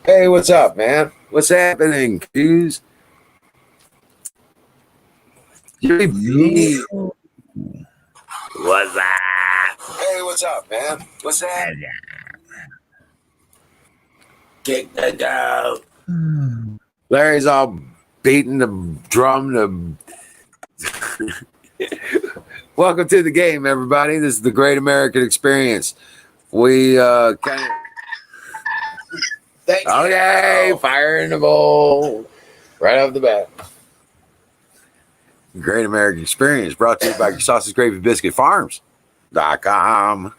Hey, what's up, man? What's happening, dudes? Jimmy B. What's up? Hey, what's up, man? What's happening? Kick the goat. Larry's all beating the drum. Welcome to the game, everybody. This is the Great American Experience. We kind of. Okay, fire in the bowl. Right off the bat. Great American Experience brought to you by Sausage Gravy Biscuit Farms.com.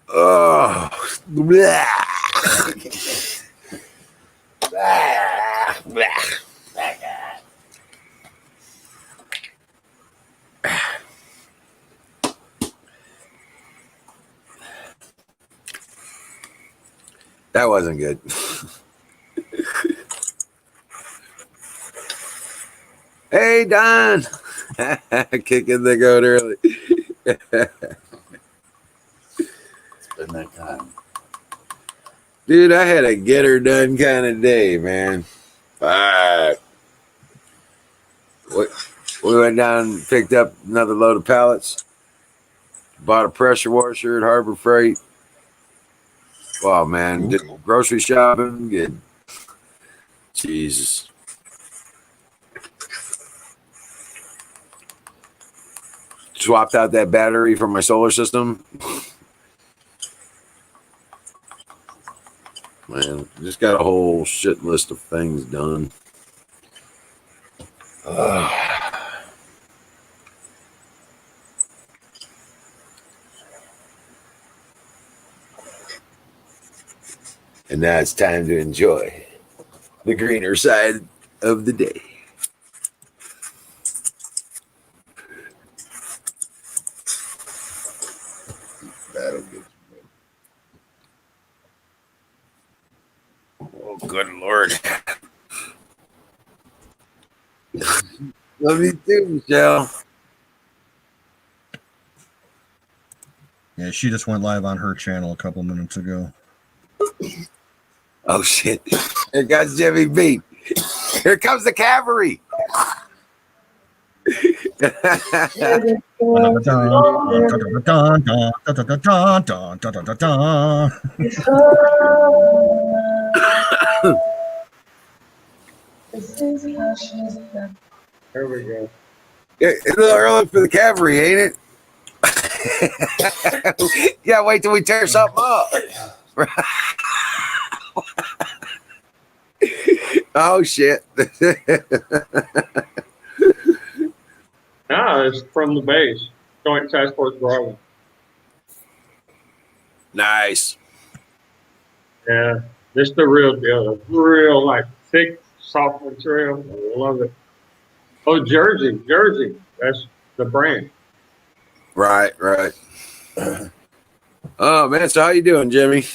Oh, blah. Blah, blah. That wasn't good. Hey, Don. Kicking the goat early. It's been that time. Dude, I had a get her done kind of day, man. We went down and picked up another load of pallets. Bought a pressure washer at Harbor Freight. Wow, man. Did grocery shopping. Good. Jesus. Swapped out that battery from my solar system. Man, just got a whole shit list of things done. And now it's time to enjoy the greener side of the day. That'll get you. Oh, good Lord. Love you too, Michelle. Yeah, she just went live on her channel a couple minutes ago. Oh, shit. Here comes Jimmy B. Here comes the cavalry. There we go. It's a little early for the cavalry, ain't it? Yeah, wait till we tear something up. Oh, shit. No, it's from the base. Joint Task Force Bravo. Nice. Yeah, this is the real deal. The real, like, thick, soft material. I love it. Oh, Jersey. That's the brand. Right. Oh, man. So how you doing, Jimmy?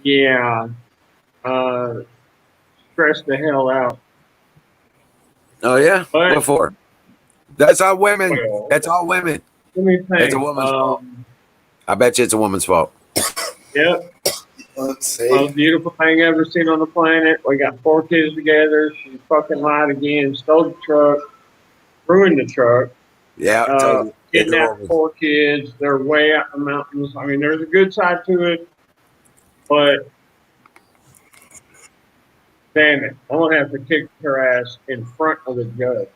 Yeah. Stressed the hell out. Oh, yeah? But, What for? That's all women. Well, That's all women. let me think. It's a woman's fault. I bet you it's a woman's fault. Yep. Let's see. Most beautiful thing ever seen on the planet. We got 4 kids together. She fucking lied again. Stole the truck. Ruined the truck. Yeah. Totally. Kidnapped 4 kids. They're way out in the mountains. I mean, there's a good side to it, but damn it, I'm gonna have to kick her ass in front of the judge.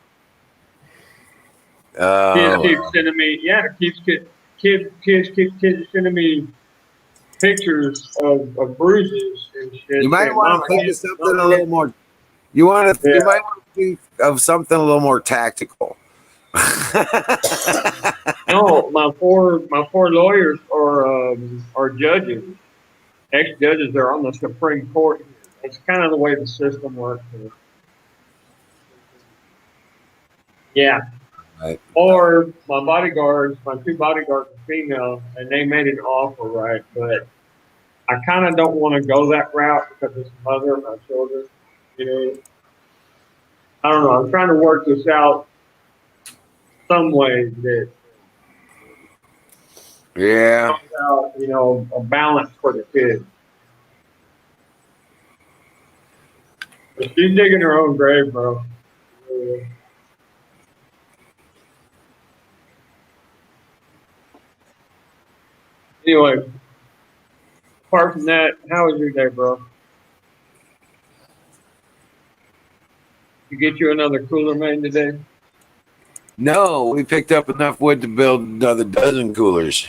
Kids keep sending me, kids keep sending me pictures of bruises and shit. You might want to think of something a little more. You might want to think of something a little more tactical. No, my four lawyers are judges, ex-judges. They're on the Supreme Court. It's kind of the way the system works. Yeah. Right. Or my bodyguards, my 2 bodyguards are female, and they made an offer, right? But I kind of don't want to go that route because it's the mother of my children. You know, I don't know. I'm trying to work this out some way that Yeah. About, a balance for the kids. But she's digging her own grave, bro. Anyway, apart from that, how was your day, bro? You get you another cooler made today? No, we picked up enough wood to build another dozen coolers.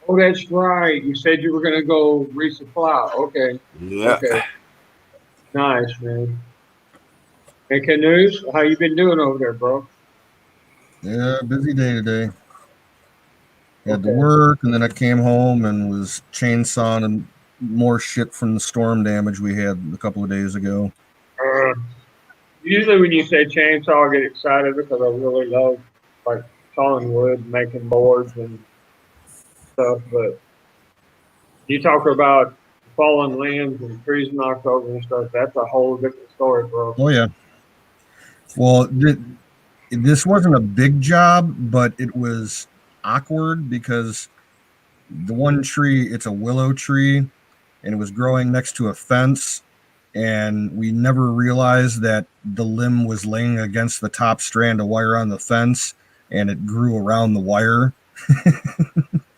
Oh, that's right. You said you were gonna go resupply. Okay. Yeah. Okay. Nice, man. Hey, Canoes, how you been doing over there, bro? Yeah, busy day today. Had to Okay. work, and then I came home and was chainsawing and more shit from the storm damage we had a couple of days ago. Uh, Usually when you say chainsaw, I get excited because I really love like sawing wood, making boards and stuff. But you talk about fallen limbs and trees knocked over and stuff. That's a whole different story, bro. Oh yeah. Well, this wasn't a big job, but it was awkward because the one tree, it's a willow tree, and it was growing next to a fence, and we never realized that the limb was laying against the top strand of wire on the fence, and it grew around the wire.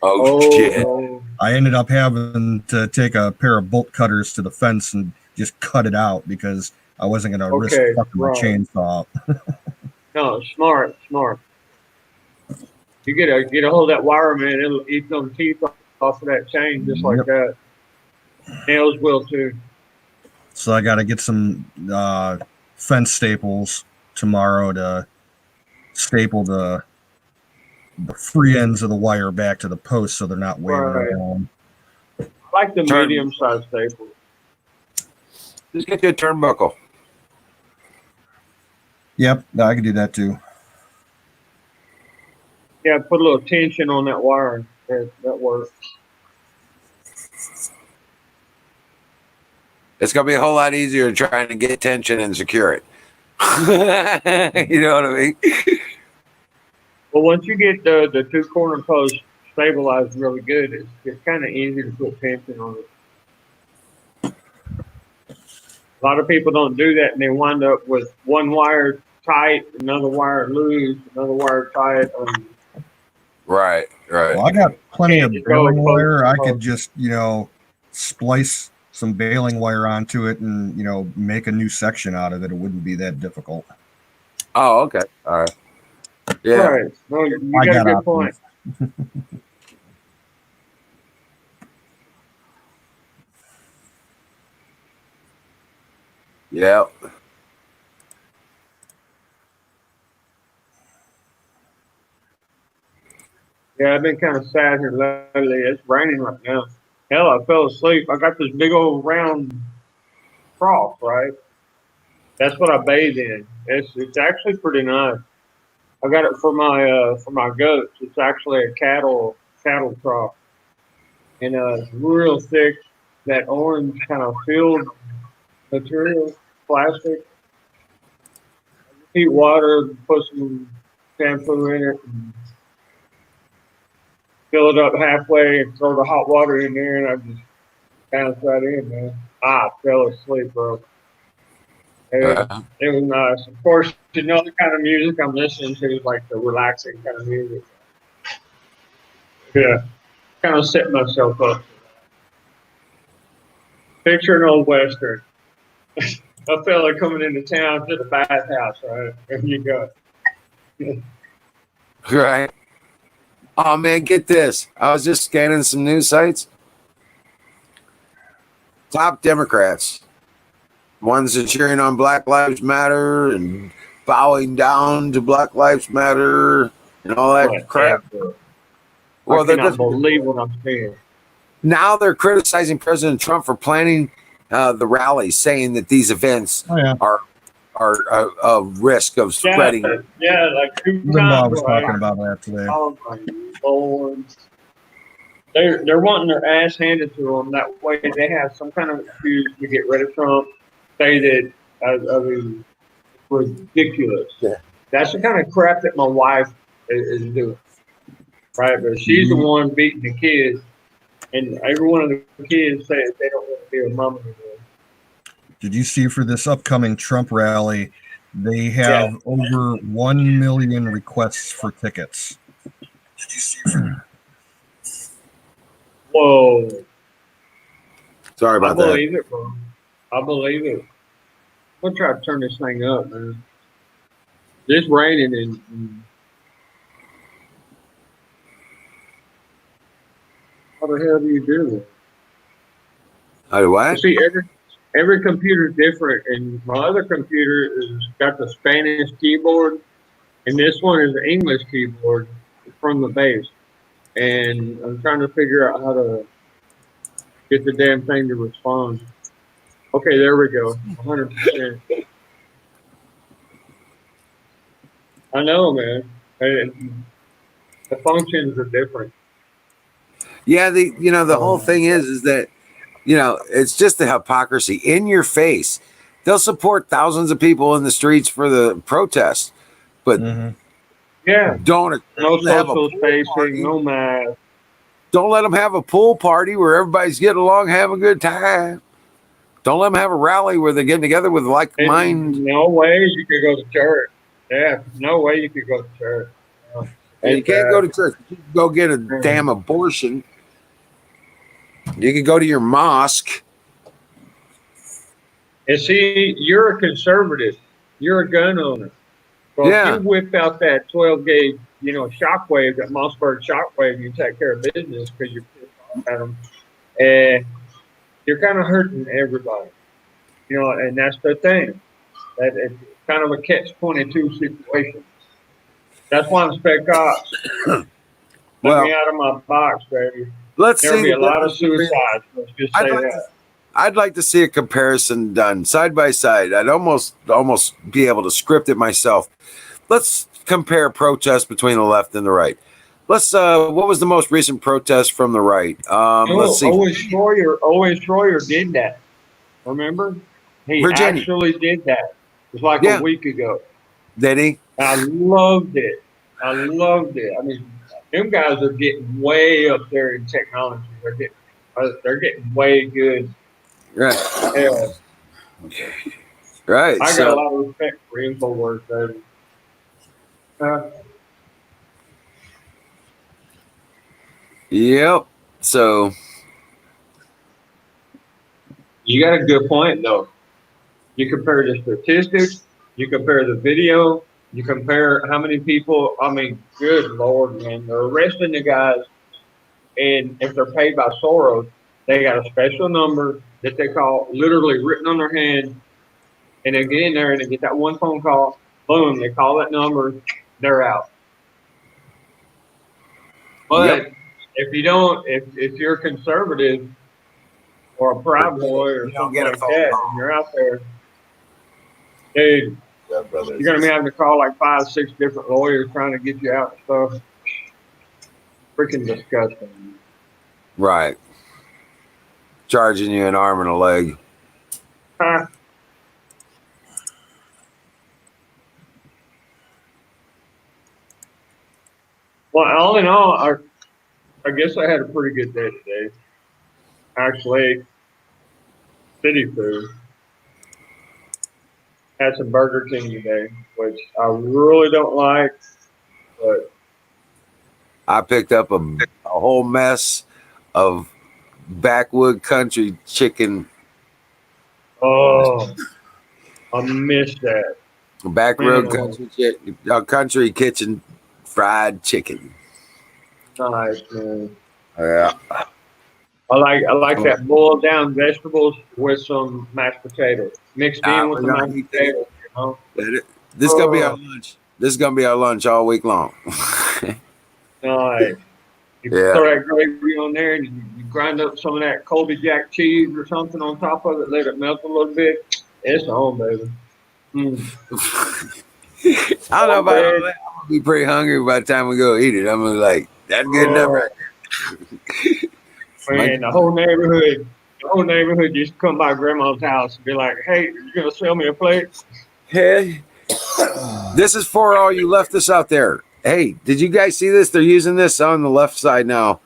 Oh, Oh, shit. oh, I ended up having to take a pair of bolt cutters to the fence and just cut it out because I wasn't going to risk okay, fucking my right. chainsaw up. No, smart, smart. You get a hold of that wire, man. It'll eat them teeth off of that chain just like Yep. that. Nails will too. So I got to get some fence staples tomorrow to staple the free ends of the wire back to the post so they're not wavering Right. around. I like the Turn- medium-sized staples. Just get you a turnbuckle. Yep, I can do that too. Yeah, put a little tension on that wire. That works. It's going to be a whole lot easier trying to get tension and secure it. You know what I mean? Well, once you get the two corner posts stabilized really good, it's kind of easy to put tension on it. A lot of people don't do that, and they wind up with one wire tight, another wire loose, another wire tight. Right, right. Well, I got plenty of Can't go baling post wire. to I post. could just, splice some baling wire onto it and, make a new section out of it. It wouldn't be that difficult. Oh, okay. All right. Yeah. Right. No, you I got a got good options. point. Yeah. Yeah, I've been kind of sad here lately. It's raining right now. Hell, I fell asleep. I got this big old round trough, right? That's what I bathe in. It's actually pretty nice. I got it for my goats. It's actually a cattle trough, and it's real thick. That orange kind of filled material, plastic. Heat water, put some shampoo in it, and fill it up halfway, and throw the hot water in there, and I just bounce right in, man. I fell asleep, bro. It was nice. Of course, the kind of music I'm listening to is like the relaxing kind of music. Yeah, kind of set myself up. Picture an old western. A fella coming into town to the bathhouse, right? There you go. Right. Oh, man, get this. I was just scanning some news sites. Top Democrats. Ones that cheering on Black Lives Matter and bowing down to Black Lives Matter and all that crap. Well, I they're cannot just, believe what I'm seeing. now they're criticizing President Trump for planning the rally, saying that these events Oh, yeah. are a risk of spreading. Yeah, like 2 Limbaugh times, was right? talking about that today. Oh my Lord. They're wanting their ass handed to them. That way they have some kind of excuse to get rid of Trump. Say that, I mean, ridiculous. Yeah. That's the kind of crap that my wife is doing. right? But she's the one beating the kids, and every one of the kids say they don't want to be a mom anymore. Did you see for this upcoming Trump rally, they have over 1 million requests for tickets? Did you see? Whoa. Sorry about that. I believe it, bro. I believe it. I'm going to try to turn this thing up, man. It's raining and how the hell do you do this? How do what? See, every computer is different, and my other computer is got the Spanish keyboard, and this one is the English keyboard from the base. And I'm trying to figure out how to get the damn thing to respond. Okay, there we go. 100%. I know, man. And the functions are different. Yeah, the whole thing is that, it's just the hypocrisy in your face. They'll support thousands of people in the streets for the protest, but Yeah, don't no have a social pool spacing, party. no mask. Don't let them have a pool party where everybody's getting along, having a good time. Don't let them have a rally where they're getting together with like-minded. No way you could go to church. Yeah, no way you could go to church. And you can't go to church. You can go get a damn abortion. You can go to your mosque. And see, you're a conservative. You're a gun owner. So if you whip out that 12 gauge, shockwave, that Mossberg shockwave, you take care of business because you're pissed off at them. And you're kind of hurting everybody. And that's the thing. That it's kind of a catch-22 situation. That's why I'm spec ops. Let me out of my box, baby. There'll be a lot of suicides. Let's just say that. I'd like to see a comparison done side by side. I'd almost be able to script it myself. Let's compare protests between the left and the right. Let's. What was the most recent protest from the right? Let's see. Owen Schroyer did that. Remember? He actually did that. It was like a week ago. Did he? I loved it. I mean, them guys are getting way up there in technology. They're getting way good. Right. Yeah. Right. I got a lot of respect for InfoWars, baby. Yep. So you got a good point, though. You compare the statistics, you compare the video, you compare how many people. I mean, good Lord, man, they're arresting the guys, and if they're paid by Soros, they got a special number that they call literally written on their hand, and they get in there and they get that one phone call, boom, they call that number, they're out. But if you don't, if you're a conservative or a Proud Boy or something like that, and you're out there, dude, you're going to be having to call like 5, 6 different lawyers trying to get you out and stuff. Freaking disgusting. Right. Charging you an arm and a leg. Well, all in all, I guess I had a pretty good day today. Actually, city food. Had some Burger King today, which I really don't like, but I picked up a whole mess of backwood country chicken. Oh, I missed that. Backwood country kitchen fried chicken. Nice, man. Yeah. I like that boiled down vegetables with some mashed potatoes. Mixed in with the mashed potatoes, This is gonna be our lunch. This is gonna be our lunch all week long. Nice. You throw that gravy on there and you grind up some of that Colby Jack cheese or something on top of it, let it melt a little bit. It's on, baby. I don't know about all that. I'm gonna be pretty hungry by the time we go eat it. I'm gonna be like, that's good enough right there. Man, the whole neighborhood just come by grandma's house and be like, hey, you gonna sell me a plate? Hey, this is for all you leftists out there. Hey, did you guys see this? They're using this on the left side now.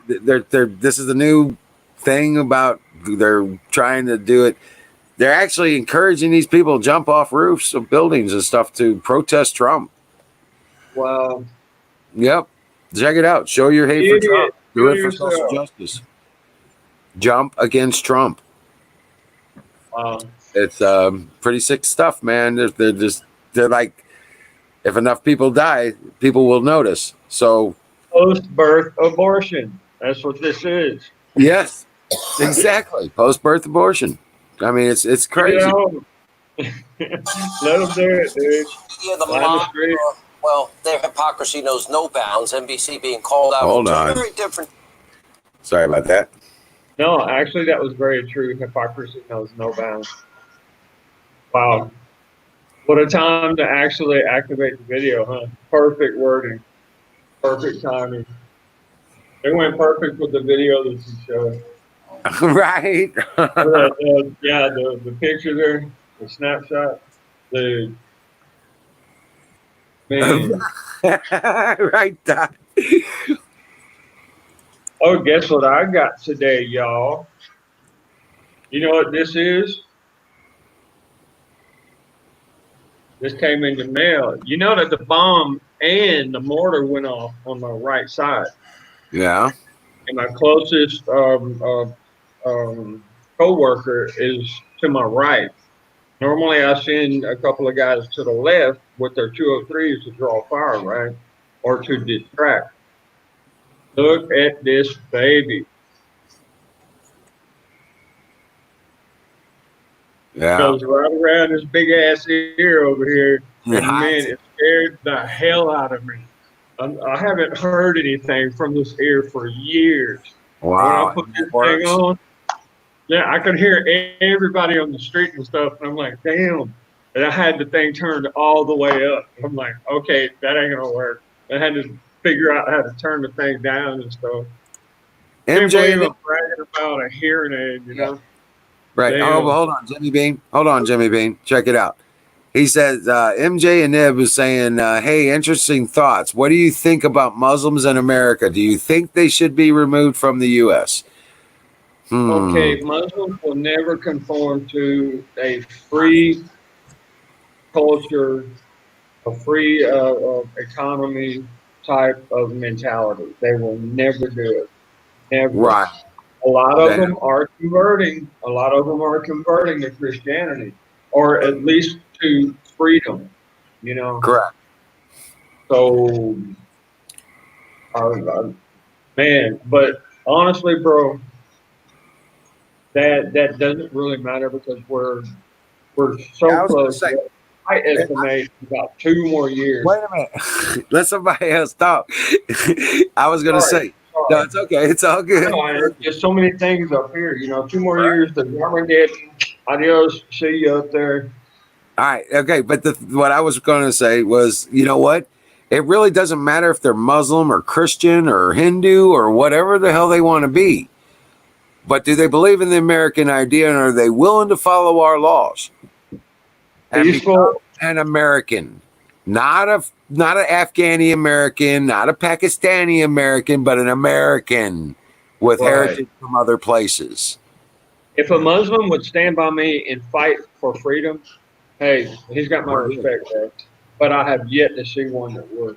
They're this is the new thing about they're trying to do it. They're actually encouraging these people to jump off roofs of buildings and stuff to protest Trump. Wow. Yep. Check it out. Show your hate for Idiot. Trump. Do it Kill for social yourself. justice. Jump against Trump. Wow. It's pretty sick stuff, man. They're like, if enough people die, people will notice. So Post-birth abortion. That's what this is. yes, exactly. Post-birth abortion. I mean, it's Get crazy. home. Let them do it, dude. Yeah, the Line the mob, street. well, their hypocrisy knows no bounds. NBC being called out Hold for two on. very different. Sorry about that. No, actually, that was very true. Hypocrisy knows no bounds. Wow. What a time to actually activate the video, huh? Perfect wording. Perfect timing. They went perfect with the video that you showed. Right. Yeah, the picture there, the snapshot, the man. Right. Doc. Oh, guess what I got today, y'all? You know what this is? This came in the mail. You know that the bomb and the mortar went off on my right side. Yeah. And my closest co-worker is to my right. Normally, I send a couple of guys to the left with their 203s to draw fire, right? Or to distract. Look at this baby. Yeah. Goes right around this big ass ear over here. It And hides man, it scared the hell out of me. I haven't heard anything from this ear for years. Wow. When I put It this works. thing on, yeah, I could hear everybody on the street and stuff. And I'm like, damn. And I had the thing turned all the way up. I'm like, okay, that ain't going to work. I had to figure out how to turn the thing down and stuff. Can't believe MJ. I'm bragging about a hearing aid, you know? Right. Damn. Oh, well, hold on, Jimmy Bean. Hold on, Jimmy Bean. Check it out. He says, MJ and Nib is saying, hey, interesting thoughts. What do you think about Muslims in America? Do you think they should be removed from the U.S.? Okay, Muslims will never conform to a free culture, a free economy type of mentality. They will never do it. Never. Right. A lot of them are converting. A lot of them are converting to Christianity, or at least to freedom. You know. Correct. So, man, but honestly, bro, that doesn't really matter because we're so Yeah, I was gonna close. say- I estimate about 2 more years. Wait a minute. Let somebody else talk. I was going to say, no, it's okay. It's all good. No, there's so many things up here. You know, 2 more years, the Armageddon. Adios. See you up there. All right. Okay. But what I was going to say was, you know what? It really doesn't matter if they're Muslim or Christian or Hindu or whatever the hell they want to be. But do they believe in the American idea and are they willing to follow our laws? And become an American, not an Afghani American, not a Pakistani American, but an American with heritage from other places. If a Muslim would stand by me and fight for freedom, hey, he's got my respect, bro. But I have yet to see one that would.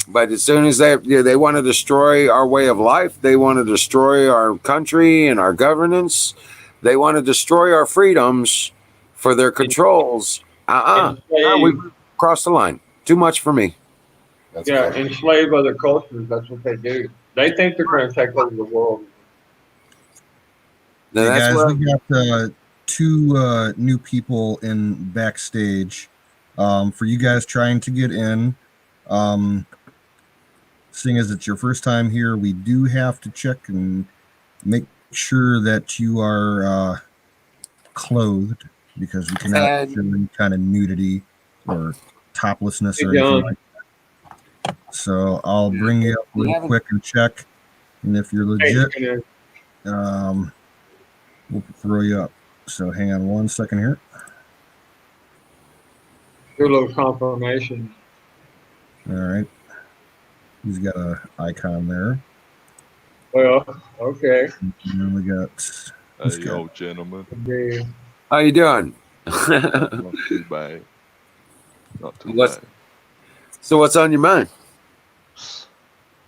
But as soon as they want to destroy our way of life, they want to destroy our country and our governance, they want to destroy our freedoms for their controls. We've crossed the line. Too much for me. That's enslave other cultures. That's what they do. They think they're going to take over the world. Now, Hey that's guys, we got 2 new people in backstage. For you guys trying to get in, seeing as it's your first time here, we do have to check and make sure that you are clothed because we cannot show any kind of nudity or toplessness or anything like that. So I'll bring you up real quick and check, and if you're legit, we'll throw you up. So hang on 1 second here. Do a little confirmation. All right. He's got a icon there. Well, okay. And then we got this guy. Yo, gentlemen. Yeah. How you doing? Not too bad. Not too What's- bad. So what's on your mind?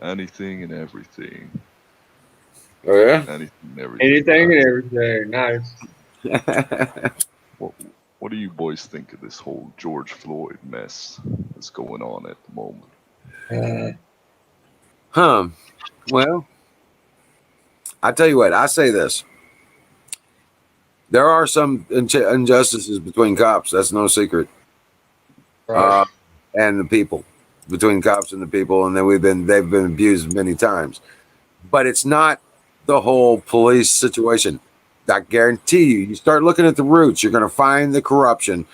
Anything and everything. Oh yeah. Anything and everything. Anything and everything. Nice. What do you boys think of this whole George Floyd mess that's going on at the moment? Well, I tell you what. I say this. There are some injustices between cops. That's no secret. Right. And the people, between cops and the people, and then they've been abused many times. But it's not the whole police situation. I guarantee you, you start looking at the roots, you're going to find the corruption.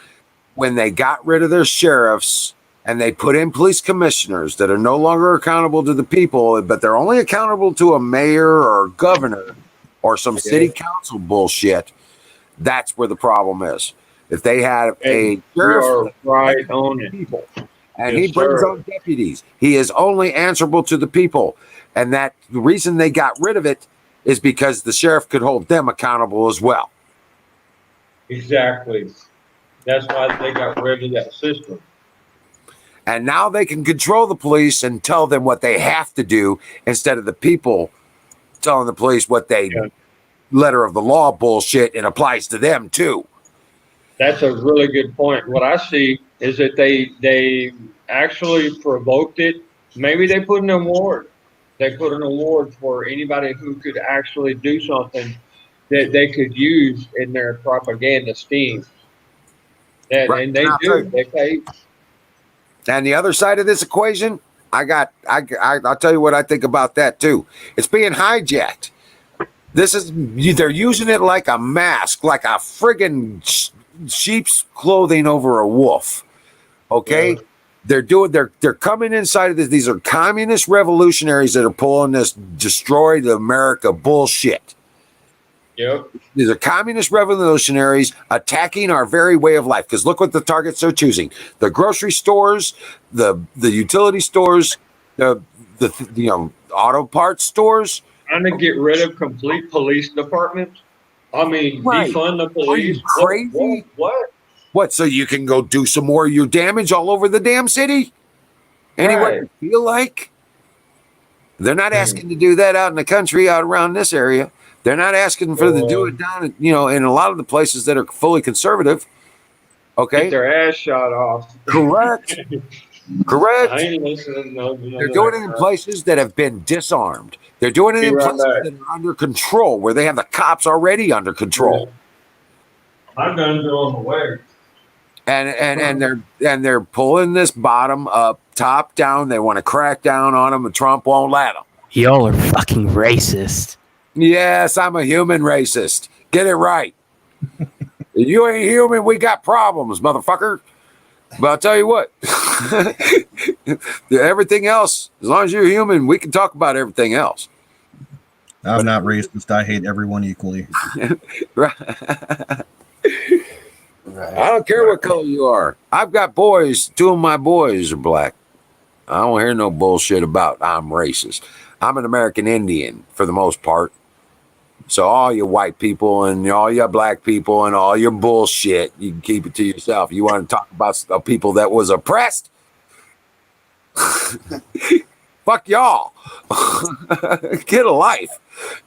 When they got rid of their sheriffs and they put in police commissioners that are no longer accountable to the people, but they're only accountable to a mayor or governor or some city council bullshit, that's where the problem is. If they have a You sheriff are right on it. people and Yes, he brings sir. on deputies, he is only answerable to the people. And that the reason they got rid of it is because the sheriff could hold them accountable as well. Exactly. That's why they got rid of that system. And now they can control the police and tell them what they have to do instead of the people telling the police what they letter of the law bullshit. It applies to them too. That's a really good point. What I see is that they actually provoked it. Maybe they put an award. They put an award for anybody who could actually do something that they could use in their propaganda schemes. Right. And they Now, do. They pay. And the other side of this equation, I'll tell you what I think about that too. It's being hijacked. They're using it like a mask, like a friggin' sheep's clothing over a wolf. Okay? Yeah. They're coming inside of this. These are communist revolutionaries that are pulling this destroy the America bullshit. Yep. These are communist revolutionaries attacking our very way of life. Because look what the targets they're choosing: the grocery stores, the utility stores, the auto parts stores. Trying to get rid of complete police departments. I mean, Right. defund the Are you police. crazy? What? What? So you can go do some more of your damage all over the damn city? Anywhere Right. you feel like? They're not asking to do that out in the country, out around this area. They're not asking for them to do it down, in a lot of the places that are fully conservative. Okay. Get their ass shot off. Correct. I Correct. ain't listening. No, They're doing it in places that have been disarmed. They're doing it Be in right places back. that are under control, where they have the cops already under control. My guns are on the way. And they're pulling this bottom up, top down. They want to crack down on them, and Trump won't let them. Y'all are fucking racist. Yes, I'm a human racist. Get it right. You ain't human. We got problems, motherfucker. But I'll tell you what, everything else, as long as you're human, we can talk about everything else. I'm not racist. I hate everyone equally. Right. Right. I don't care what color you are. I've got boys. 2 of my boys are black. I don't hear no bullshit about I'm racist. I'm an American Indian for the most part. So all you white people and all your black people and all your bullshit, you can keep it to yourself. You want to talk about a people that was oppressed? Fuck y'all. Get a life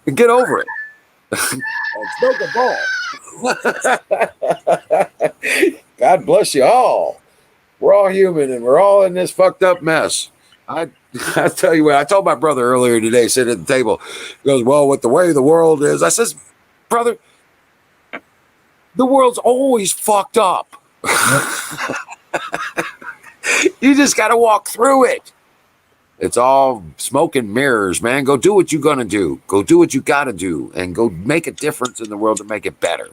and get over it. Smoke a ball. God bless you all. We're all human and we're all in this fucked up mess. I tell you what, I told my brother earlier today, sitting at the table, he goes, well, with the way the world is, I says, brother, the world's always fucked up. You just got to walk through it. It's all smoke and mirrors, man. Go do what you're going to do. Go do what you got to do and go make a difference in the world to make it better.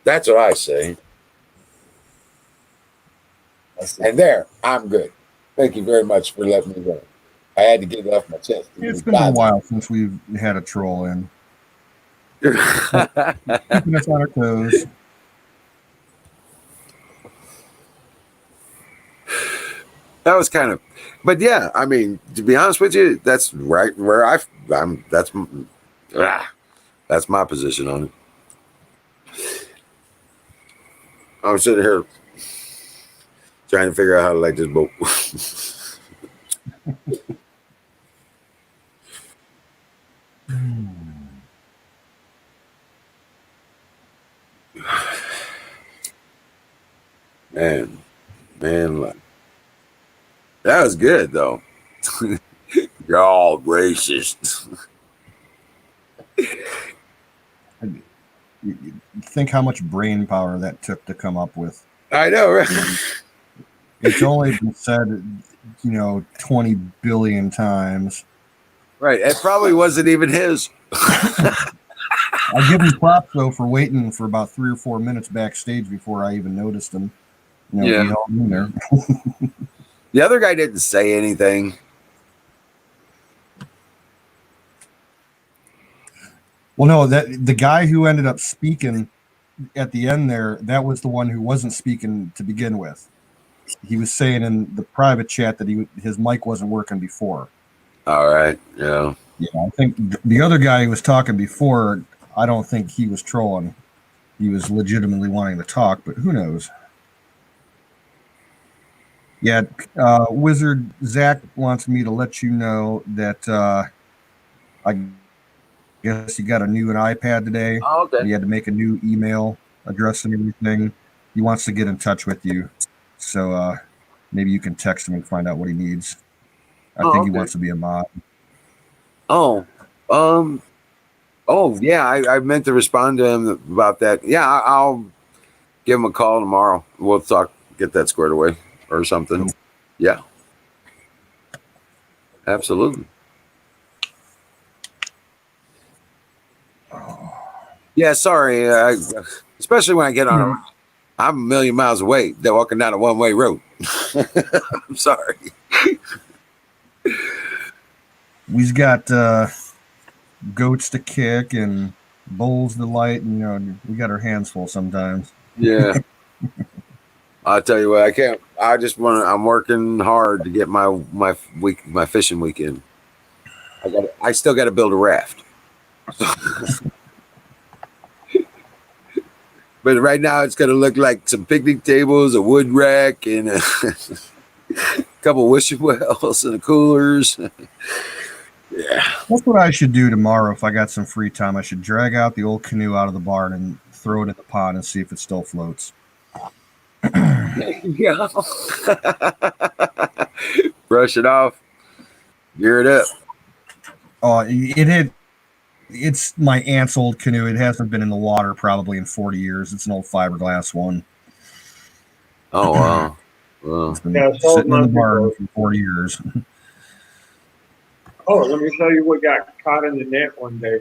That's what I say. And there, I'm good. Thank you very much for letting me go. I had to get it off my chest. It's been a while since we've had a troll in. Keeping us on our toes. That was kind of, but yeah, I mean, to be honest with you, that's right where that's my position on it. I'm sitting here trying to figure out how to like this boat. man, man, that was good though. You're all racist. You think how much brain power that took to come up with. I know, right? It's only been said, 20 billion times. Right. It probably wasn't even his. I give him props though for waiting for about 3 or 4 minutes backstage before I even noticed him. Yeah. He held in there. The other guy didn't say anything. Well, no, that the guy who ended up speaking at the end there, that was the one who wasn't speaking to begin with. He was saying in the private chat that his mic wasn't working before. All right. Yeah. Yeah, I think the other guy who was talking before, I don't think he was trolling. He was legitimately wanting to talk, but who knows? Yeah, Wizard Zach wants me to let you know that I guess he got a new iPad today. Oh, okay. He had to make a new email address and everything. He wants to get in touch with you, so maybe you can text him and find out what he needs. I think he wants to be a mod. Oh, oh yeah. I meant to respond to him about that. Yeah, I'll give him a call tomorrow. We'll talk, get that squared away or something. Cool. Yeah, absolutely. Yeah, sorry. Especially when I get on I'm a million miles away. They're walking down a one-way road. I'm sorry. We've got goats to kick and bulls to light, and we got our hands full sometimes. Yeah. I'll tell you what, I can't. I'm working hard to get my fishing weekend. I still got to build a raft. But right now it's going to look like some picnic tables, a wood rack, and a couple wishing wells and the coolers. Yeah. That's what I should do tomorrow if I got some free time. I should drag out the old canoe out of the barn and throw it in the pond and see if it still floats. Yeah. Brush it off. Gear it up. Oh, it's my aunt's old canoe. It hasn't been in the water probably in 40 years. It's an old fiberglass one. Oh, wow. Well, It's been Yeah, sitting in the barn for 40 years. Oh, let me tell you what got caught in the net one day.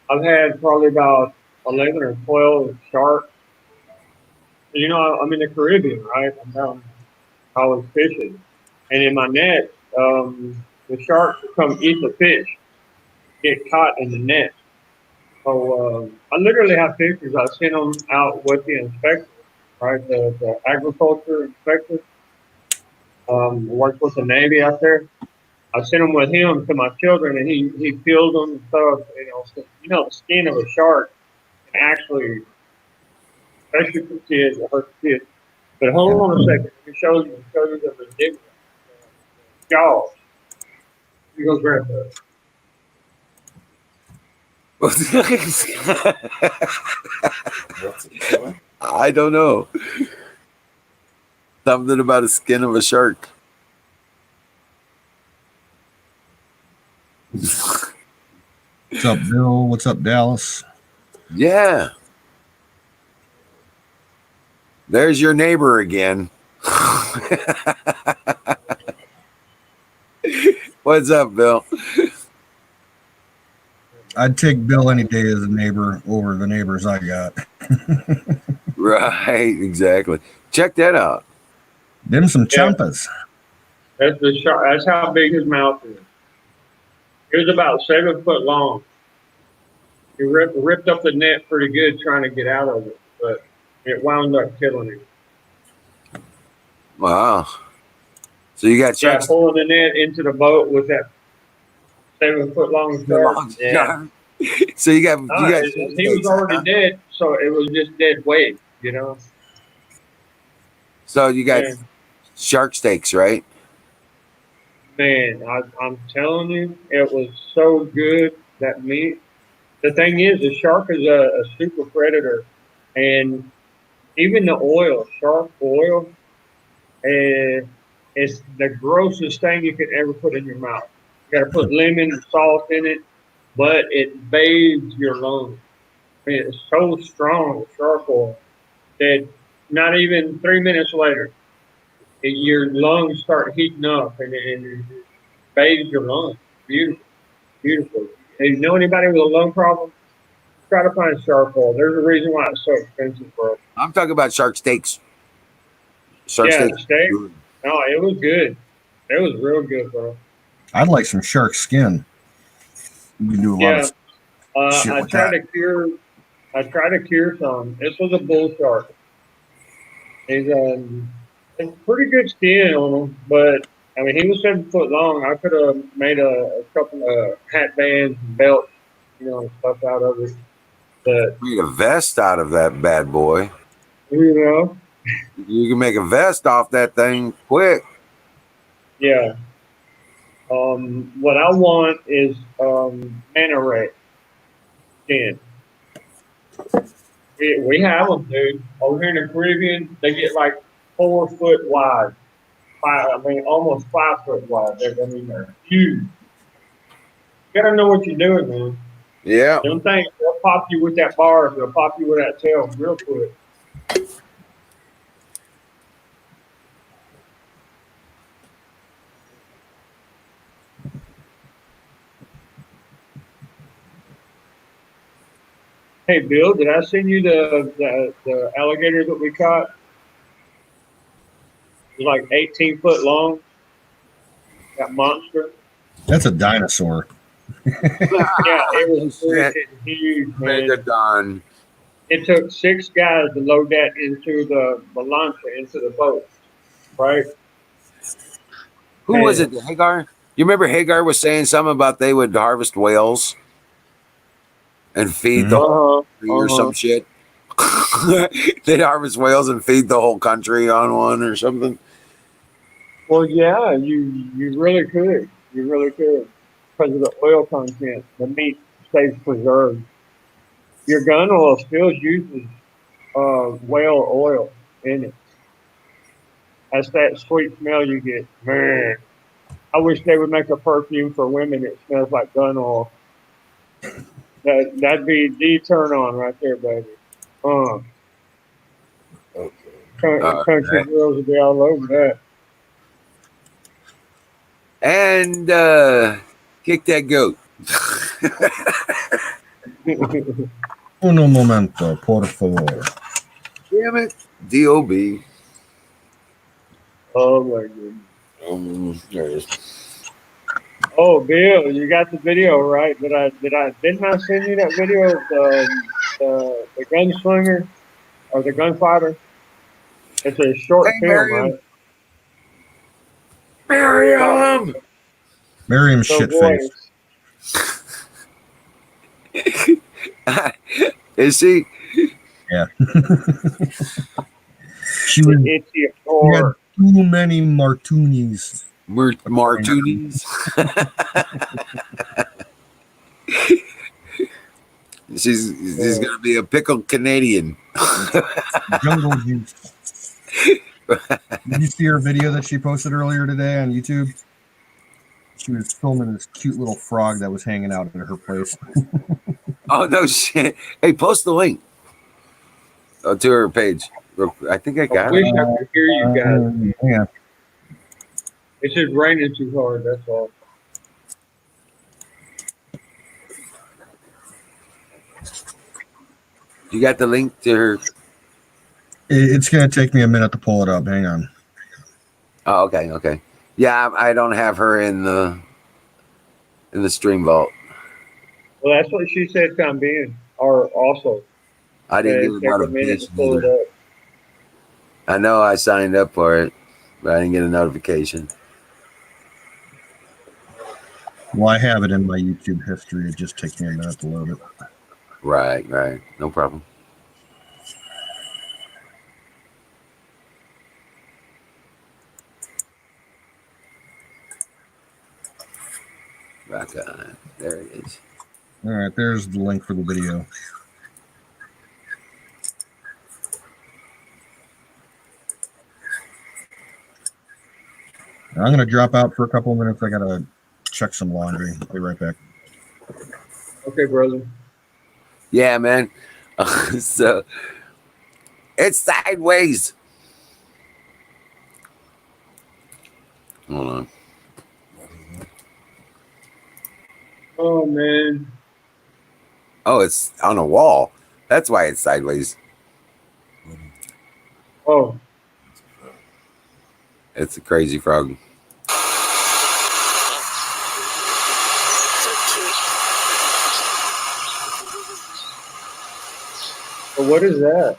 I've had probably about 11 or 12 sharks. I'm in the Caribbean, right? I was fishing. And in my net, the sharks will come eat the fish, get caught in the net. So I literally have pictures. I sent them out with the inspector, right? The agriculture inspector. Works with the Navy out there. I sent them with him to my children, and he peeled them and stuff. So, the skin of a shark can actually, especially for kids, it hurts kids. But hold on a second. Let me show you the ridiculous jaws. He goes right there. What's it doing? I don't know. Something about the skin of a shark. What's up, Bill? What's up, Dallas? Yeah. There's your neighbor again. What's up, Bill? I'd take Bill any day as a neighbor over the neighbors I got. Right, exactly. Check that out. Them some champas. That's the shark. That's how big his mouth is. He was about 7 foot long. He ripped up the net pretty good trying to get out of it, but it wound up killing him. Wow. So you got Yeah, sharks. pulling the net into the boat with that 7 foot long shark. Yeah. So you got He was already dead, so it was just dead weight, you know. So you got Yeah. shark steaks, right? Man, I'm telling you, it was so good, that meat. The thing is, the shark is a super predator, and even the oil, shark oil, is the grossest thing you could ever put in your mouth. You got to put lemon and salt in it, but it bathes your lungs. I mean, it's so strong, the shark oil, that not even 3 minutes later, your lungs start heating up and it bathes your lungs. Beautiful, beautiful. And you know anybody with a lung problem? Try to find shark oil. There's a reason why it's so expensive, bro. I'm talking about shark steaks. Shark Yeah, steak. the steak. No, it was good. It was real good, bro. I'd like some shark skin. You can do a lot Yeah, of shit I with tried that. to cure. I tried to cure some. This was a bull shark. He's it's pretty good skin on him, but I mean he was 7 foot long. I could have made a couple of hat bands and belts, and stuff out of it. But Made a vest out of that bad boy. you know, You can make a vest off that thing quick. yeah. What I want is manta ray skin. We have them, dude. Over here in the Caribbean, they get like 4 foot wide. I mean, almost 5 foot wide. They're huge. You gotta know what you're doing, man. Yeah. Them things, they'll pop you with that bar. They'll pop you with that tail real quick. Hey, Bill, did I send you the alligator that we caught? It was like 18 foot long. That monster. That's a dinosaur. Yeah, it was Shit. freaking huge, Mega man. Don. It took 6 guys to load that into the lancha, into the boat, right? Who was it? Hagar? You remember Hagar was saying something about they would harvest whales and feed the whole country or some shit? They'd harvest whales and feed the whole country on one or something. Well, yeah, you really could. You really could. Because of the oil content. The meat stays preserved. Your gun oil still uses whale oil in it. That's that sweet smell you get. Man, I wish they would make a perfume for women that smells like gun oil. That'd be the turn on right there, baby. Uh, country Right. girls would be all over that. And kick that goat. Uno momento, por favor. Damn it. D.O.B. Oh my goodness. There it is. Oh, Bill, you got the video right? Didn't I send you that video of the gunslinger or the gunfighter? It's a short Hey, film, right? Miriam! Miriam So, shitface. boy, Is she? Yeah. She was it's the she had horror. too many martinis. Martinis? She's going to be a pickled Canadian. Jungle juice. Did you see her video that she posted earlier today on YouTube? She was filming this cute little frog that was hanging out at her place. Oh, no shit. Hey, post the link to her page. I think I I got wish it. I could hear you guys. Yeah. It's just raining too hard. That's all. You got the link to her? It's going to take me a minute to pull it up. Hang on. Oh, okay. Yeah, I don't have her in the stream vault. Well, that's what she said come in. Or also, I didn't get a take a minute to notification pull it either. up. I know I signed up for it, but I didn't get a notification. Well, I have it in my YouTube history. It just takes me a minute to load it. Right. No problem. Rock on. There it is. All right, there's the link for the video. I'm going to drop out for a couple of minutes. I got to check some laundry. I'll be right back. Okay, brother. Yeah, man. So it's sideways. Hold on. Oh man. Oh, it's on a wall. That's why it's sideways. Oh, It's a crazy frog. but what is that?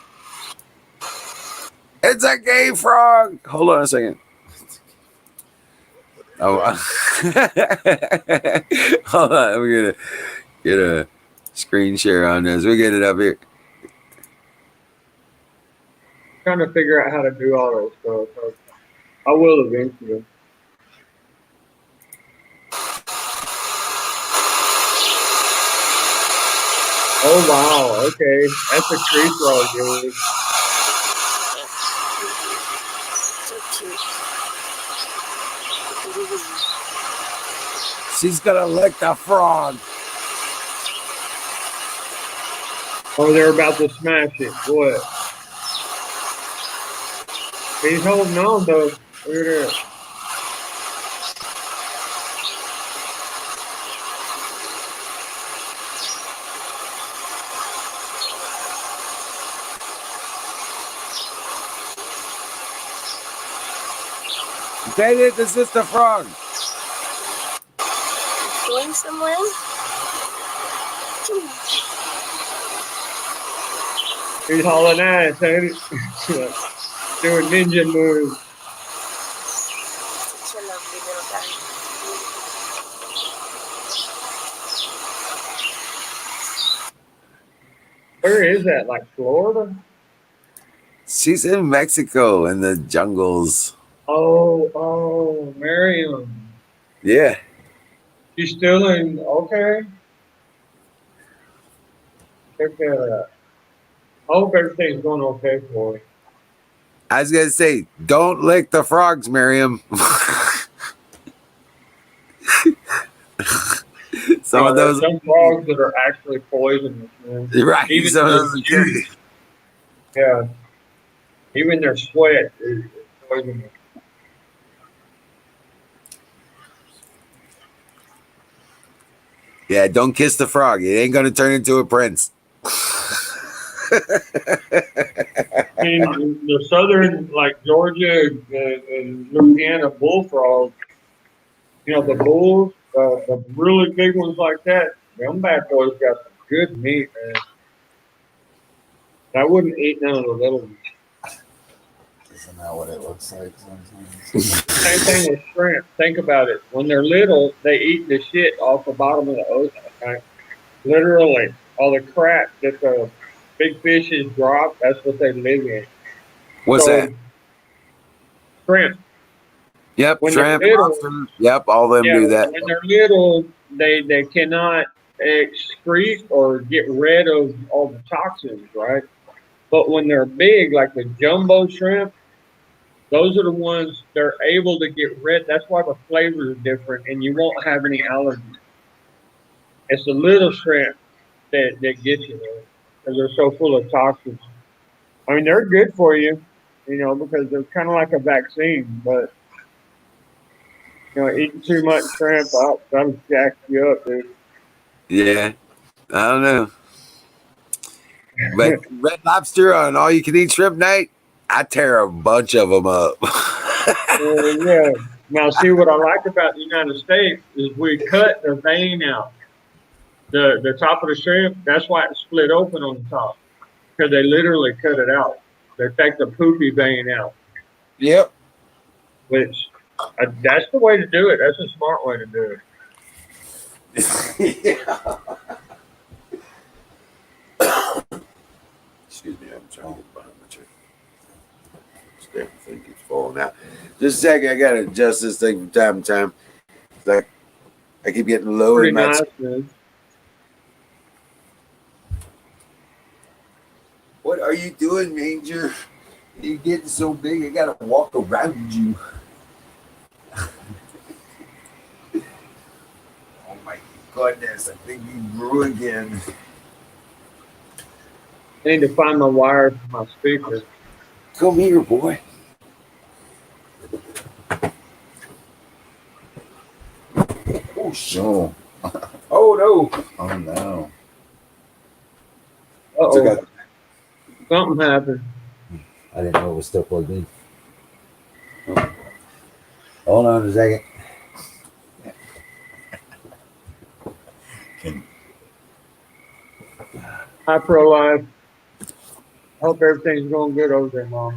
It's a gay frog. Hold on a second. Oh, hold on. We're gonna get a screen share on this. We get it up here. Trying to figure out how to do all that stuff. I will eventually. Oh wow, okay. That's a tree frog, dude. She's gonna lick the frog. Oh, they're about to smash it. What? He's holding on though. Look at that. This is the frog. Going somewhere? He's hauling ass, ain't it? Doing ninja moves. Such a lovely little guy. Where is that? Like Florida? She's in Mexico in the jungles. Oh, Miriam. Yeah. She's still in. Okay. Check that out. I hope everything's going okay for you. I was gonna say, don't lick the frogs, Miriam. Some of those, some frogs that are actually poisonous, man. right? Even Some of those are good. Yeah. Even their sweat is poisonous. Yeah, don't kiss the frog. It ain't gonna turn into a prince. In the southern, like Georgia and Louisiana bullfrogs, you know, the bulls, the really big ones like that, them bad boys got some good meat, man. I wouldn't eat none of the little ones. Isn't that what it looks like sometimes? Same thing with shrimp. Think about it. When they're little, they eat the shit off the bottom of the ocean. Right? Literally, all the crap that the big fishes drop, that's what they live in. What's So, that? Shrimp. Yep, When shrimp, they're little, lobster. Yep, all of them yeah, do that. when they're little, they cannot excrete or get rid of all the toxins, right? But when they're big, like the jumbo shrimp, those are the ones they're able to get rid. That's why the flavor is different, and you won't have any allergies. It's the little shrimp that get you there because they're so full of toxins. I mean, they're good for you, you know, because they're kind of like a vaccine. But you know, eating too much shrimp, that'll jack you up, dude. Yeah, I don't know. But Red Lobster on all you can eat shrimp night, I tear a bunch of them up. Yeah. Now, see what I like about the United States is we cut the vein out. The top of the shrimp, that's why it's split open on the top because they literally cut it out. They take the poopy vein out, Yep. which that's the way to do it. That's a smart way to do it. Yeah. Excuse me, I'm trying to get behind my chair. This damn thing keeps falling out. Just a second, I gotta adjust this thing from time to time. It's like I keep getting low Pretty in my. nice, man. What are you doing, Ranger? You're getting so big, I gotta walk around you. Oh my goodness, I think you grew again. I need to find my wire for my speaker. Come here, boy. Oh shit. No. Oh no. Oh no. So Uh-oh. Something happened. I didn't know it was still plugged in. Hold on a second. Hi, Pro Life. Hope everything's going good over there, Mom.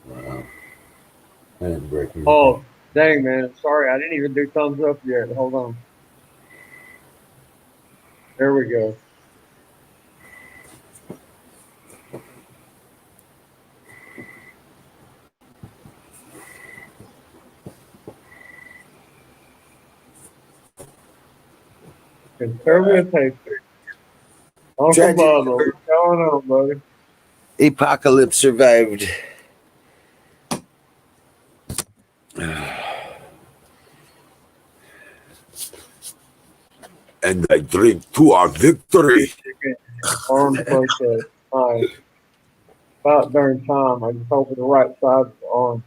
Wow. I didn't break anything. Oh, dang, man. Sorry, I didn't even do thumbs up yet. Hold on. There we go. Conservative paper. Uncle Tragic. Bubba, what's going on, buddy? Apocalypse survived. And I drink to our victory. Arm push-up. Nice. About darn time. I just opened the right side of the arm.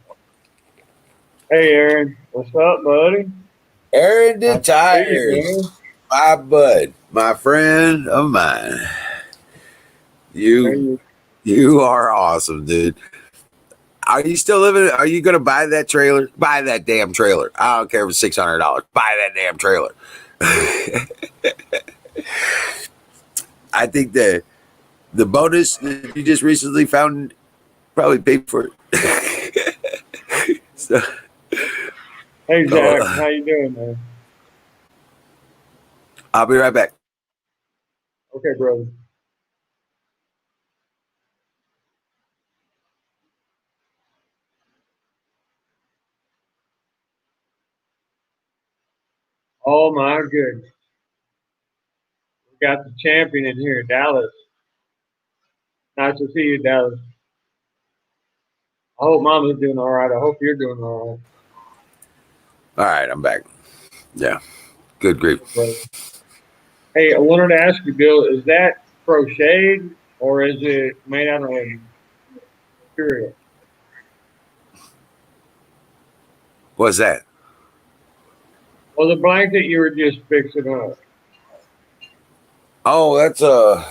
Hey, Aaron. What's up, buddy? Aaron the Nice to see Tires, you, man. my bud, my friend of mine. Hey, You are awesome, dude. Are you still living? Are you going to buy that trailer? Buy that damn trailer. I don't care if it's $600. Buy that damn trailer. I think the bonus that you just recently found probably paid for it. So, Hey, Zach. How you doing, man? I'll be right back. Okay, brother. Oh, my goodness. We got the champion in here, Dallas. Nice to see you, Dallas. I hope Mama's doing all right. I hope you're doing all right. All right, I'm back. Yeah, good grief. Brother. Hey, I wanted to ask you, Bill, is that crocheted or is it made out of material? What's that? Well, the blanket you were just fixing up. Oh, that's a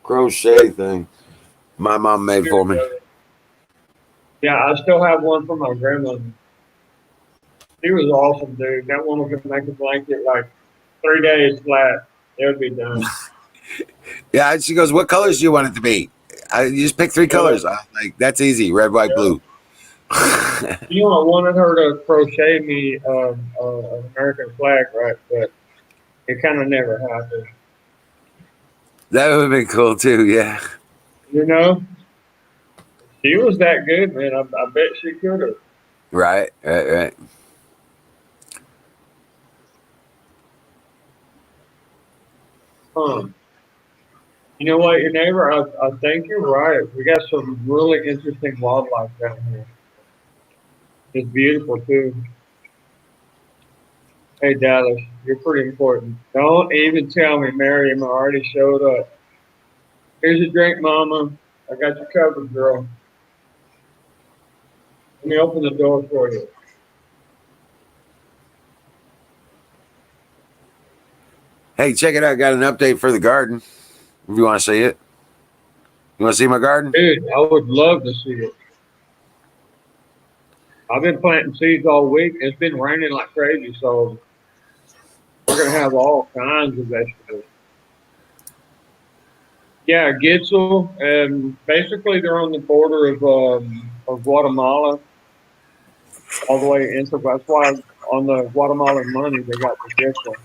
crochet thing my mom made for me. Yeah, I still have one from my grandmother. She was awesome, dude. That woman could make a blanket like 3 days flat. It would be done. Yeah, she goes, "What colors do you want it to be?" You just pick 3 colors. I'm like, that's easy: red, white, blue. You know, I wanted her to crochet me an American flag, right? But it kind of never happened. That would have been cool too. Yeah. You know, she was that good, man. I bet she could have. Right. You know what, your neighbor? I think you're right. We got some really interesting wildlife down here. It's beautiful too. Hey Dallas, you're pretty important. Don't even tell me Miriam already showed up. Here's your drink, Mama. I got you covered, girl. Let me open the door for you. Hey, check it out. Got an update for the garden. If you want to see it, you want to see my garden? Dude, I would love to see it. I've been planting seeds all week. It's been raining like crazy, so we're gonna have all kinds of vegetables. Yeah, Gitzel, and basically they're on the border of Guatemala all the way into. That's why on the Guatemalan money they got the difference.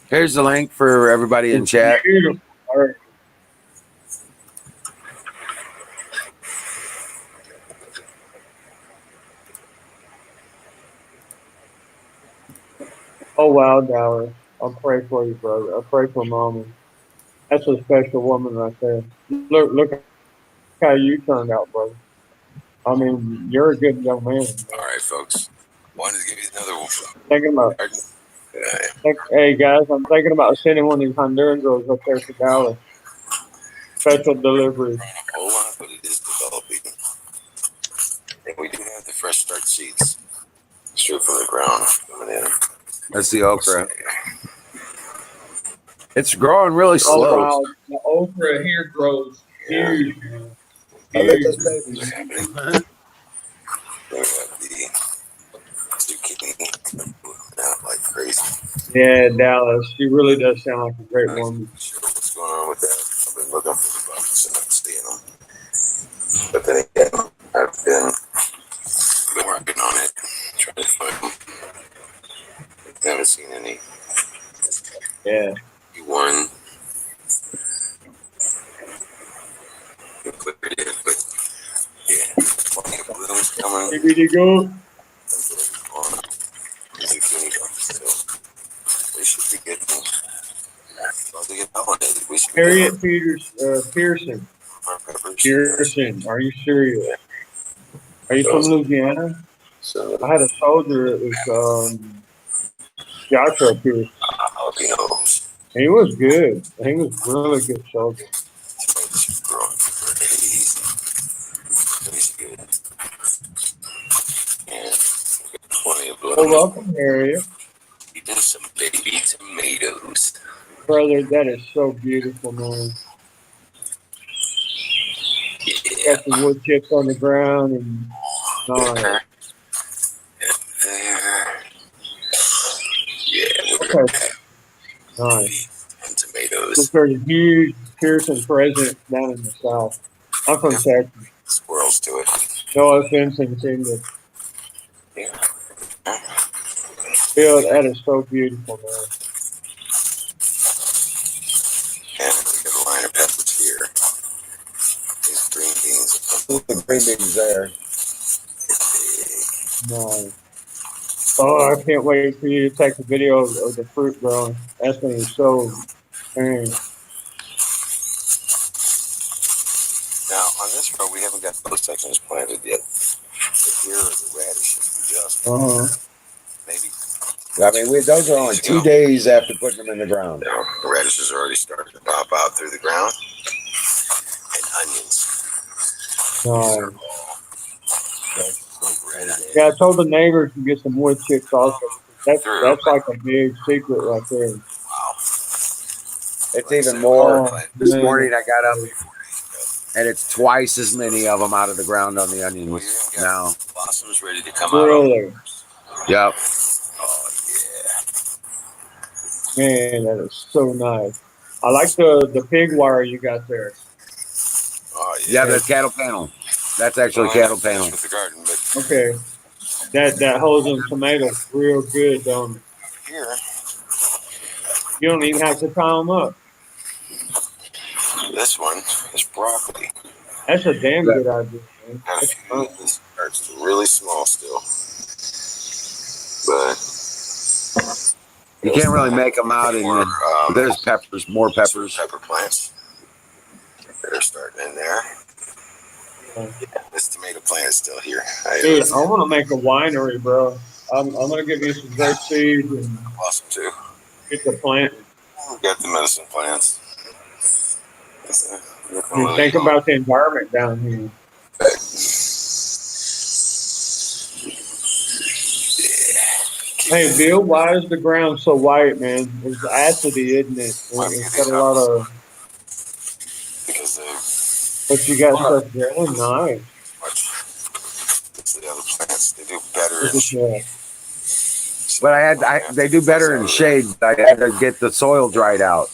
Here's the link for everybody in It's chat. beautiful. Oh wow, Dallas. I'll pray for you, brother. I'll pray for Mama. That's a special woman right there. Look how you turned out, brother. I mean, you're a good young man. All right, folks. Wanted to give you another one. Thinking about, hey guys, I'm thinking about sending one of these Honduran girls up there to Dallas. Special delivery. Hold on, but it is developing. And we do have the fresh start seeds. Straight from the ground coming in. That's the okra. It's growing really Oh slow. wow, the okra here grows huge. I bet those Huge. babies are happening. We have the zucchini out like crazy. Yeah, Dallas. She really does sound like a great woman. Sure what's going on with that. I've been looking for the bugs and not seeing them. But then again, I've been working on it, trying to find them. I haven't seen any. Yeah. One. Put it in, but yeah, plenty of blooms coming. CBD go. Zucchini so we should be getting about to get pollinated. We should be Harriet Pearson. our peppers. Pearson. Are you serious? Are you from Louisiana? So I had a soldier. It was Joshua Pearson. jalapenos. He was good. He was really good soldier. Tomatoes are growing crazy. Crazy good. And we got plenty of Well, blooms. welcome, Harriet. Eating some baby tomatoes. Brother, that is so beautiful, man. Yeah. Got some wood chips on the ground and There. There. Yeah, we're okay. Nice. and tomatoes. Just heard a huge Pearson presence down in the South. I'm from Texas. Squirrels to it. No offense anything, but Yeah. Bill, that is so beautiful, man. And we got a line of peppers here. These green beans. The green beans there. Nice. Oh, I can't wait for you to take a video of the fruit growing. That's going to be so, man. Now, on this row, we haven't got those sections planted yet. But here are the radishes. We just maybe. I mean, those are only 2 days after putting them in the ground. Now, the radishes are already starting to pop out through the ground. And onions. Nice. Yeah, I told the neighbors to get some wood chips also. That's like a big secret right there. Wow. It's even more. This morning I got up and it's twice as many of them out of the ground on the onions now. Blossoms ready to come out. Really? Yep. Oh, yeah. Man, that is so nice. I like the pig wire you got there. Oh, yeah, the cattle panel. That's actually cattle panel. With the garden, but okay. That holds them tomatoes real good, don't it? Here. You don't even have to tie them up. This one is broccoli. That's a damn good idea, man. This starts really small still. But you can't really make them out in there. There's peppers, more peppers. Pepper plants. They're starting in there. Yeah, this tomato plant is still here. Dude, I want to make a winery, bro. I'm going to give you some grape seeds and awesome too. Get the plant. We got the medicine plants. Think about the environment down here. Hey, Bill, why is the ground so white, man? It's acidy, isn't it? It's got a lot of. But you got stuff growing nice. The other plants, they do better. But they do better in shade. I had to get the soil dried out.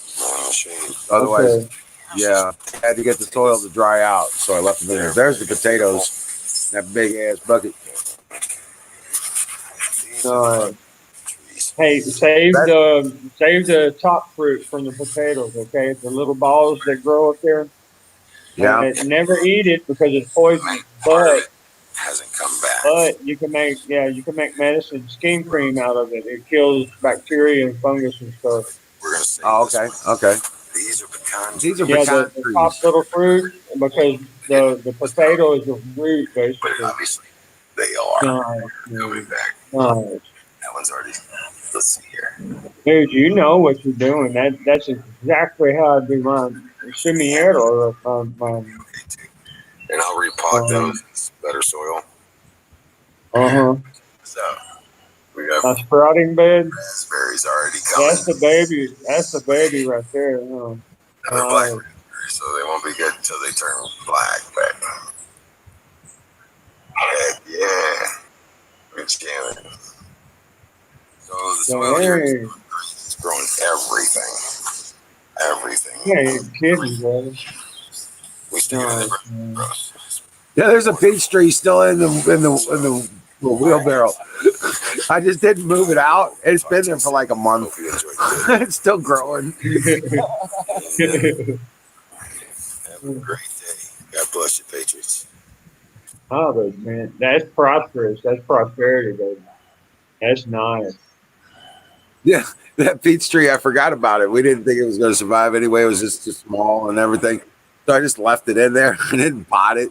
Otherwise, yeah, I had to get the soil to dry out, so I left them in there. There's the potatoes, that big ass bucket. Uh, hey, save the top fruit from the potatoes, okay? The little balls that grow up there. Yeah. Never eat it because it's poisonous. Hasn't come back. But you can make medicine skin cream out of it. It kills bacteria and fungus and stuff. We're gonna save okay. Okay. These are pecans. These are Yeah, pecan the trees. top little fruit because the potato is a root basically. But obviously, they are coming back. Nice. That one's already. Let's see here. Dude, you know what you're doing. That's exactly how I do mine. Simiero, And I'll repot those. It's better soil. Uh-huh. So we got My sprouting bed. raspberries already coming. That's the baby. That's the baby right there. They're black raspberries, so they won't be good until they turn black. But heck yeah, we're jamming. So the soil here is growing everything. Everything. Yeah, you're kidding, brother. We still got it. Yeah, there's a peach tree still in the wheelbarrow. I just didn't move it out. It's been there for like a month. It's still growing. Have a great day. God bless you, Patriots. Oh, but man, that's prosperous. That's prosperity, baby. That's nice. Yeah, that peach tree, I forgot about it. We didn't think it was going to survive anyway. It was just too small and everything. So I just left it in there. I didn't pot it.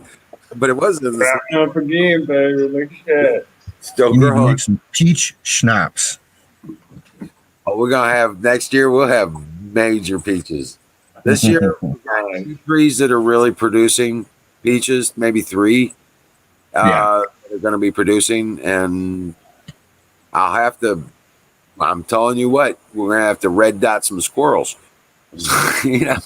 But it wasn't in the Wrapping up again, baby. Look at that. Still You need to growing. make some peach schnapps. Oh, we're going to have next year, we'll have major peaches. This year, we got 2 trees that are really producing peaches, maybe 3 that are going to be producing. And I'll have to, I'm telling you what, we're going to have to red dot some squirrels. Yeah.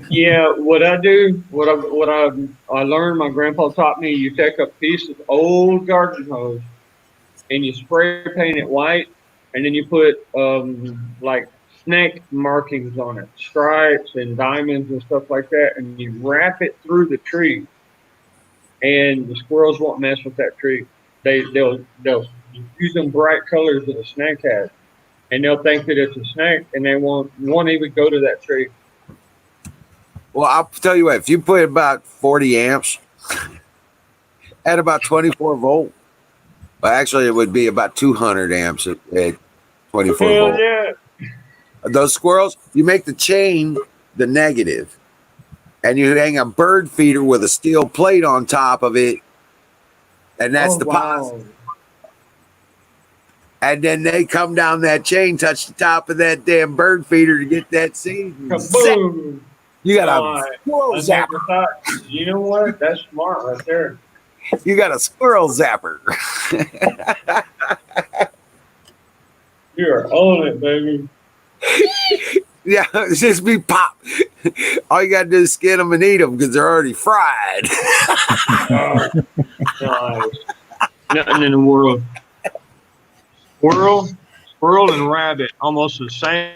Yeah, what I do, what I learned, my grandpa taught me, you take a piece of old garden hose and you spray paint it white, and then you put like snake markings on it, stripes and diamonds and stuff like that, and you wrap it through the tree, and the squirrels won't mess with that tree. They'll use them bright colors that a snake has, and they'll think that it's a snake, and they won't even go to that tree. Well, I'll tell you what, if you put about 40 amps at about 24 volt, well, actually, it would be about 200 amps at 24 Hell volt. yeah. Those squirrels, you make the chain the negative, and you hang a bird feeder with a steel plate on top of it, and that's the positive. And then they come down that chain, touch the top of that damn bird feeder to get that seed. Kaboom. You got a squirrel zapper. You know what? That's smart right there. You got a squirrel zapper. You're on it, baby. Yeah, it's just be pop. All you got to do is skin them and eat them because they're already fried. Oh, nice. Nothing in the world. Squirrel and rabbit, almost the same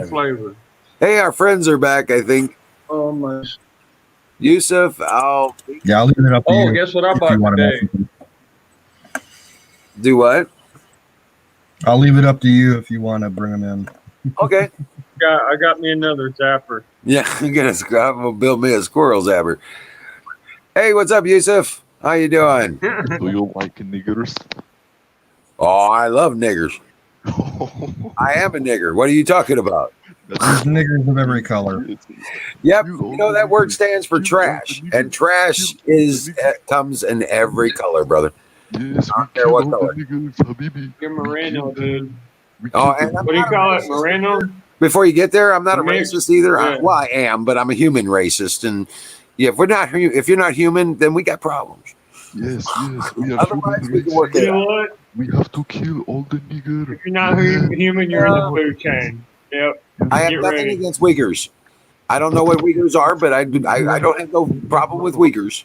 flavor. Hey, our friends are back, I think. Oh my! Yusuf, I'll leave it up to you. Oh, guess what I if bought you wanna today? message me. Do what? I'll leave it up to you if you want to bring them in. Okay. I got me another zapper. Yeah, I'm gonna build me a squirrel zapper. Hey, what's up, Yusuf? How you doing? Do you like niggers? Oh, I love niggers. I am a nigger. What are you talking about? There's niggers of every color. Yep, you know that word stands for trash, and trash comes in every color, brother. Yes, I don't care what color. You're Moreno, dude. Oh, and What do you call it, Moreno? before you get there, I'm not a Mixed. racist either. Yeah. Well, I am, but I'm a human racist, and yeah, if you're not human, then we got problems. Yes, we are Otherwise, we can work You it know out. what? We have to kill all the niggers. If you're not human, you're in the food chain. Yep. I have Get nothing ready. against Uyghurs. I don't know what Uyghurs are, but I don't have no problem with Uyghurs.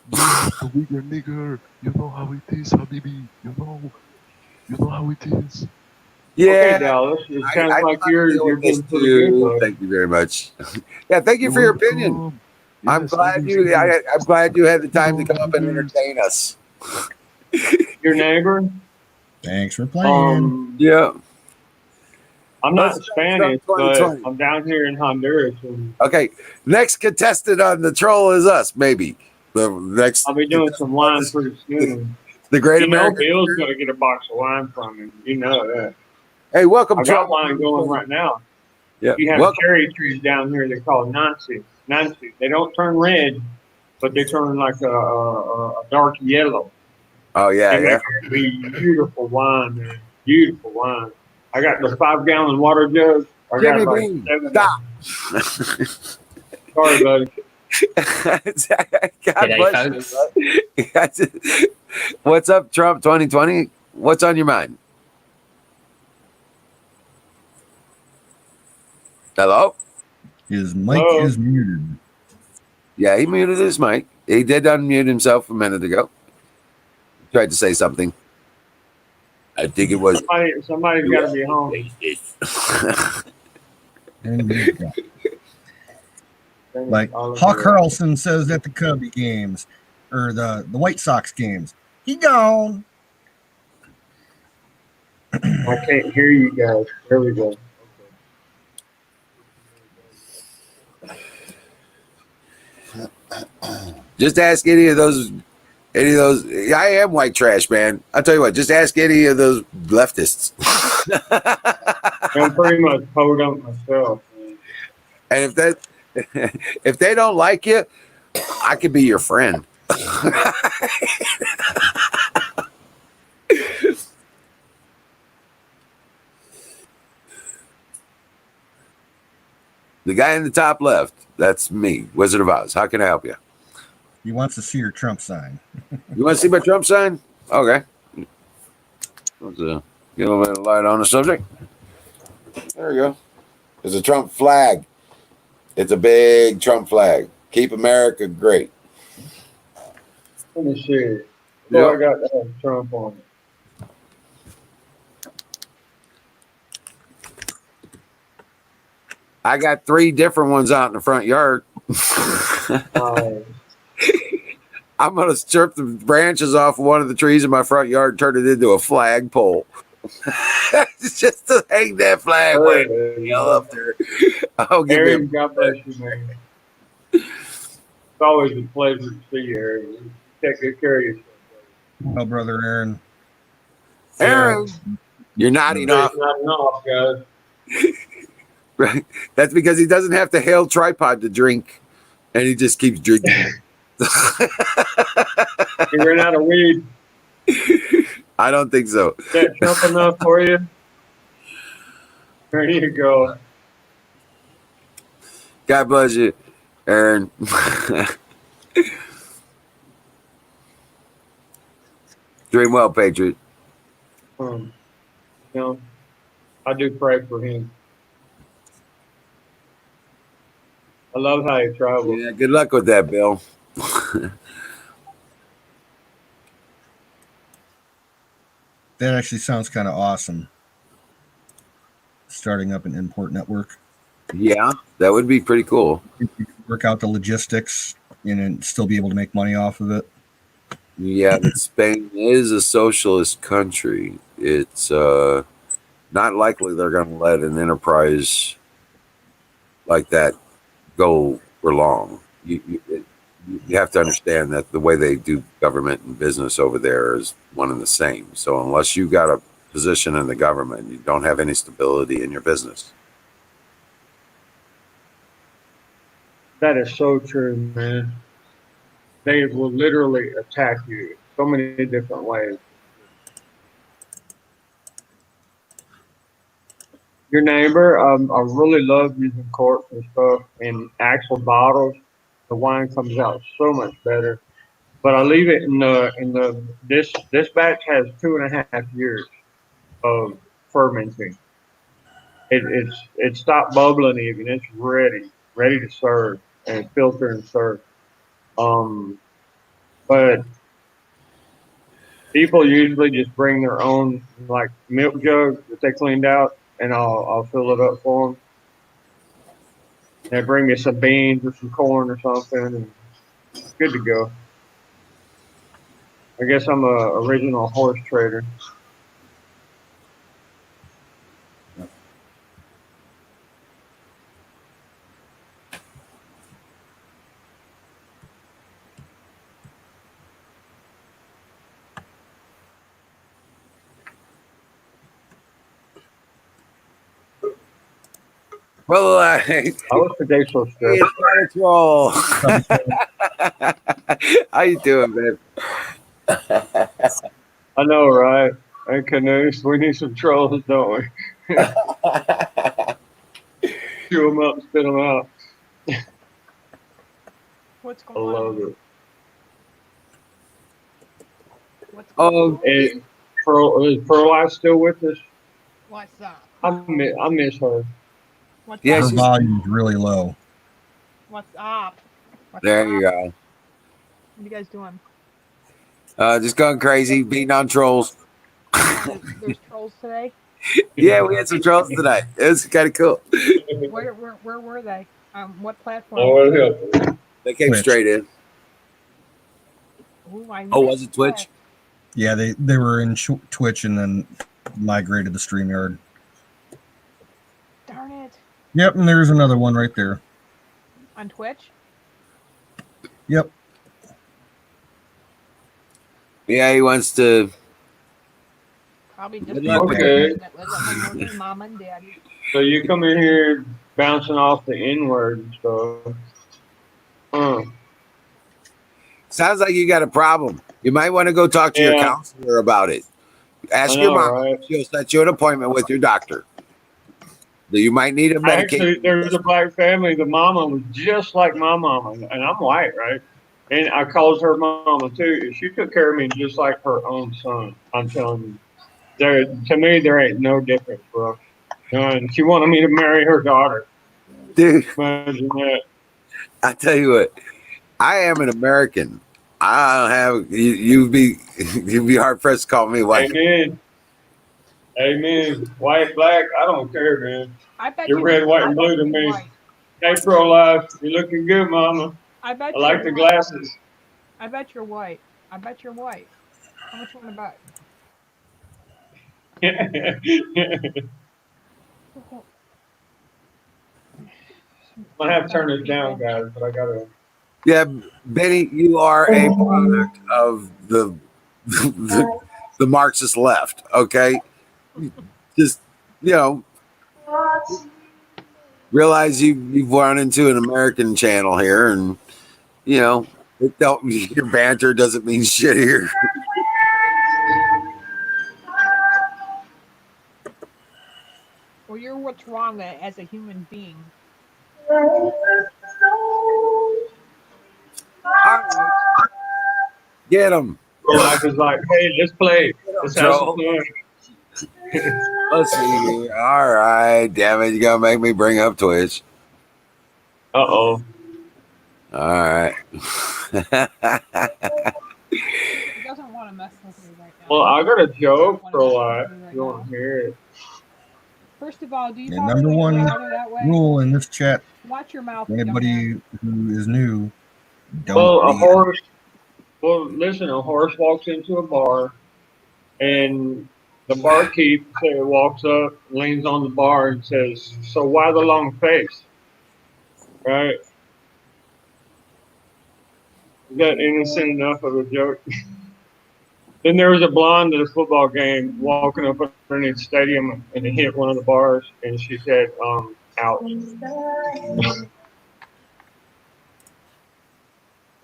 The Uyghur nigger, you know how it is, Habibi. You know how it is. Yeah, Okay, Dallas. It sounds like you're doing pretty good, bud. Thank you very much. Yeah, thank you for your opinion. Welcome. I'm Yes, glad amazing. I'm glad you had the time to come up and entertain us. Your neighbor? Thanks for playing. Yeah. I'm not Let's Spanish, start but 2020. I'm down here in Honduras, and Okay. Next contestant on the troll is us, maybe. The next I'll be doing some wine pretty soon. the Great You know, American. Bill's gonna get a box of wine from him. You know that. Hey, welcome, I got Troll. wine going right now. Yeah. You have Welcome. cherry trees down here. They call Nancy. Nancy. They don't turn red, but they turn like a dark yellow. Oh yeah, They yeah. make beautiful wine, man. Beautiful wine. I got the 5-gallon water jug. I got Jimmy like Bean, 7. stop. Sorry, buddy. God G'day, bless folks. you. What's up, Trump 2020? What's on your mind? Hello? His mic Hello? is muted. Yeah, he muted his mic. He did unmute himself a minute ago. Tried to say something. I think it was. Somebody's got to be home. And he's gone. Like All of Hawk you. Carlson says at the Cubby games or the White Sox games, he gone. I can't hear you guys. There we go. Just ask any of those. I am white trash, man. I'll tell you what. Just ask any of those leftists. I'm pretty much podunk myself. Man. And if they don't like you, I could be your friend. The guy in the top left, that's me, Wizard of Oz. How can I help you? He wants to see your Trump sign. You want to see my Trump sign? Okay. Let's get a little bit of light on the subject. There we go. It's a Trump flag. It's a big Trump flag. Keep America great. Let me see. Yep. I got to have Trump on it. I got 3 different ones out in the front yard. I'm going to strip the branches off of one of the trees in my front yard and turn it into a flagpole. Just to hang that flag way up there. Oh, give Aaron, me God bless you, man. It's always a pleasure to see you, Aaron. You take good care of yourself. Oh, brother Aaron. Aaron, you're nodding off. It's not enough, guys. Right. That's because he doesn't have to hail tripod to drink, and he just keeps drinking. You ran out of weed. I don't think so. Is that Trump enough for you? There you go. God bless you, Aaron. Dream well, Patriot. You know, I do pray for him. I love how he travels. Yeah, good luck with that, Bill. That actually sounds kind of awesome. Starting up an import network. Yeah, that would be pretty cool. Work out the logistics and still be able to make money off of it. Yeah, but Spain is a socialist country. It's not likely they're going to let an enterprise like that go for long. You have to understand that the way they do government and business over there is one and the same. So unless you got a position in the government, you don't have any stability in your business. That is so true, man. They will literally attack you so many different ways. Your neighbor, I really love using corks and stuff in actual bottles. The wine comes out so much better. But I leave it in the this batch has 2.5 years of fermenting. It stopped bubbling even. It's ready to serve and filter and serve. But people usually just bring their own like milk jugs that they cleaned out, and I'll fill it up for them. They bring me some beans or some corn or something, and it's good to go. I guess I'm a original horse trader. Well, I wish the day so stressed. it's not a troll. How you doing, man? I know, right? Hey, Canoes, we need some trolls, don't we? Chew them up, spit them out. What's I going love on? it. What's going Oh, on? And is Pearl Life still with us? What's up? I miss her. What's yeah, Her up? she's volume's really low. What's up? What's there. up? You go. What you guys doing? Just going crazy, beating on trolls. There's trolls today. Yeah, we had some trolls tonight. It was kind of cool. Where were they? What platform? Oh, yeah. They came Twitch. straight in. Ooh, I Oh, was missed it Twitch? Yeah, they were in Twitch and then migrated to StreamYard. that. Darn it. Yep, and there's another one right there. On Twitch? Yep. Yeah, he wants to. Probably just Good luck, Okay. let them know their mama and daddy. So you come in here bouncing off the N-word and stuff. Sounds like you got a problem. You might want to go talk to your Yeah. counselor about it. Ask I your know, mom. right? She'll set you an appointment with your doctor. You might need a medication. Actually, there's a black family. The mama was just like my mama, and I'm white, right? And I called her mama too. She took care of me just like her own son. I'm telling you, to me there ain't no difference, bro. And she wanted me to marry her daughter. Dude, Imagine that. I tell you what, I am an American. I don't have you'd be hard pressed to call me white. Amen. Amen. White, black, I don't care, man. I bet You're you red, white, I and bet blue to you're me. white. Hey, pro life, you're looking good, mama. I bet I you're like the white. glasses. I bet you're white. I bet you're white. How much you want to bet? I have to turn this down, guys, but I gotta. Yeah, Benny, you are a product of the Marxist left. Okay, just realize you've run into an American channel here, and it don't your banter doesn't mean shit here. Well, you're what's wrong as a human being. All right, get him. Pro life is like, hey, let's play. Let's have some Troll. fun. Let's see here. All right, damn it, you gotta make me bring up Twitch. Uh-oh. All right. He doesn't want to mess with me right now. Well, I got a joke, Wanna Pro mess life. with me right You want now. to hear it? First of all, do you The talk number to your one daughter that way? rule in this chat, Watch your mouth, anybody who is new, don't Well, a DM. horse. Well, listen, a horse walks into a bar, and the barkeep walks up, leans on the bar, and says, "So why the long face?" Right? Is that innocent enough of a joke? Then there was a blonde at a football game walking up underneath the stadium, and it hit one of the bars, and she said, "Ouch."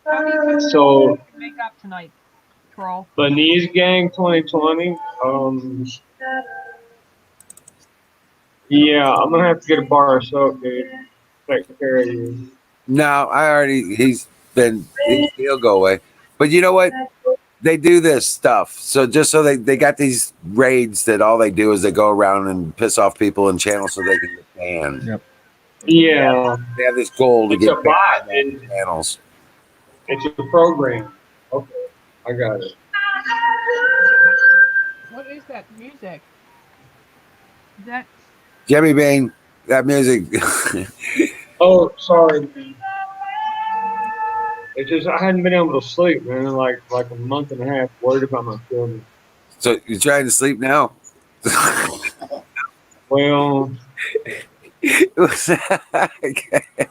How do you So make up tonight, troll? Benize Gang 2020. Yeah, I'm gonna have to get a bar of soap, dude. Take care of you. No, he'll go away. But you know what? They do this stuff. So just so they got these raids that all they do is they go around and piss off people and channels so they can get banned. Yep. Yeah, They have this goal to it's get a bot. banned on channels. It's a program. Okay, I got it. What is that music? Is that Jimmy Bean, that music. Oh, sorry, man. It's just I hadn't been able to sleep, man, in like a month and a half. Worried about my children. So you're trying to sleep now? Well, it's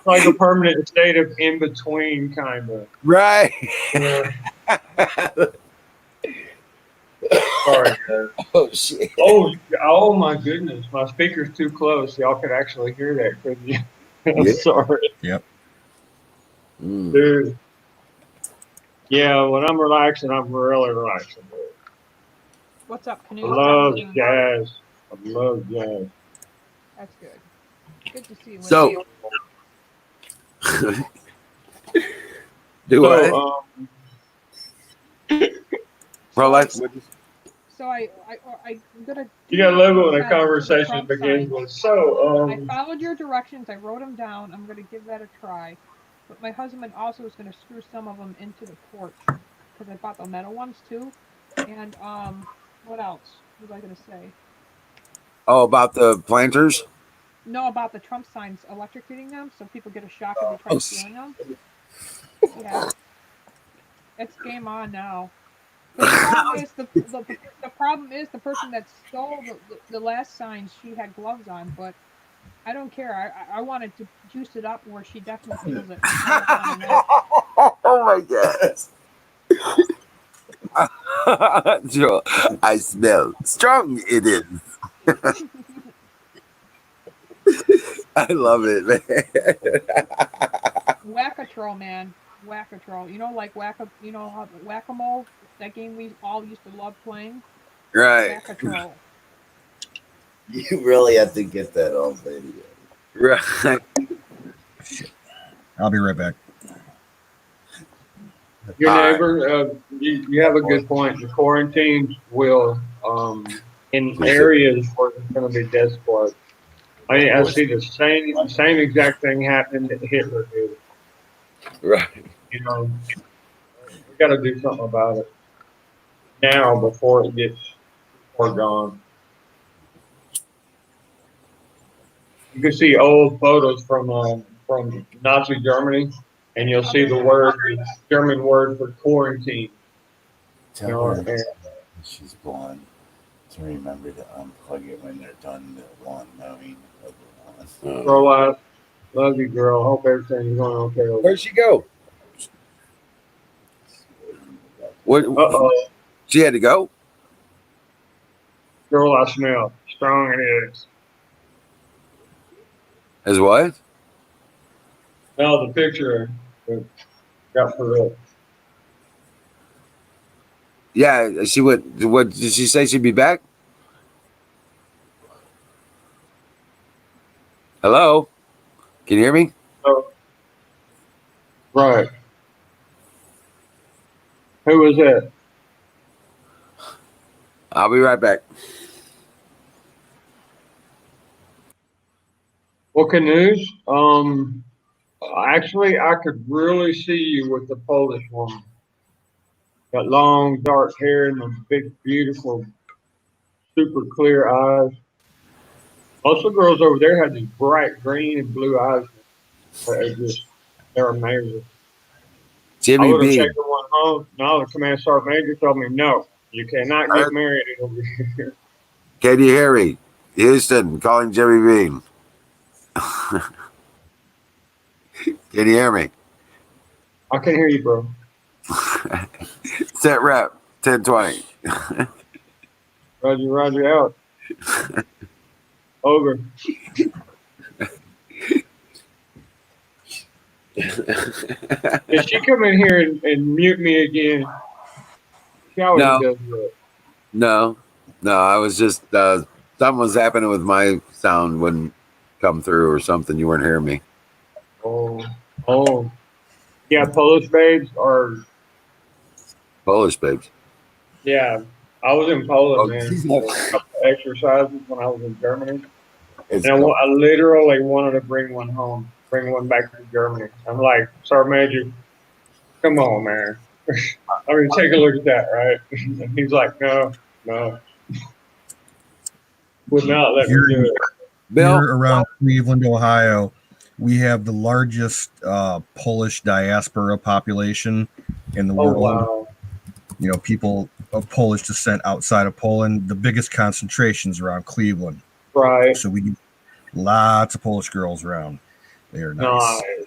like a permanent state of in between, kind of. Right. Yeah. Sorry, guys. Oh shit. Oh my goodness. My speaker's too close. Y'all could actually hear that, couldn't you? I'm Yeah. sorry. Yep. Mm. Dude. Yeah, when I'm relaxing, I'm really relaxing. Dude. What's up, I Canute? love jazz. I love jazz. That's good. Good to see you. So, do what? So, Pro life? So I'm gonna. you gotta love it when a Trump conversation begins signs. with, so, I followed your directions. I wrote them down. I'm gonna give that a try. But my husband also is gonna screw some of them into the porch because I bought the metal ones too. And what else was I gonna say? Oh, about the planters? No, about the Trump signs electrocuting them so people get a shock if they try Oh, stealing them. Yeah, it's game on now. But the problem is the problem is the person that stole the last signs. She had gloves on, but I don't care. I wanted to juice it up where she definitely feels it with gloves on and that. Oh my god. Joe, I smell strong it is. I love it, man. Whack-a-troll, man. Whack-a-troll. You know, like whack-a-mole, that game we all used to love playing. Right. Whack-a-troll. You really have to get that on video. Right. I'll be right back. your All right. neighbor, you have a good point. The quarantines will, in areas where there's going to be death squads. I see the same exact thing happened that Hitler did. Right. You know, we got to do something about it now before it gets far gone. You can see old photos from Nazi Germany, and you'll see the German word for quarantine. You Tell know, her and she's blonde to remember to unplug it when they're done the lawn mowing of the lawn. grow up. Love you, girl. Hope everything's going okay. Where'd she go? What? Uh-oh. She had to go? Girl, I smell. Strong it is. As what? No, the picture that got put up. Yeah, she would. What did she say? She'd be back? Hello? Can you hear me? So, right. Who was that? I'll be right back. Well, Canoes, actually, I could really see you with the Polish woman. Got long, dark hair and the big, beautiful, super clear eyes. Most of the girls over there had these bright green and blue eyes. They're amazing. I Jimmy would have B. taken one home. No, the command sergeant major told me, no, you cannot get married over here. Can you hear me? Houston, calling Jimmy Bean. Can you hear me? I can hear you, bro. Set rep 1020. Roger, out. Over. If she come in here and mute me again, she always No. does that. No, I was just something was happening with my sound wouldn't come through or something. You weren't hearing me. Oh. Yeah, Polish babes are, Polish babes. yeah. I was in Poland, man, Oh, for a couple of exercises when I was in Germany. It's And I literally wanted to bring one home, bring one back to Germany. I'm like, Sergeant Major, come on, man. I mean, take a look at that, right? And he's like, no. Would not let me do it. Bill, Here around Cleveland, Ohio, we have the largest Polish diaspora population in the Oh, world. wow. You know, people of Polish descent outside of Poland. The biggest concentrations around Cleveland. Right. So we get lots of Polish girls around. They are nice. Nice.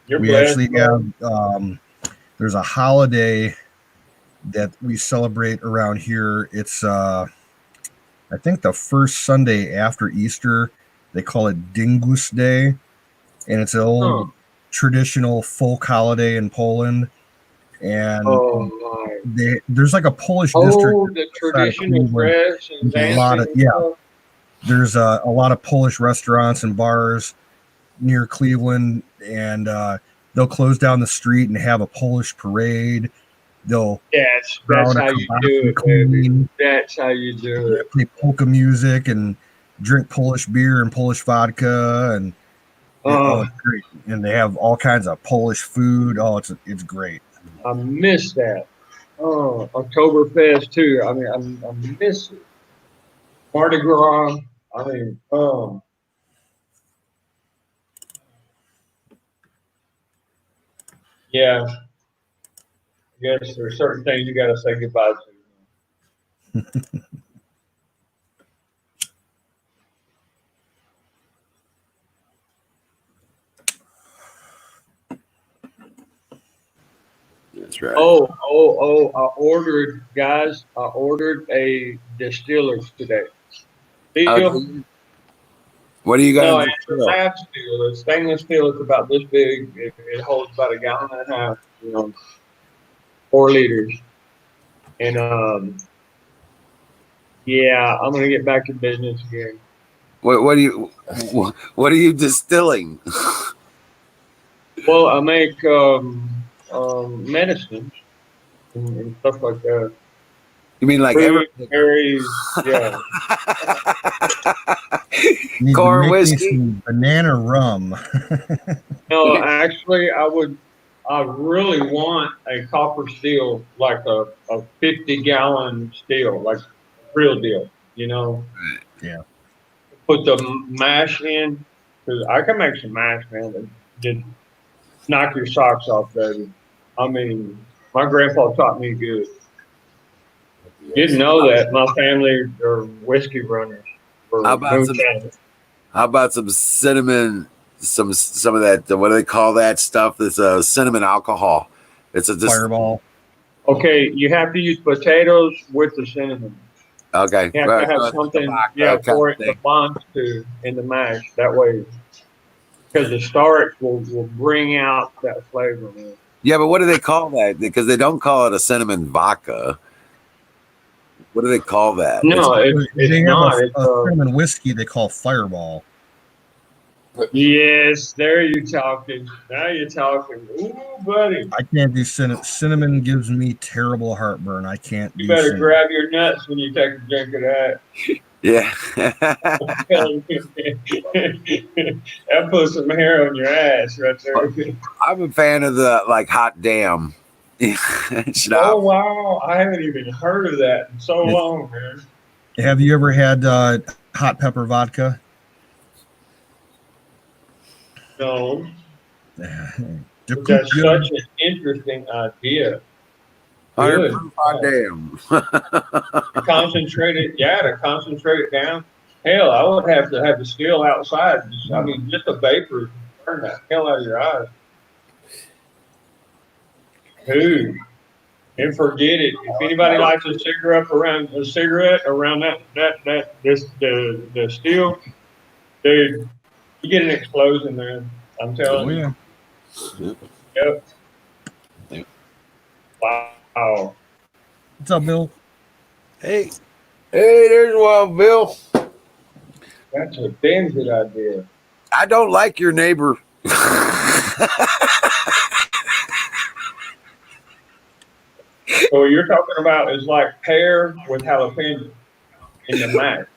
You're We blessed, actually man. have there's a holiday that we celebrate around here. It's I think the first Sunday after Easter. They call it Dingus Day, and it's an old traditional folk holiday in Poland. And there's like a Polish district. Oh, the traditional dress and There's dancing. there's a lot of Polish restaurants and bars near Cleveland, and they'll close down the street and have a Polish parade. They'll that's how you do it, baby. That's how you do it. Play polka music and drink Polish beer and Polish vodka, and it's great. And they have all kinds of Polish food. Oh, it's great. I miss that. Oh, Oktoberfest too. I mean, I miss it. Mardi Gras. I mean, yeah. I guess there's certain things you got to say goodbye to. That's right. I ordered, guys. I ordered a distillers today. What do you got? No, it's a lab steel. It's stainless steel. It's about this big. It holds about 1.5 gallons. 4 liters. And yeah, I'm gonna get back to business again. What are you distilling? Well, I make medicine and stuff like that. You mean like everything? Berries, yeah. Corn whiskey, banana rum. No, actually, I really want a copper steel, like a 50-gallon steel, like real deal. Yeah. Put the mash in, because I can make some mash, man, that just knock your socks off, baby. I mean, my grandpa taught me good. Didn't know that my family are whiskey runners. How about some cinnamon? Some of that. What do they call that stuff? It's a cinnamon alcohol. It's a Fireball. Okay, you have to use potatoes with the cinnamon. Okay. You have to have something, for it to bond to in the mash. That way, because the starch will bring out that flavor, man. Yeah, but what do they call that? Because they don't call it a cinnamon vodka. What do they call that? No, it's not. It's a cinnamon whiskey they call Fireball. Yes, there you're talking. Now you're talking. Ooh, buddy. I can't do cinnamon. Cinnamon gives me terrible heartburn. I can't do You better cinnamon. grab your nuts when you take a drink of that. Yeah. That puts some hair on your ass right there. I'm a fan of the hot damn. Oh wow, I haven't even heard of that in so long, man. Have you ever had hot pepper vodka? No. That's such an interesting idea. Good. Hot damn. To concentrate it down. Hell, I would have to have the steel outside. I mean, just a vapor burn the hell out of your eyes. Dude, and forget it. If anybody likes a cigarette around the steel, dude, you get an explosion there. I'm telling you. Yep. Wow. What's up, Bill? Hey, there's one, Bill. That's a damn good idea. I don't like your neighbor. So what you're talking about is like pear with jalapeno in the mash.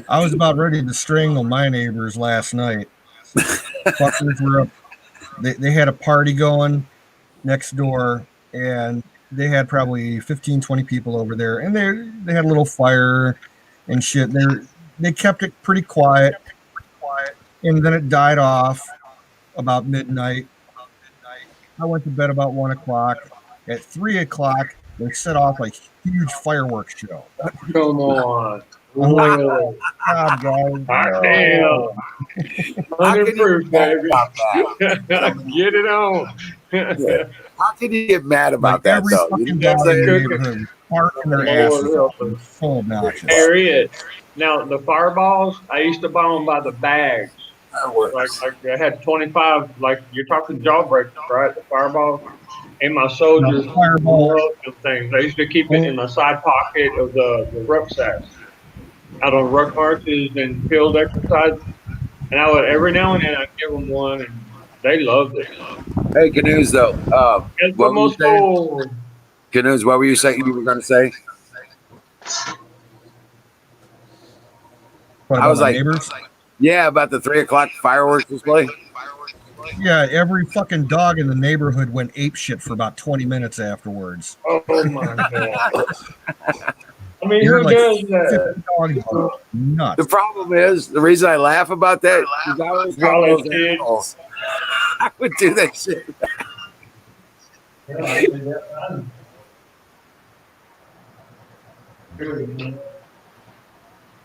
I was about ready to strangle my neighbors last night. Fuckers were up. They had a party going next door, and they had probably 15, 20 people over there, and they had a little fire and shit. They kept it pretty quiet, and then it died off about midnight. I went to bed about 1 o'clock. At 3 o'clock, they set off a huge fireworks show. Come on. I'm like, oh, God, guys. Hot damn. 100 proof, baby. Get it on. How can you get mad about Like that every though? fucking You know what dog I'm in the saying? neighborhood was barking their Lord asses help off. It us. was so obnoxious. Harriet. Now the fireballs, I used to buy them by the bags. That works. Like I had 25. Like you're talking jawbreakers, right? The fireballs. And my soldiers No, fireball. love them things. I used to keep it in my side pocket of the rucksacks, out on ruck marches and field exercises. And I would every now and then I'd give them one, and they loved it. Hey, Canoes, though. What were you saying? Eskimo. Canoes, what were you saying you were going to say? What I about was my like, neighbors? yeah, about the 3 o'clock fireworks display. Yeah, every fucking dog in the neighborhood went ape shit for about 20 minutes afterwards. Oh my god! I mean, You who heard like does 50 that? dogs go nuts. The problem is, the reason I laugh about that is I was one of College those kids. assholes. I would do that shit.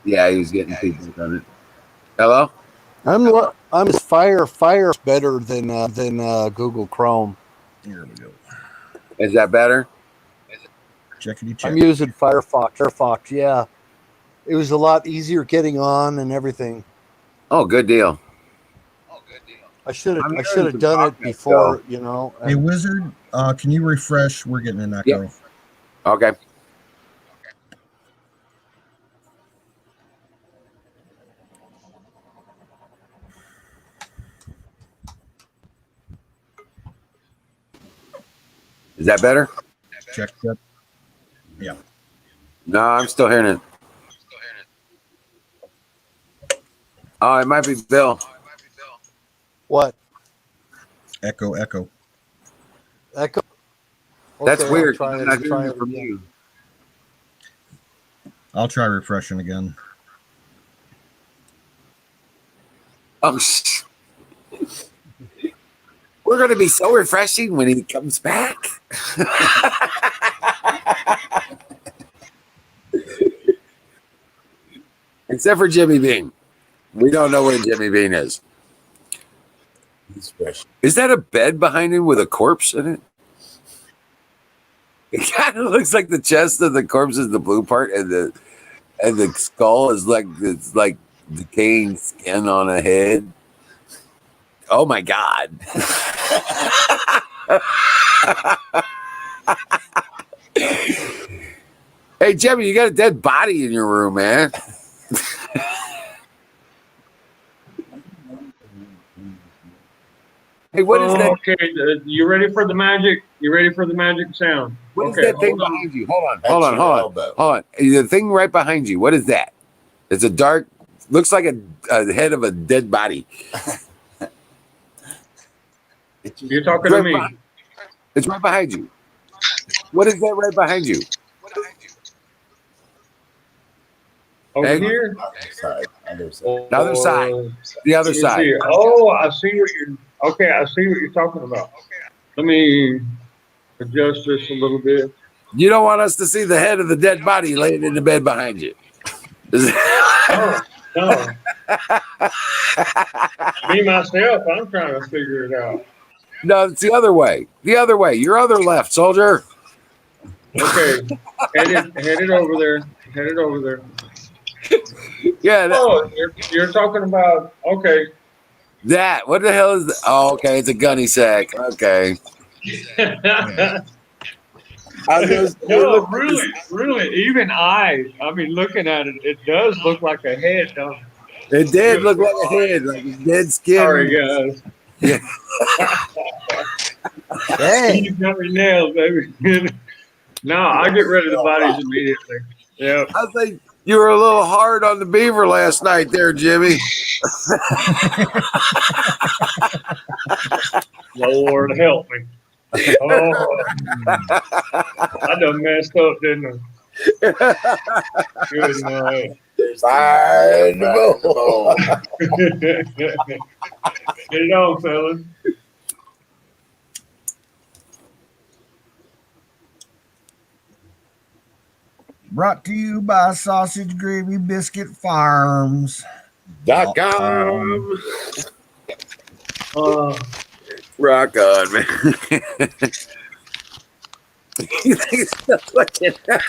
Yeah, he was getting feedback on it. Hello? I'm Fire better than Google Chrome. Here we go. Is that better? Checkity check. I'm using Firefox. Yeah, it was a lot easier getting on and everything. Oh, good deal. I should I'm have hearing some done it talk before, you know. Hey, Wizard, can you refresh? We're getting an echo. Yep. Okay. Is that better? Check that. Yeah. No, I'm still hearing it. Oh, it might be Bill. What? Echo, echo. Echo? That's Okay, weird. I'll try I'm it, not hearing try it it from again. you. I'll try refreshing again. Oh, we're going to be so refreshing when he comes back. Except for Jimmy Bean. We don't know where Jimmy Bean is. He's special. Is that a bed behind him with a corpse in it? It kind of looks like the chest of the corpse is the blue part, and the skull is like it's like decaying skin on a head. Oh my god! Hey Jimmy, you got a dead body in your room, man. Hey, what is that? Okay, you ready for the magic? You ready for the magic sound? What is Okay, that thing hold on. behind you? Hold on, That's hold on, your hold on, elbow. hold on. The thing right behind you. What is that? It's a dark. Looks like a head of a dead body. You're talking to me. It's right behind you. What is that right behind you? Over Hey. here? Other side. The other side. The other Let me side. see. Oh, I see what you're. Okay, I see what you're talking about. Let me adjust this a little bit. You don't want us to see the head of the dead body laying in the bed behind you. No, no. Me myself, I'm trying to figure it out. No, it's the other way. The other way. Your other left, soldier. Okay, head it over there. Head it over there. Yeah, Oh, you're talking about okay. that. What the hell is that? Oh, okay. It's a gunny sack. Okay. No, really, even eyes. I mean, looking at it, it does look like a head, don't it? It did look like a head, like a dead skin. Sorry, guys. Yeah. Dang. You got me nailed, baby. No, I get rid of the bodies immediately. Yeah. I think you were a little hard on the beaver last night there, Jimmy. Lord help me. Oh, I done messed up, didn't I? Good night. Fine. Get it on, fellas. Brought to you by Sausage Gravy Biscuit Farms. .com. Uh, Rock on, man. You think it's still clicking? I'm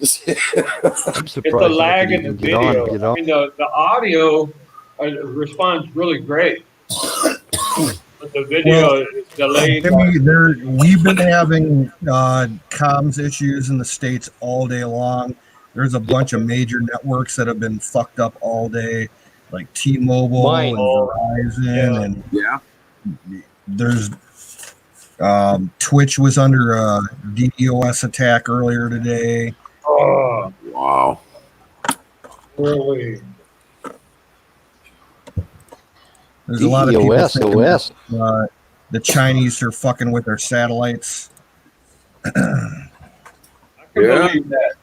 It's a surprised I lag could in the even get on. video. You know, I mean, the audio responds really great, but the video is delayed. We've been having comms issues in the States all day long. There's a bunch of major networks that have been fucked up all day, like T-Mobile Mine. and Verizon, and Yeah. there's Twitch was under a DDoS attack earlier today. Oh, Wow. really? There's a lot of people DDoS, thinking OS. the Chinese are fucking with their satellites. I can Yeah. believe that.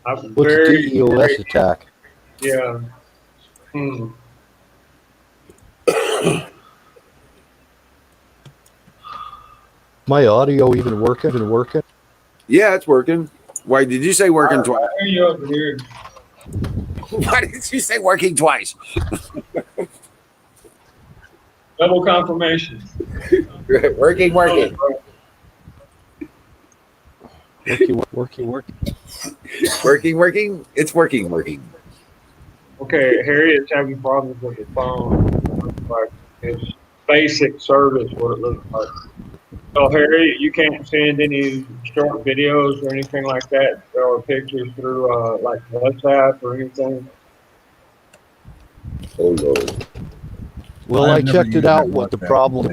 I'm What's very, DDoS very, attack? yeah. Hmm. My audio even working? Yeah, it's working. Why did you say working twice? I hear you over here. Why did you say working twice? Double confirmation. Working. Working. Working. It's working. Okay, Harriet's having problems with the phone. Like it's basic service, what it looks like. So Harriet, you can't send any short videos or anything like that, or pictures through like WhatsApp or anything. Oh no. Well, I've I never checked it used out. that What the WhatsApp.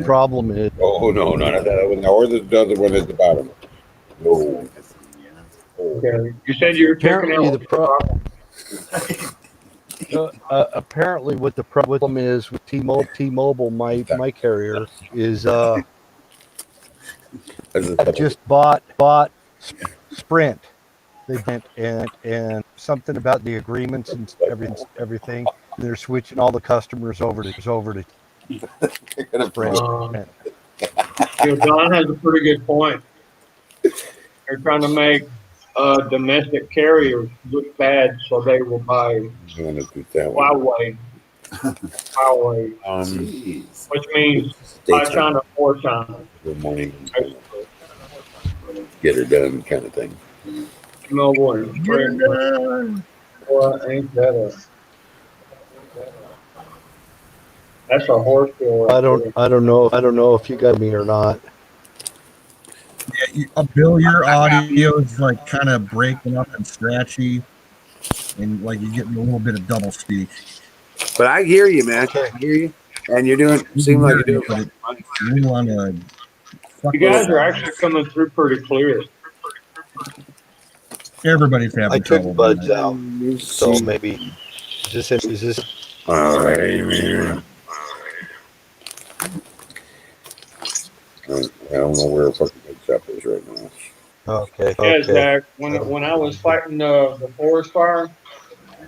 problem is? Oh no, none of that. Or the other one at the bottom. No. Okay, you said you were checking Apparently, out. the apparently what the problem is with T-Mobile, my carrier is I just bought Sprint. They went and something about the agreements and everything. They're switching all the customers over to Sprint. Don has a pretty good point. They're trying to make domestic carriers look bad, so they will buy Huawei. Which means buy China for China. Good morning. Get her done, kind of thing. T-Mobile and Sprint. Boy, ain't that that's a horse deal. I don't know if you got me or not. Yeah, Bill, your audio is like kind of breaking up and scratchy, and like you're getting a little bit of double speak. But I hear you, man. Okay. I hear you. And you're doing seem like you're doing You guys are actually coming through pretty clear. Everybody's having I took trouble. buds out, so maybe is this? All right, man. I don't know where fucking Big Shop is right now. Okay. Yeah, Zach. When I was fighting the forest fire,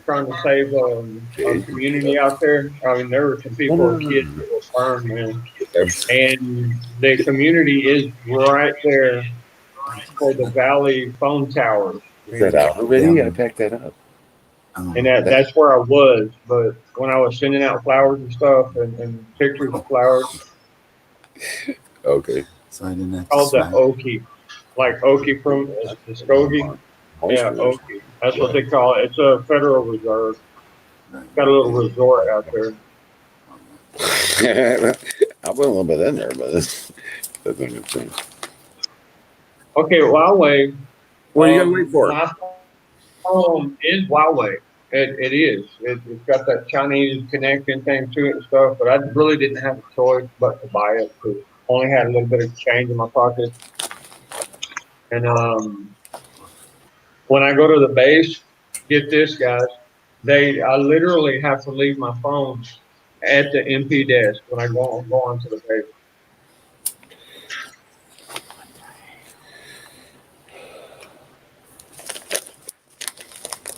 trying to save a community out there. I mean, there were some people, kids that were burned, man. And the community is right there for the Valley phone towers. Is that out already? I packed that up. And that's where I was. But when I was sending out flowers and stuff and pictures of flowers, Okay. So I didn't have called to the smack. Okie. Like Okie from the Skokie. Yeah, Okie. That's what they call it. It's a Federal Reserve. Got a little resort out there. I put a little bit in there, but that's doesn't make sense. Okay, Huawei. What are you gonna wait for? My phone is Huawei. It is. It's got that Chinese connection thing to it and stuff, but I really didn't have a choice but to buy it because I only had a little bit of change in my pocket. And when I go to the base, get this, guys, I literally have to leave my phone at the MP desk when I go onto the base.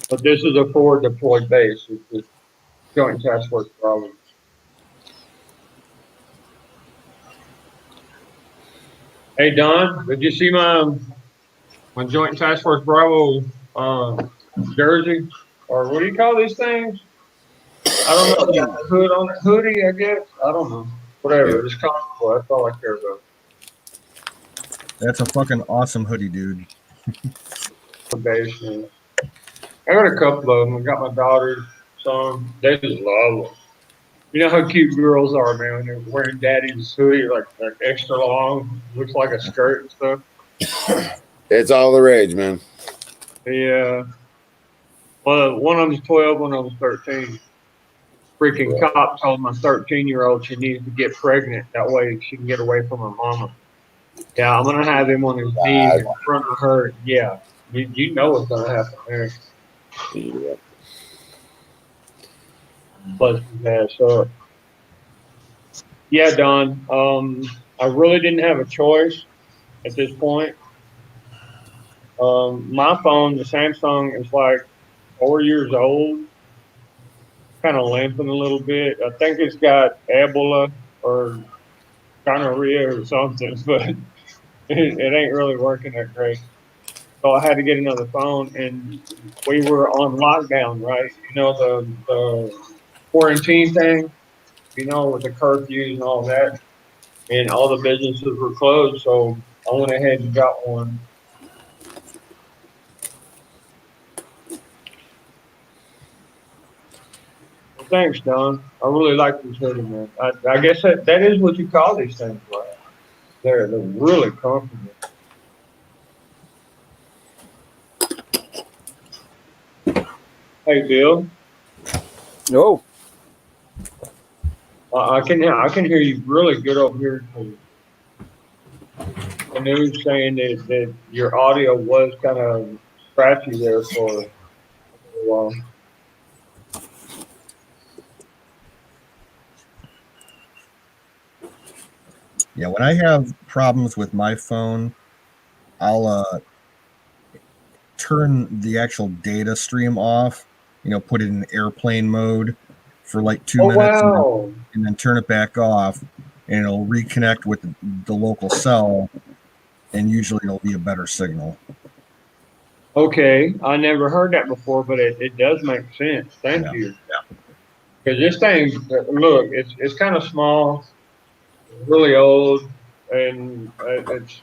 But this is a forward deployed base. It's Joint Task Force Bravo. Hey Don, did you see my Joint Task Force Bravo jersey? Or what do you call these things? I don't know. Hood on it, hoodie, I guess. I don't know. Whatever. It's comfortable. That's all I care about. That's a fucking awesome hoodie, dude. The basement. I got a couple of them. I got my daughter's son. They just love them. You know how cute girls are, man, when they're wearing daddy's hoodie, like extra long, looks like a skirt and stuff. It's all the rage, man. Yeah. Well, one of them's 12, one of them's 13. Freaking cop told my 13-year-old she needs to get pregnant. That way she can get away from her mama. Yeah, I'm going to have him on his knees in front of her. Yeah. You know what's going to happen there. Yeah. Bust his ass up. Yeah, Don. I really didn't have a choice at this point. My phone, the Samsung, is like 4 years old, kind of limping a little bit. I think it's got Ebola or gonorrhea or something, but it ain't really working that great. So I had to get another phone, and we were on lockdown, right? You know, the quarantine thing, you know, with the curfews and all that, and all the businesses were closed. So I went ahead and got one. Well, thanks, Don. I really like this hoodie, man. I guess that is what you call these things, right? They're really comfortable. Hey, Bill. Oh, I can hear you really good over here. The news saying that your audio was kind of scratchy there for a little while. Yeah, when I have problems with my phone, I'll turn the actual data stream off, put it in airplane mode for like 2 minutes Wow. and then turn it back off, and it'll reconnect with the local cell, and usually it'll be a better signal. Okay, I never heard that before, but it does make sense. Thank you. Yeah. Because this thing, look, it's kind of small, really old, and it's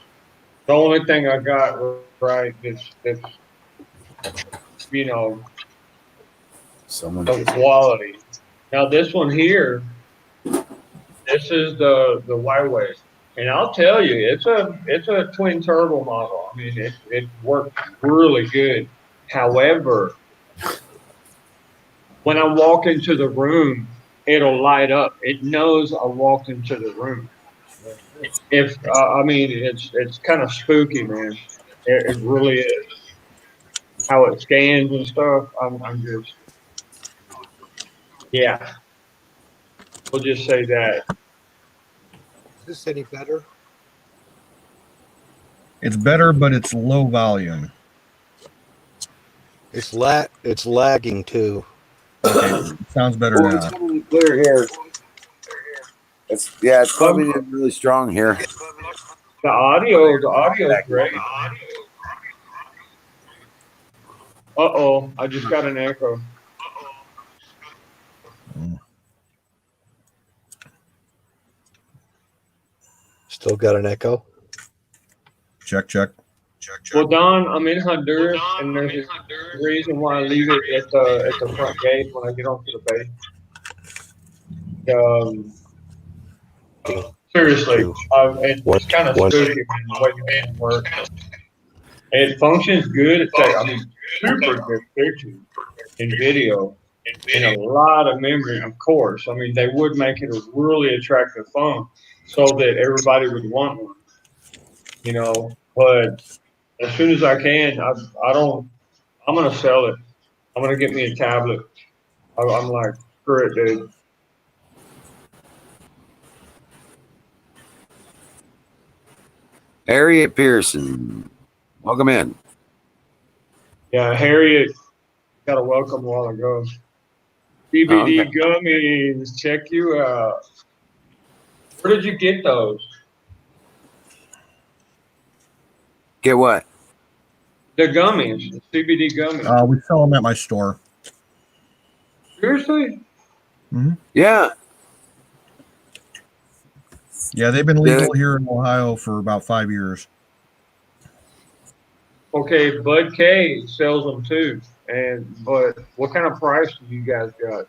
the only thing I got right. That's you know someone. of quality. Now this one here, this is the Huawei, and I'll tell you, it's a twin turbo model. I mean, it works really good. However, when I walk into the room, it'll light up. It knows I walked into the room. If I mean, it's kind of spooky, man. It really is. How it scans and stuff. I'm just yeah. We'll just say that. Is this any better? It's better, but it's low volume. It's lagging too. Okay, sounds better Oh, it's now. coming clear here. It's coming in really strong here. The audio is great. I just got an echo. Still got an echo. Check. Well, Don, I'm in Honduras, and there's a reason why I leave it at the front gate when I get onto the base. Seriously, it's kind of spooky, man, the way the thing works. It functions good. Super good pictures and video, and a lot of memory, of course. I mean, they would make it a really attractive phone so that everybody would want one. But as soon as I can, I don't. I'm gonna sell it. I'm gonna get me a tablet. I'm like, screw it, dude. Harriet Pearson, welcome in. Yeah, Harriet got a welcome a while ago. CBD gummies, check you out. Where did you get those? Get what? The gummies, the CBD gummies. We sell them at my store. Seriously? Mm-hmm. Yeah. Yeah, they've been legal here in Ohio for about 5 years. Okay, Bud K sells them too. But what kind of price do you guys got?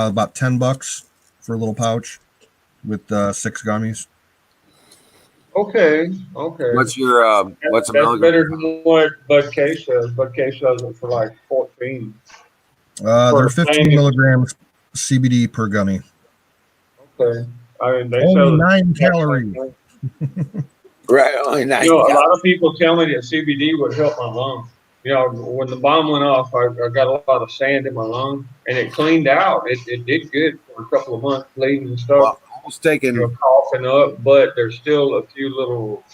About $10 for a little pouch with 6 gummies. Okay, okay. What's your what's a That's milligram? better than what Bud K sells. Bud K sells it for like 14. They're 15 plain- milligrams CBD per gummy. Okay. I mean, they Only sell 9 it. calories. Right, only 9 You know, a calories. lot of people tell me that CBD would help my lungs. You know, when the bomb went off, I got a lot of sand in my lung, and it cleaned out. It did good for a couple of months, bleeding and stuff. Well, I was taking. You know, coughing up, but there's still a few little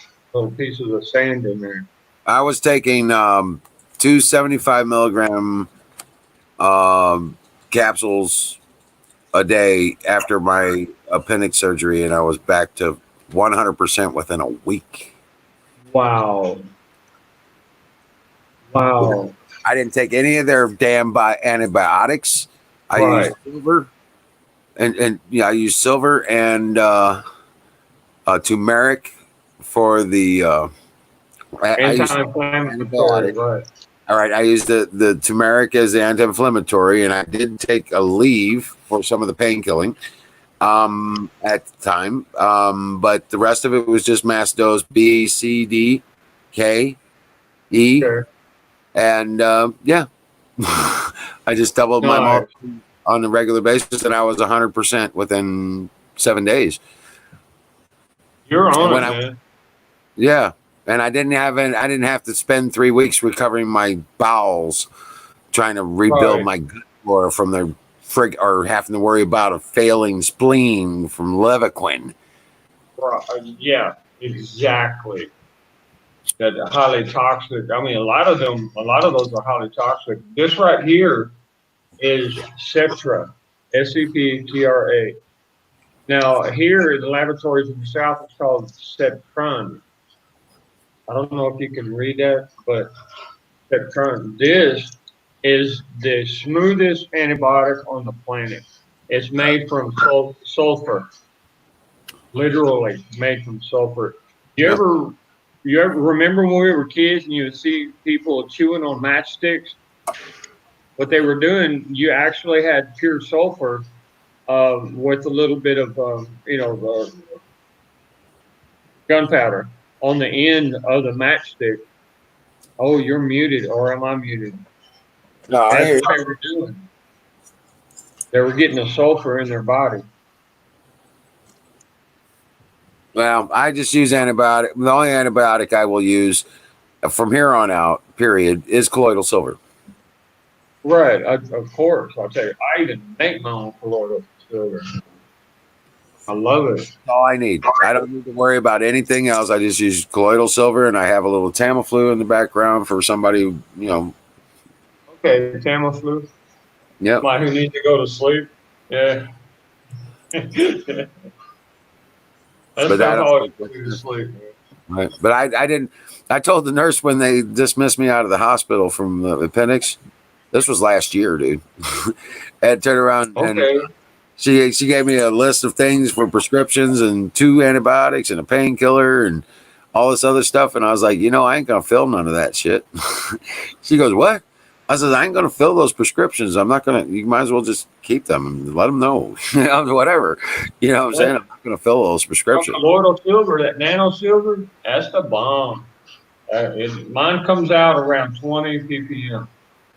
pieces of sand in there. I was taking 275 milligram capsules a day after my appendix surgery, and I was back to 100% within a week. Wow. Wow. I didn't take any of their damn antibiotics. I used silver, and yeah, I used silver and turmeric for the anti-inflammatory. Right. All right, I used the turmeric as the anti-inflammatory, and I did take a leave for some of the pain killing at the time. But the rest of it was just mass dose B, C, D, K, E, and yeah, I just doubled my molecule on a regular basis, and I was 100% within 7 days. You're on it, man. Yeah. And I didn't have to spend 3 weeks recovering my bowels, trying to rebuild my gut flora from the or having to worry about a failing spleen from Levaquin. Yeah, exactly. That highly toxic. I mean, a lot of those are highly toxic. This right here is Septra, SEPTRA. Now, here in the laboratories in the South, it's called Septron. I don't know if you can read that, but this is the smoothest antibiotic on the planet. It's made from sulfur, literally made from sulfur. You ever remember when we were kids and you would see people chewing on matchsticks? What they were doing, you actually had pure sulfur with a little bit of gunpowder on the end of the matchstick. Oh, you're muted, or am I muted? No, that's what they were doing. They were getting the sulfur in their body. Well, I just use antibiotic. The only antibiotic I will use from here on out, period, is colloidal silver. Right, of course. I'll tell you, I even make my own colloidal silver. I love it. That's all I need. I don't need to worry about anything else. I just use colloidal silver, and I have a little Tamiflu in the background for somebody, Okay, Tamiflu. Yeah. Somebody who needs to go to sleep. Yeah. But right. But I didn't. I told the nurse when they dismissed me out of the hospital from the appendix. This was last year, dude. And turned around and she gave me a list of things for prescriptions and 2 antibiotics and a painkiller and all this other stuff. And I was like, I ain't gonna fill none of that shit. She goes, "What?" I said, "I ain't gonna fill those prescriptions. I'm not gonna. You might as well just keep them and let them know, whatever. You know what I'm saying? I'm not gonna fill those prescriptions." Colloidal silver, that nano silver, that's the bomb. Mine comes out around 20 ppm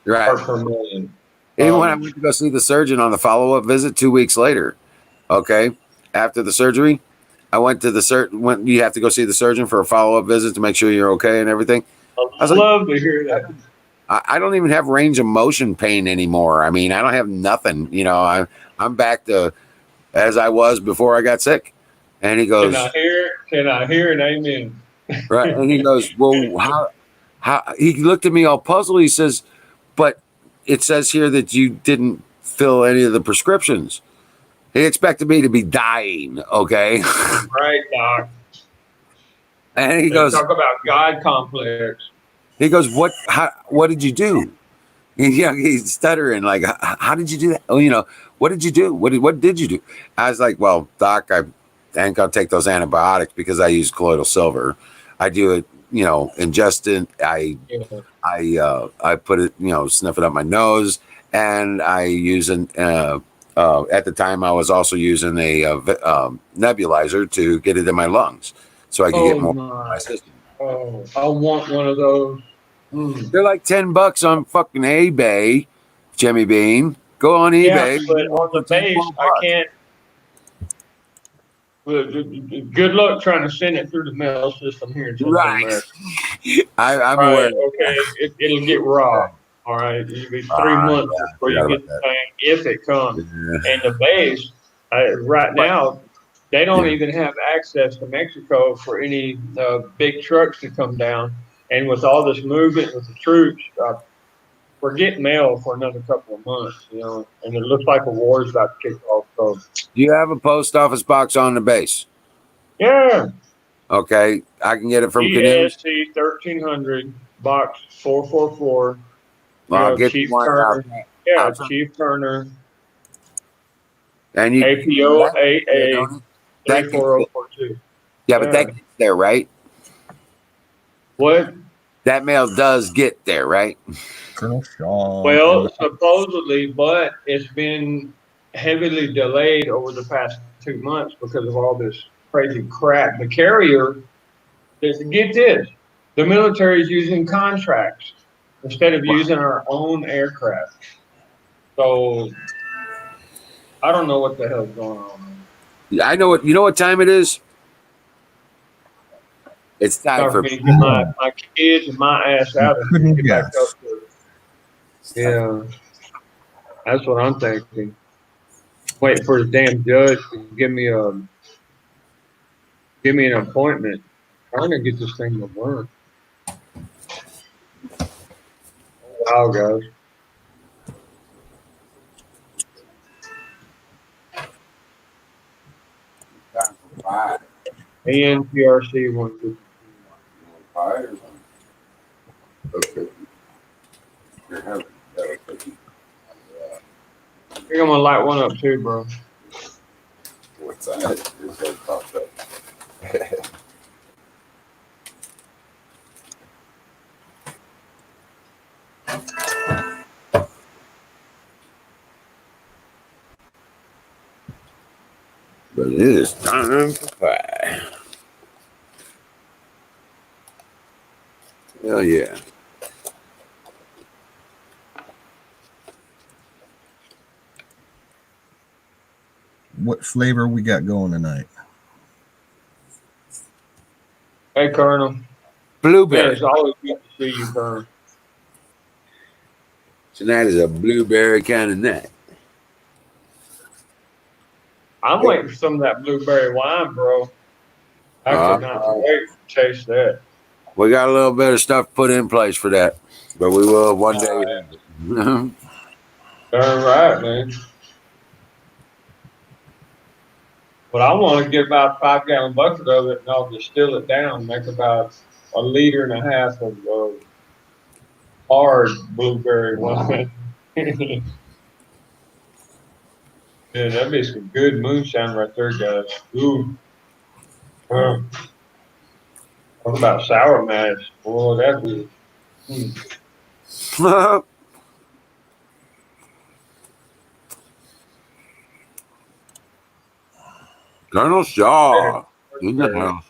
per million. Even when I went to go see the surgeon on the follow-up visit 2 weeks later, okay, after the surgery, I went to the surgeon. You have to go see the surgeon for a follow-up visit to make sure you're okay and everything. I love to hear that. I don't even have range of motion pain anymore. I mean, I don't have nothing. I'm back to as I was before I got sick. And he goes, Can I hear an amen? Right. And he goes, "Well, how?" He looked at me all puzzled. He says, "But it says here that you didn't fill any of the prescriptions." He expected me to be dying. Okay. Right, doc. And he goes, talk about God complex. He goes, "What did you do?" He's stuttering like, "How did you do that?" Oh, What did you do? What did you do? I was like, well, doc, I think I'll take those antibiotics because I use colloidal silver. I do it, ingest it. I put it, sniff it up my nose, and I use at the time I was also using a nebulizer to get it in my lungs so I could get more in my system. Oh, I want one of those. Mm. They're like $10 on fucking eBay, Jimmy Bean. Go on eBay. Yeah, but on the base, I can't. Well, good luck trying to send it through the mail system here in Central America. I'm aware. Okay, it'll get raw. All right, it'll be 3 months before you get the thing if it comes. Yeah. And the base, right now, they don't even have access to Mexico for any big trucks to come down. And with all this movement with the troops, we're getting mail for another couple of months, and it looks like a war is about to kick off. So, do you have a post office box on the base? yeah. Okay, I can get it from EST 1300 box 444. Well, I'll get Chief one Turner. out. Yeah, Chief Turner. And you APO AA 34042. Yeah, but that gets there, right? What? That mail does get there, right? Colonel Shaw. Well, supposedly, but it's been heavily delayed over the past 2 months because of all this crazy crap. The carrier, get this, the military is using contracts instead of using our own aircraft. So I don't know what the hell's going on. I know what. You know what time it is? It's time for me to get my kids and my ass out and get back up to it. Yeah, that's what I'm thinking. Waiting for the damn judge to give me an appointment. Trying to get this thing to work. Wow, guys. ANPRC 150. Okay. I think I'm gonna light one up too, bro. What's that? His head popped up. But it is time for pie. Hell yeah. What flavor we got going tonight? Hey, Colonel. Blueberry. Man, it's always good to see you, Colonel. Tonight is a blueberry kind of night. I'm waiting for some of that blueberry wine, bro. I could not wait to taste that. We got a little bit of stuff put in place for that, but we will one day. All right, man. But I want to get about a 5-gallon bucket of it, and I'll distill it down, make about 1.5 liters of hard blueberry wine. Yeah, that'd be some good moonshine right there, guys. Ooh. Talk about sour mash. Boy, that'd be. Colonel Shaw in the house.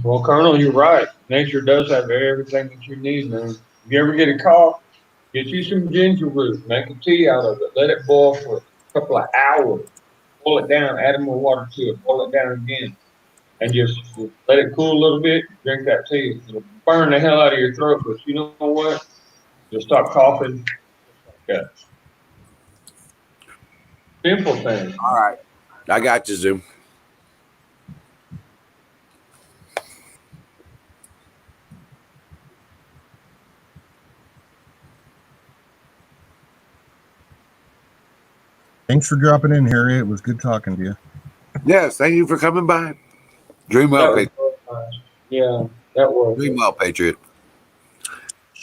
Well, Colonel, you're right. Nature does have everything that you need, man. If you ever get a cough, get you some ginger root, make a tea out of it, let it boil for a couple of hours, boil it down, add more water to it, boil it down again, and just let it cool a little bit, drink that tea. It'll burn the hell out of your throat, but you know what? You'll stop coughing. Yeah. Simple thing. All right. I got you, Zoom. Thanks for dropping in, Harry. It was good talking to you. Yes, thank you for coming by. Dream well, Patriot. Yeah, that was. Dream well, Patriot.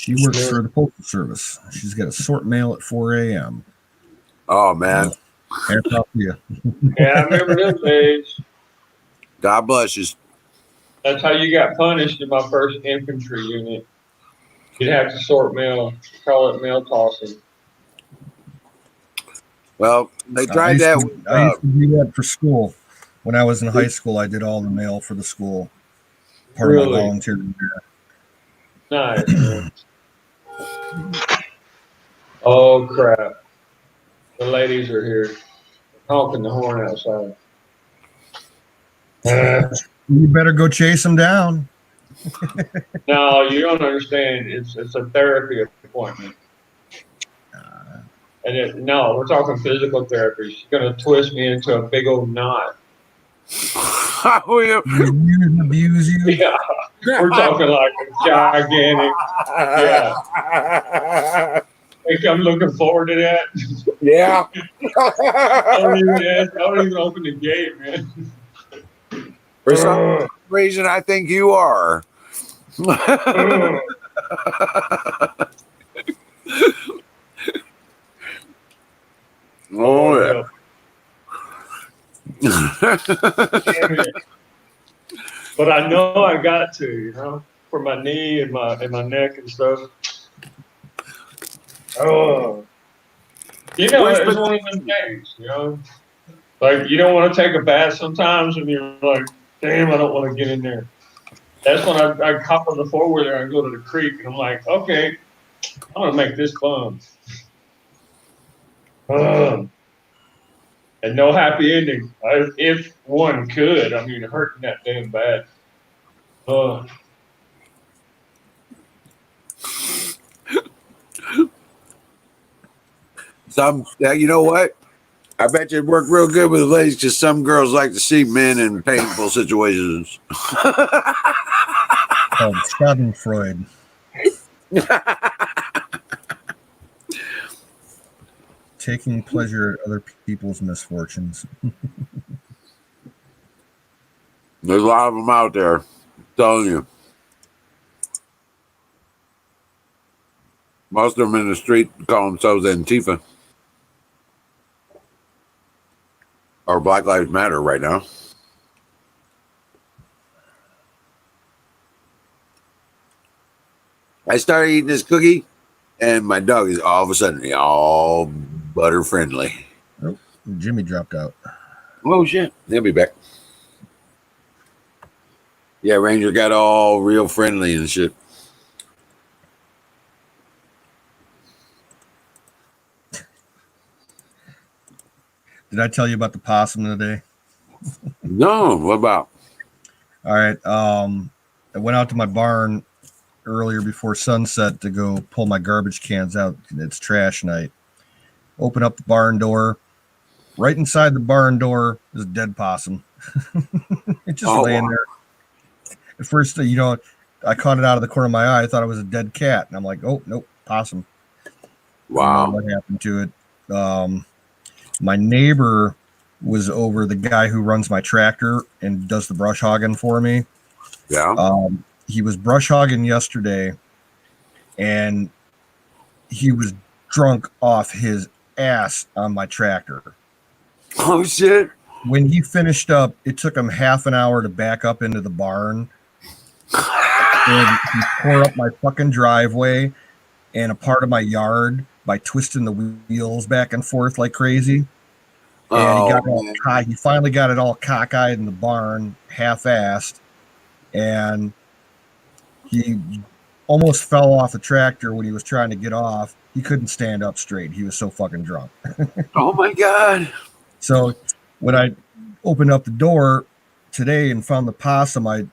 She works for the Postal Service. She's got to sort mail at 4 a.m. Oh man, Hats off to you. Yeah, I remember those days. God bless you. That's how you got punished in my first infantry unit. You'd have to sort mail, call it mail tossing. Well, they I tried used, that. to, I used to do that for school. When I was in high school, I did all the mail for the school. Part of my Really? volunteer year. Nice, man. Oh, crap. The ladies are here. Honking the horn outside. You better go chase them down. No, you don't understand. It's a therapy appointment. No, we're talking physical therapy. She's going to twist me into a big old knot. Abuse you. Yeah, we're talking like a gigantic. Yeah. Think I'm looking forward to that. Yeah. don't even open the gate, man. For some reason, I think you are. Oh yeah. But I know I got to, for my knee and my neck and stuff. Oh, it's one of them days, Like you don't want to take a bath sometimes, and you're like, "Damn, I don't want to get in there." That's when I hop on the four-wheeler and go to the creek, and I'm like, "Okay, I'm gonna make this fun." And no happy ending. If one could, hurting that damn bad. You know what? I bet you it worked real good with the ladies because some girls like to see men in painful situations. Called Schadenfreude. Taking pleasure at other people's misfortunes. There's a lot of them out there. I'm telling you. Most of them in the street call themselves Antifa. Or Black Lives Matter right now. I started eating this cookie, and my dog is all of a sudden all butter friendly. Oh, Jimmy dropped out. Oh shit! He'll be back. Yeah, Ranger got all real friendly and shit. Did I tell you about the possum today? No, what about? All right. I went out to my barn earlier before sunset to go pull my garbage cans out. It's trash night. Open up the barn door. Right inside the barn door is a dead possum. It's just laying there. At first, I caught it out of the corner of my eye. I thought it was a dead cat. And I'm like, oh, nope, possum. Wow. What happened to it? My neighbor was over, the guy who runs my tractor and does the brush hogging for me. Yeah. He was brush hogging yesterday, and he was drunk off his ass on my tractor. Oh, shit. When he finished up, it took him half an hour to back up into the barn. And he tore up my fucking driveway and a part of my yard by twisting the wheels back and forth like crazy. And he finally got it all cockeyed in the barn, half-assed, and he almost fell off the tractor when he was trying to get off. He couldn't stand up straight. He was so fucking drunk. Oh my God. So when I opened up the door today and found the possum, I,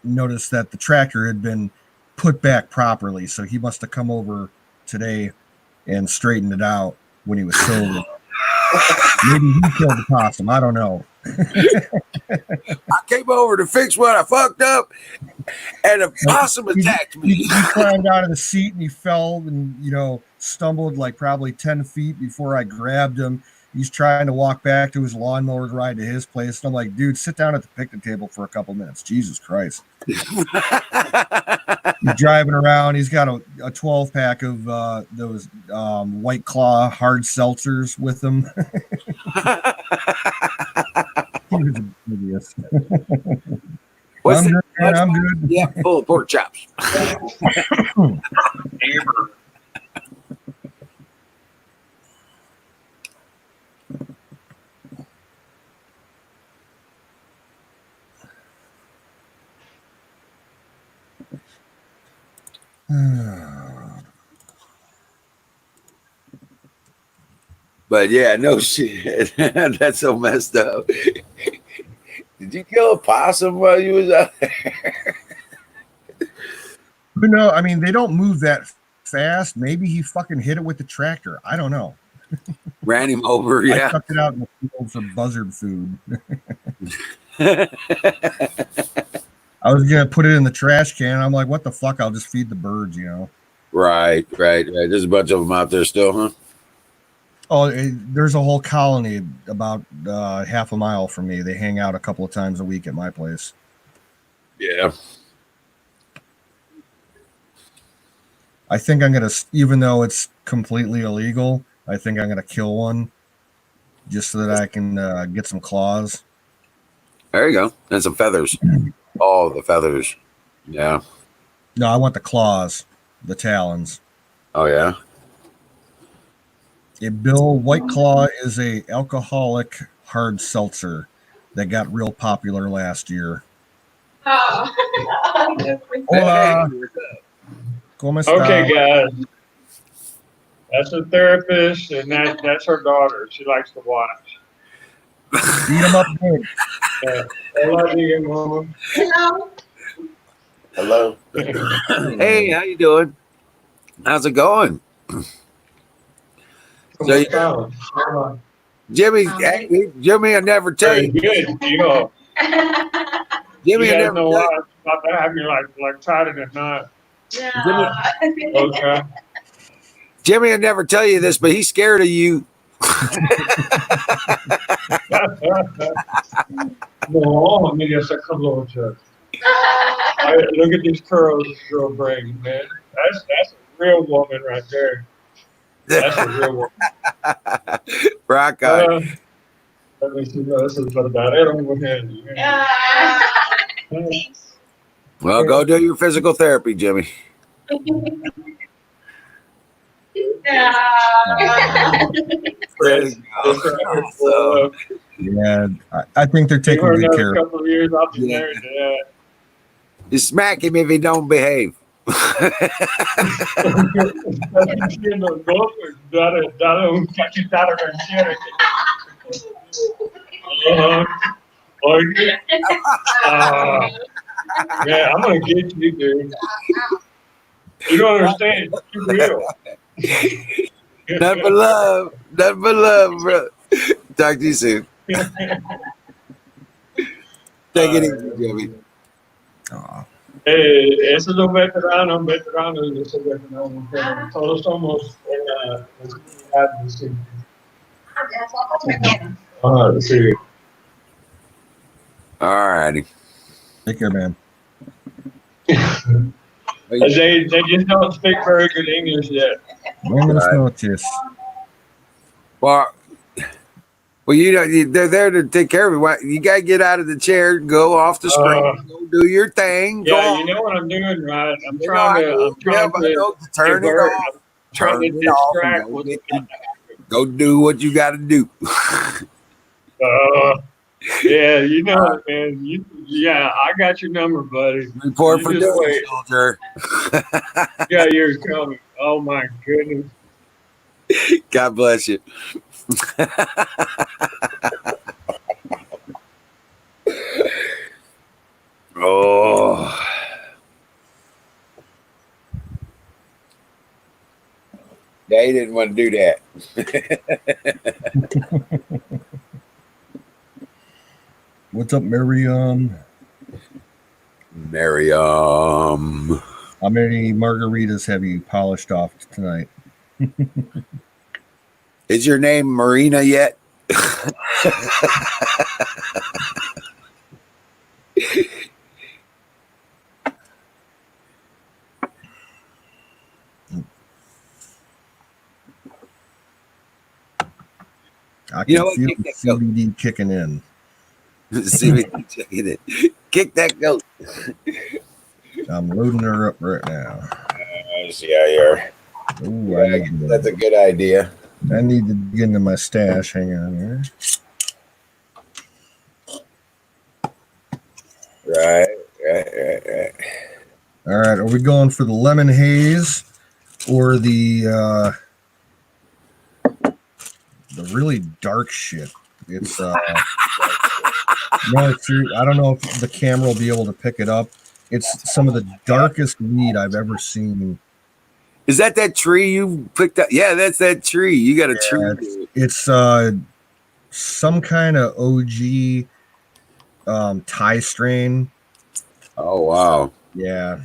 noticed that the tractor had been put back properly. So he must have come over today and straightened it out when he was sober. Maybe he killed the possum. I don't know. I came over to fix what I fucked up, and a possum attacked me. He climbed out of the seat and he fell and, stumbled like probably 10 feet before I grabbed him He's trying to walk back to his lawnmower ride to his place. And I'm like, dude, sit down at the picnic table for a couple minutes. Jesus Christ. He's driving around. He's got a 12 pack of those White Claw hard seltzers with him. He was oblivious. What's I'm that? good, man, I'm good. Yeah, full of pork chops. But yeah, no shit. That's so messed up. Did you kill a possum while you was out there? But no, I mean, they don't move that fast. Maybe he fucking hit it with the tractor. I don't know. Ran him over, I yeah. chucked it out in the field for buzzard food. I was gonna put it in the trash can. I'm like, what the fuck? I'll just feed the birds, you know. Right. There's a bunch of them out there still, huh? Oh, there's a whole colony about half a mile from me. They hang out a couple of times a week at my place. Yeah. I think I'm gonna, even though it's completely illegal, I think I'm gonna kill one just so that I can get some claws. There you go. And some feathers. Oh, the feathers. Yeah. No, I want the claws, the talons. Oh, yeah. Bill, White Claw is a alcoholic hard seltzer that got real popular last year. Hola. ¿Cómo está? Okay, guys. That's a therapist, and that's her daughter. She likes to watch. Beat them up good. Hola, diga, mama. Hello. Hey, how you doing? How's it going? So you, Jimmy, I never tell Very you. good, deal. Jimmy, You I guys never know tell why you. it's about to have you like tied in a knot. Okay. Jimmy, I never tell you this, but he's scared of you. No, I mean, it's a couple of jokes. Look at these curls this girl brings, man. That's a real woman right there. That's a real woman. Rock on. Let me see. This is about it over here. Well, go do your physical therapy, Jimmy. Yeah, I think they're taking good care of him. Couple of years, I'll be married to that. You smack him if he don't behave. Yeah, I'm gonna get you, dude. You don't understand. It's real. Nothing but love. Nothing but love, bro. Talk to you soon. Take it easy, Jimmy. Eso es lo veterano, eso es veterano. Todos somos sí. All righty. Take care, man. They just don't speak very good English yet. Buenas noches. Well, you know, they're there to take care of you. You got to get out of the chair, go off the screen, go do your thing. Yeah, you know what I'm doing, right? I'm trying to turn it off. Turn it off. Go do what you got to do. Yeah, you know it, man. Yeah, I got your number, buddy. Report for duty, soldier. Yeah, yours coming. Oh my goodness. God bless you. Oh. They didn't want to do that. What's up, Miriam? Miriam. How many margaritas have you polished off tonight? Is your name Marina yet? I You can know what? feel Kick the that goat. CBD kicking in. CBD checking it. Kick that goat. I'm loading her up right now. Yeah, here. Ooh, Yeah, that's a good idea. I need to get into my stash. Hang on here. Right. All right, are we going for the lemon haze or the really dark shit? It's no, it's I don't know if the camera will be able to pick it up. It's some of the darkest weed I've ever seen. Is that tree you picked up? Yeah, that's that tree. You got a tree. It's some kind of OG Thai strain. Oh wow. Yeah.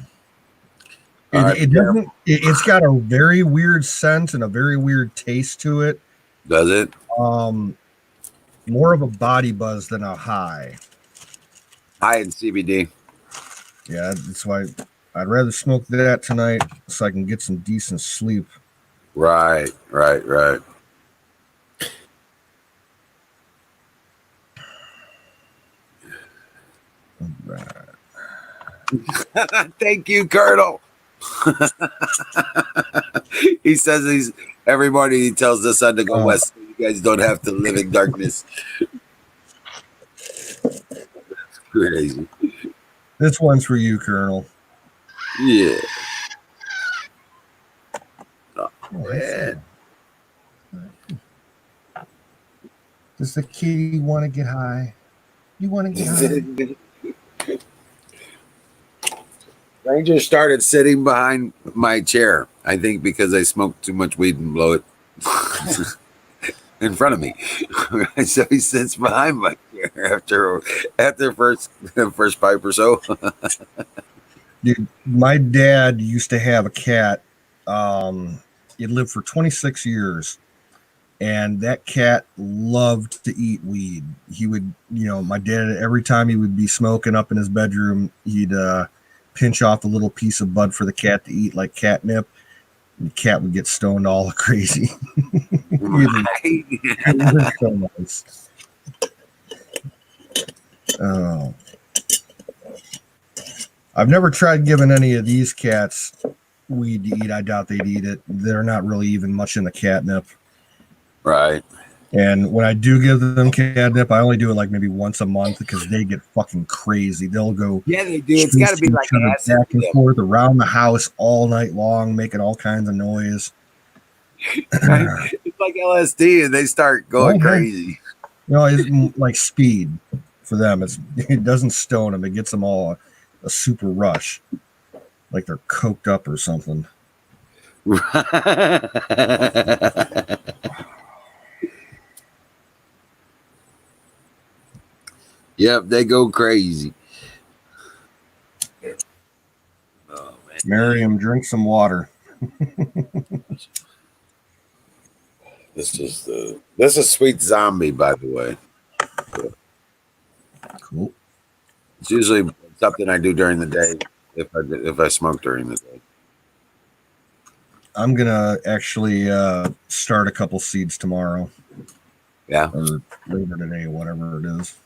All right, It doesn't. It's got a very weird scent and a very weird taste to it. Does it? More of a body buzz than a high. High in CBD. Yeah, that's why I'd rather smoke that tonight so I can get some decent sleep. Right. Thank you, Colonel. He says every morning he tells the sun to go west. So you guys don't have to live in darkness. That's crazy. This one's for you, Colonel. Yeah. Man. Does the kitty want to get high? You want to get high? Ranger started sitting behind my chair, I think because I smoked too much weed and blow it in front of me. So he sits behind my chair after first pipe or so. Dude, my dad used to have a cat. He lived for 26 years, and that cat loved to eat weed. He would, my dad, every time he would be smoking up in his bedroom, he'd pinch off a little piece of bud for the cat to eat like catnip. And the cat would get stoned all crazy. It was so nice. Oh. I've never tried giving any of these cats weed to eat. I doubt they'd eat it. They're not really even much in the catnip. Right. And when I do give them catnip, I only do it like maybe once a month because they get fucking crazy. They'll go. Yeah, they do. It's got to be like acid. Back and forth around the house all night long, making all kinds of noise. It's like LSD, and they start going crazy. It's like speed for them. It doesn't stone them. It gets them all a super rush, like they're coked up or something. Yep, they go crazy. Oh, man. Miriam, drink some water. This is Sweet Zombie, by the way. Cool. It's usually something I do during the day if I smoke during the day. I'm gonna actually start a couple seeds tomorrow. Yeah. Or later today, whatever it is.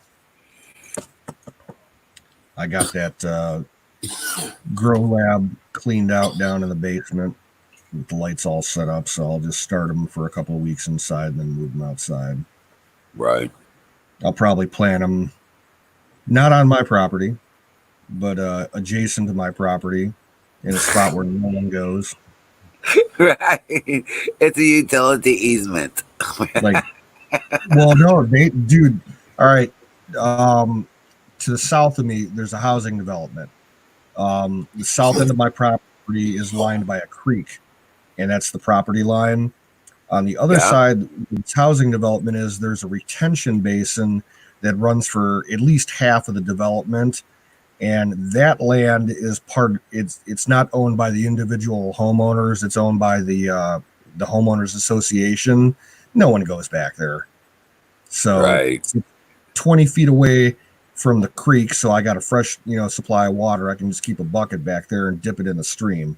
I got that grow lab cleaned out down in the basement with the lights all set up, so I'll just start them for a couple of weeks inside and then move them outside. Right. I'll probably plant them not on my property, but adjacent to my property in a spot where no one goes. Right. It's a utility easement. Well, no, dude. All right. To the south of me, there's a housing development. The south end of my property is lined by a creek, and that's the property line. On the other side, this housing development there's a retention basin that runs for at least half of the development, and that land is it's not owned by the individual homeowners. It's owned by the homeowners association. No one goes back there. So Right. 20 feet away from the creek, so I got a fresh, supply of water. I can just keep a bucket back there and dip it in the stream,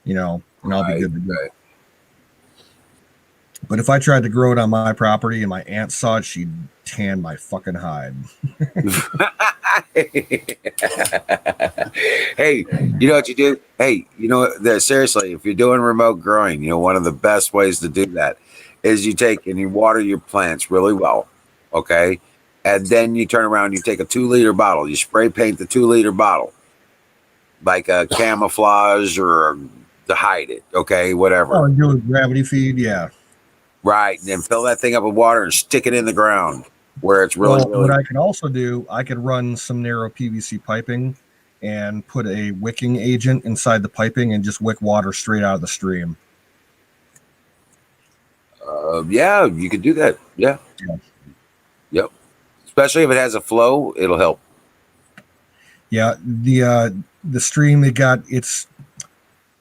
and I'll be good to go. Right. But if I tried to grow it on my property and my aunt saw it, she'd tan my fucking hide. Hey, you know what you do? Hey, seriously, if you're doing remote growing, one of the best ways to do that is you take and you water your plants really well, okay? And then you turn around, you take a 2-liter bottle, you spray paint the 2-liter bottle like a camouflage or to hide it, okay? Whatever. Oh, and do a gravity feed, yeah. Right. And then fill that thing up with water and stick it in the ground where it's really, Well, what I could also do, I could run some narrow PVC piping and put a wicking agent inside the piping and just wick water straight out of the stream. yeah, you could do that. Yeah. Yep. Especially if it has a flow, it'll help. Yeah, the stream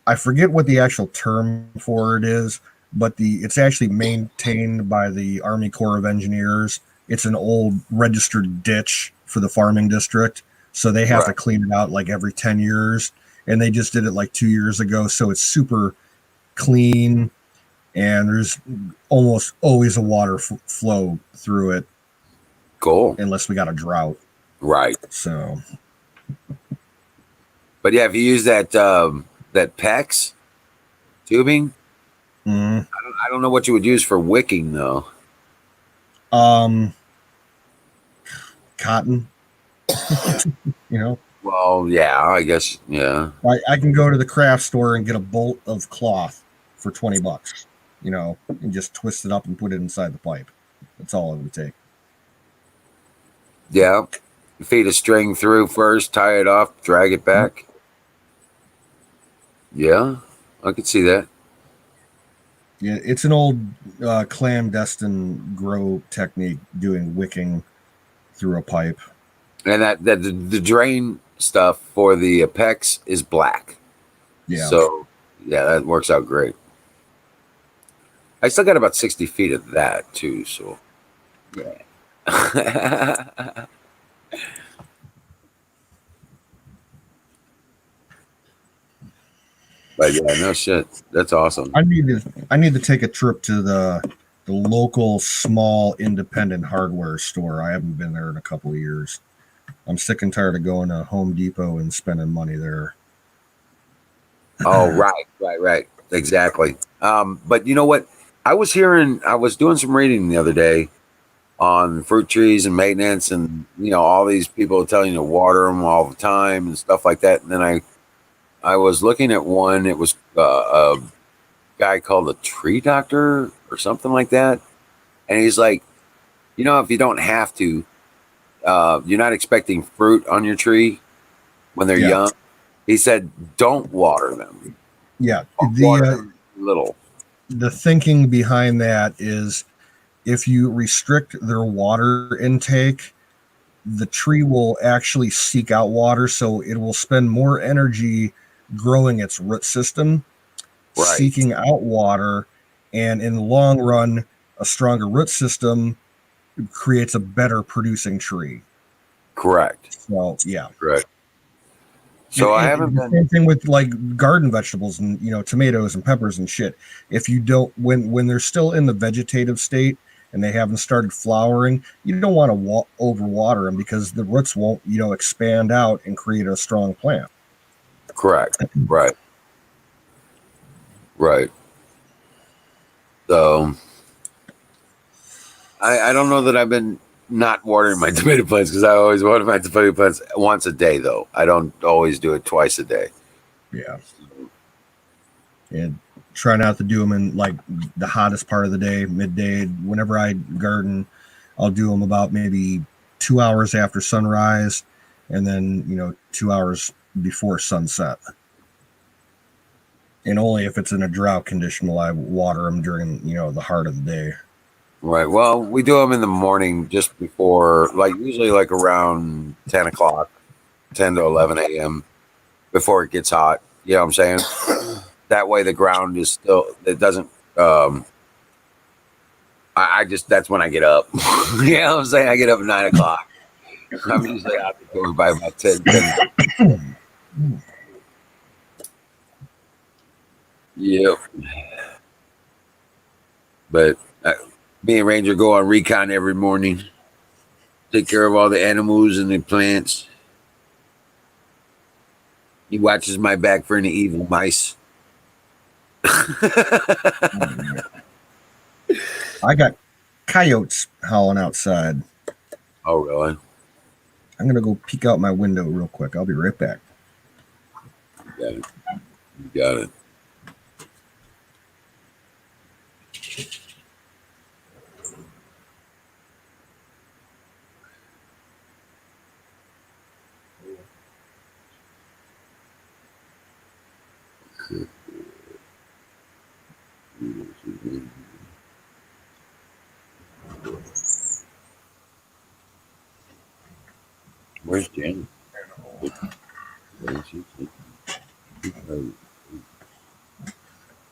I forget what the actual term for it is, but it's actually maintained by the Army Corps of Engineers. It's an old registered ditch for the farming district, so they have to clean it out like every 10 years, and they just did it like 2 years ago, so it's super clean, and there's almost always a water flow through it. Cool. Unless we got a drought. Right. So. But yeah, if you use that PEX tubing, I don't know what you would use for wicking though. Cotton. Well, yeah, I guess, yeah. I can go to the craft store and get a bolt of cloth for $20, and just twist it up and put it inside the pipe. That's all it would take. Yeah. Feed a string through first, tie it off, drag it back. Yeah, I could see that. Yeah, it's an old clandestine grow technique, doing wicking through a pipe. And that the drain stuff for the PEX is black. Yeah. So, yeah, that works out great. I still got about 60 feet of that, too, so. Yeah. But yeah, no shit. That's awesome. I need to take a trip to the local small independent hardware store. I haven't been there in a couple of years. I'm sick and tired of going to Home Depot and spending money there. Oh, right. Exactly. But you know what? I was doing some reading the other day on fruit trees and maintenance, and all these people telling you to water them all the time and stuff like that. And then I was looking at one. It was a guy called a tree doctor or something like that, and he's like, if you don't have to, you're not expecting fruit on your tree when they're young. He said, don't water them. Yeah, water them little. The thinking behind that is, if you restrict their water intake, the tree will actually seek out water, so it will spend more energy growing its root system, seeking out water, and in the long run, a stronger root system creates a better producing tree. Correct. So, yeah. Correct. So I haven't been. Same thing with like garden vegetables and tomatoes and peppers and shit. If you don't, when they're still in the vegetative state and they haven't started flowering, you don't want to overwater them, because the roots won't expand out and create a strong plant. Correct. Right. So I don't know that I've been not watering my tomato plants, because I always water my tomato plants once a day, though. I don't always do it twice a day. Yeah. And try not to do them in like the hottest part of the day, midday. Whenever I garden, I'll do them about maybe 2 hours after sunrise, and then 2 hours before sunset. And only if it's in a drought condition will I water them during the heart of the day. Right. Well, we do them in the morning, just before, usually around 10 o'clock, 10 to 11 a.m. before it gets hot. You know what I'm saying? That way the ground is still, it doesn't, I I just, that's when I get up. You know what I'm saying? I get up at 9 o'clock. I'm usually out the door by about 10. Yep. But me and Ranger go on recon every morning. Take care of all the animals and the plants. He watches my back for any evil mice. I got coyotes howling outside. Oh, really? I'm gonna go peek out my window real quick. I'll be right back. You got it. You got it. Where's Jen? Yeah,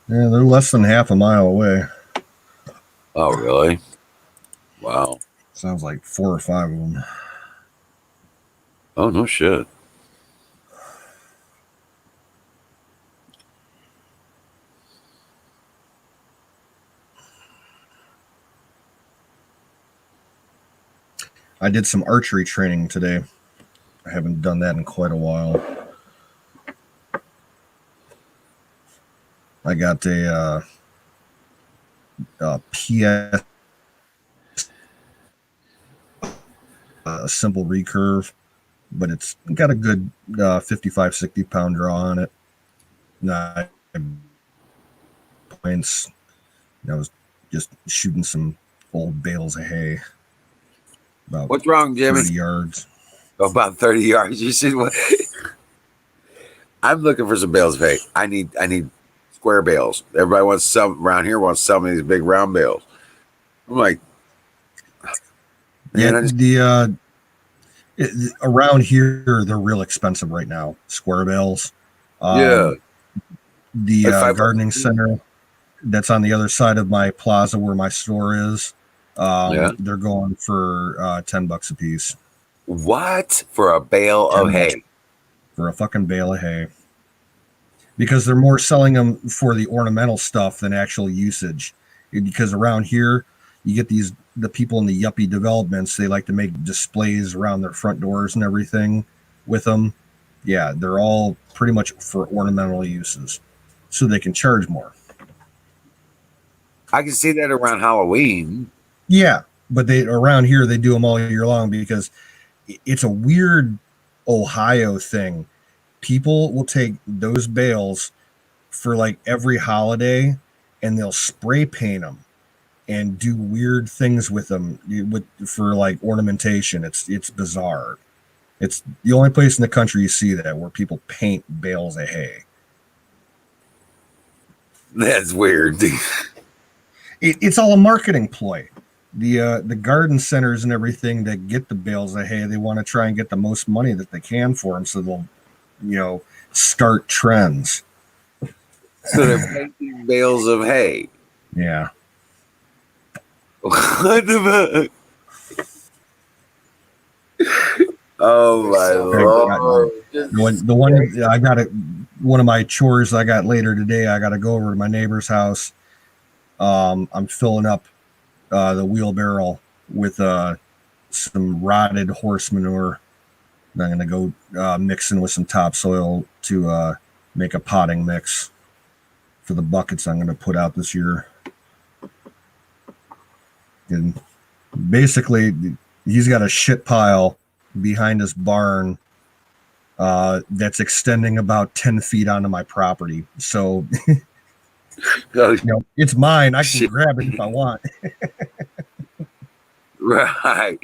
they're less than half a mile away. Oh, really? Wow. Sounds like 4 or 5 of them. Oh, no shit. I did some archery training today. I haven't done that in quite a while. I got a PS, a simple recurve, but it's got a good 55, 60 pound draw on it. 9 points. I was just shooting some old bales of hay. About What's wrong, Jimmy? 30 yards. About 30 yards. You see what? I'm looking for some bales of hay. I need square bales. Everybody wants some around here. Wants some of these big round bales. I'm like, man, Yeah, around here they're real expensive right now. Square bales. Yeah. The Like gardening center that's on the other side of my plaza where my store is. They're going for $10 a piece. What? For a bale of hay? For a fucking bale of hay. Because they're more selling them for the ornamental stuff than actual usage. Because around here, you get the people in the yuppie developments, they like to make displays around their front doors and everything with them. Yeah, they're all pretty much for ornamental uses. So they can charge more. I can see that around Halloween. Yeah, but around here they do them all year long because it's a weird Ohio thing. People will take those bales for like every holiday and they'll spray paint them and do weird things with them for like ornamentation. It's bizarre. It's the only place in the country you see that where people paint bales of hay. That's weird. It's all a marketing ploy. The garden centers and everything that get the bales of hay, they want to try and get the most money that they can for them, so they'll start trends. So they're painting bales of hay. Yeah. What the fuck? Oh my lord! The one I got one of my chores I got later today. I got to go over to my neighbor's house. I'm filling up the wheelbarrow with some rotted horse manure. And I'm going to go mix in with some topsoil to make a potting mix for the buckets I'm going to put out this year. And basically, he's got a shit pile behind his barn that's extending about 10 feet onto my property. So, it's mine. I can grab it if I want. Right.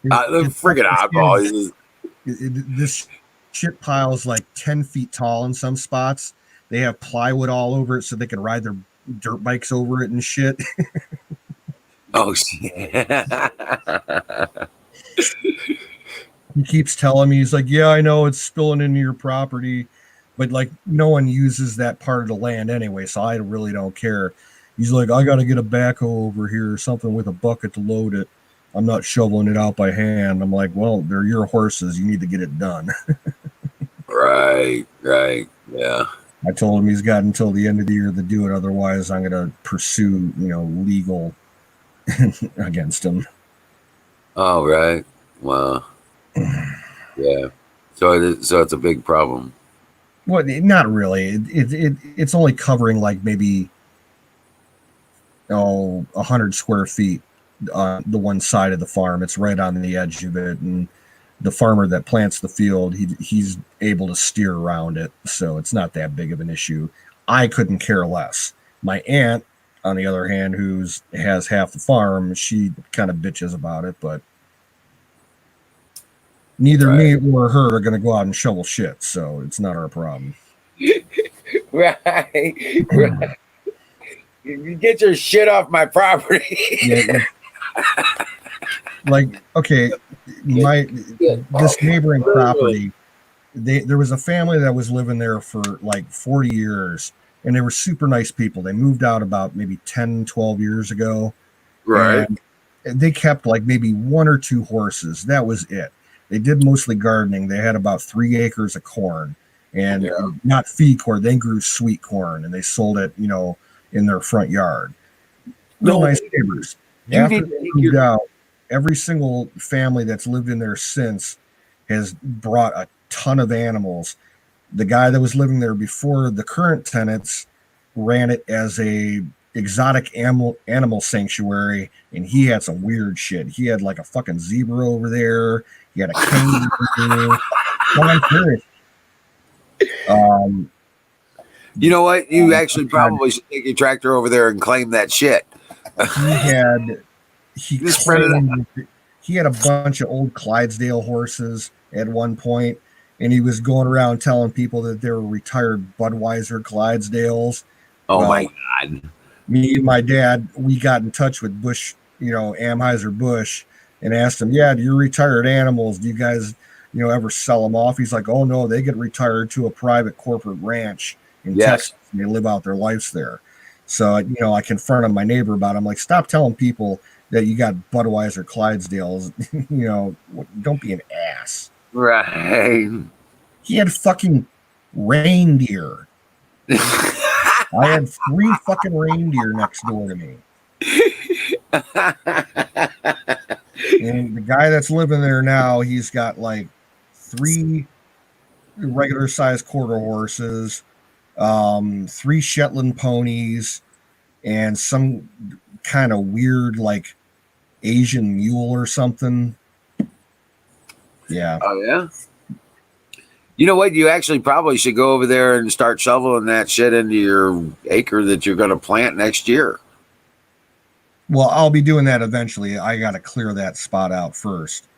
Freaking oddball. This shit pile is like 10 feet tall in some spots. They have plywood all over it so they can ride their dirt bikes over it and shit. Oh, shit. He keeps telling me, he's like, yeah, I know it's spilling into your property, but like no one uses that part of the land anyway, so I really don't care. He's like, I got to get a backhoe over here or something with a bucket to load it. I'm not shoveling it out by hand. I'm like, well, they're your horses. You need to get it done. Right. Yeah. I told him he's got until the end of the year to do it. Otherwise, I'm going to pursue, legal against him. Oh, right. Wow. Yeah. So it's a big problem. Well, not really. It's only covering like maybe 100 square feet on the one side of the farm. It's right on the edge of it, and the farmer that plants the field, he's able to steer around it, so it's not that big of an issue. I couldn't care less. My aunt, on the other hand, has half the farm, she kind of bitches about it, but neither me or her are going to go out and shovel shit, so it's not our problem. Right. You get your shit off my property. Yeah. Like, okay, this neighboring property, there was a family that was living there for like 40 years, and they were super nice people. They moved out about maybe 10, 12 years ago. Right. And they kept like maybe 1 or 2 horses. That was it. They did mostly gardening. They had about 3 acres of corn, and not feed corn. They grew sweet corn, and they sold it, in their front yard. Real nice neighbors. After they moved out, every single family that's lived in there since has brought a ton of animals. The guy that was living there before the current tenants ran it as a exotic animal sanctuary, and he had some weird shit. He had like a fucking zebra over there. He had a kangaroo. Well, I'm serious. You know what? You actually probably should take your tractor over there and claim that shit. He had a bunch of old Clydesdale horses at one point, and he was going around telling people that they were retired Budweiser Clydesdales. Oh, my God. Me and my dad, we got in touch with Bush, Anheuser-Busch, and asked him, do your retired animals, do you guys, ever sell them off? He's like, oh, no, they get retired to a private corporate ranch in Texas, and they live out their lives there. So, I confronted my neighbor about it. I'm like, stop telling people that you got Budweiser Clydesdales. Don't be an ass. Right. He had fucking reindeer. I had 3 fucking reindeer next door to me. And the guy that's living there now, he's got like 3 regular sized quarter horses, 3 Shetland ponies, and some kind of weird like Asian mule or something. Yeah. Oh, yeah? You know what? You actually probably should go over there and start shoveling that shit into your acre that you're going to plant next year. Well, I'll be doing that eventually. I got to clear that spot out first.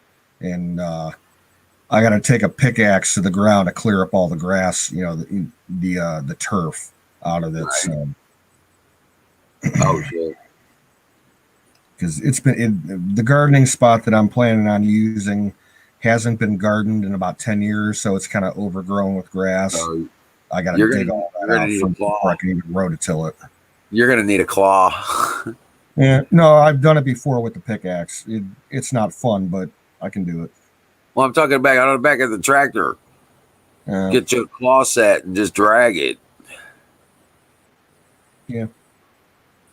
And I got to take a pickaxe to the ground to clear up all the grass, the turf out of it. Right. So. Oh, shit. Because it's been the gardening spot that I'm planning on using hasn't been gardened in about 10 years, so it's kind of overgrown with grass. So I got to dig all that out before I can even rototill it. You're going to need a claw. Yeah, no, I've done it before with the pickaxe. It's not fun, but I can do it. Well, I'm talking about on the back of the tractor. Get your claw set and just drag it. Yeah.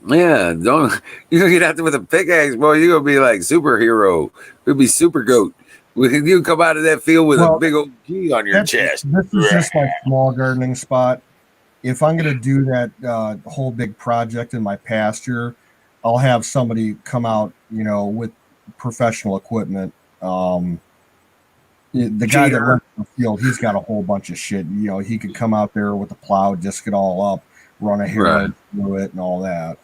Yeah, you're gonna get out there with a pickaxe, boy. You're gonna be like superhero. You'll be super goat. You come out of that field with a big old G on your chest. This is just my small gardening spot. If I'm gonna do that whole big project in my pasture, I'll have somebody come out, with professional equipment. The guy that runs the field, he's got a whole bunch of shit. He could come out there with a plow, disc it all up, run a harrow through it, and all that.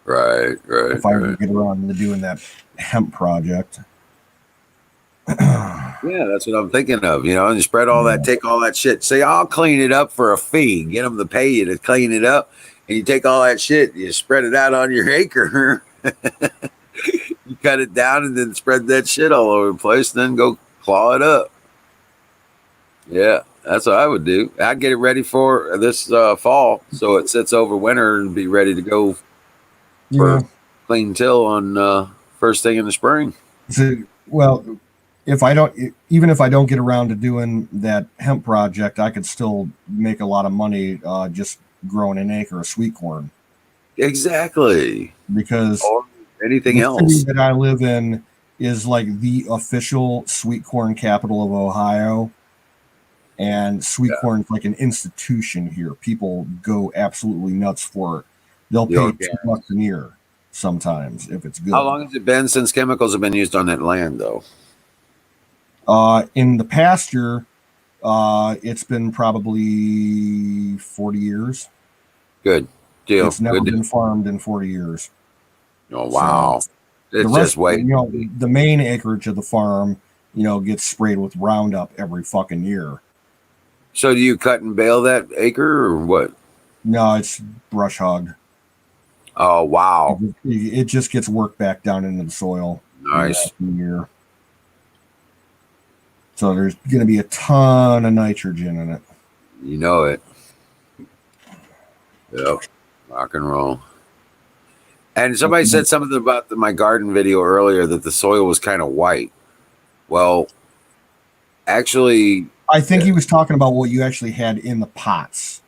Right. If I ever get around to doing that hemp project. Yeah, that's what I'm thinking of, and spread all that, take all that shit. Say, I'll clean it up for a fee. Get them to pay you to clean it up. And you take all that shit, you spread it out on your acre. You cut it down and then spread that shit all over the place, and then go claw it up. Yeah, That's what I would do. I'd get it ready for this fall, so it sits over winter and be ready to go for Yeah. clean till on first thing in the spring. So, well, if I don't, even if I don't get around to doing that hemp project, I could still make a lot of money just growing an acre of sweet corn. Exactly. Because Or anything the city else. that I live in is like the official sweet corn capital of Ohio. And sweet corn is like an institution here. People go absolutely nuts for it. They'll The pay organic. $2 an ear sometimes if it's good. How long has it been since chemicals have been used on that land, though? In the pasture, it's been probably 40 years. Good deal. It's never Good deal. been farmed in 40 years. Oh, wow. So It's the rest, just way. the main acreage of the farm, gets sprayed with Roundup every fucking year. So do you cut and bale that acre or what? No, it's brush hogged. Oh, wow. It just gets worked back down into the soil. Nice. Year. So there's going to be a ton of nitrogen in it. You know it. Yep. Rock and roll. And somebody said something about my garden video earlier that the soil was kind of white. Well, actually, I think he was talking about what you actually had in the pots.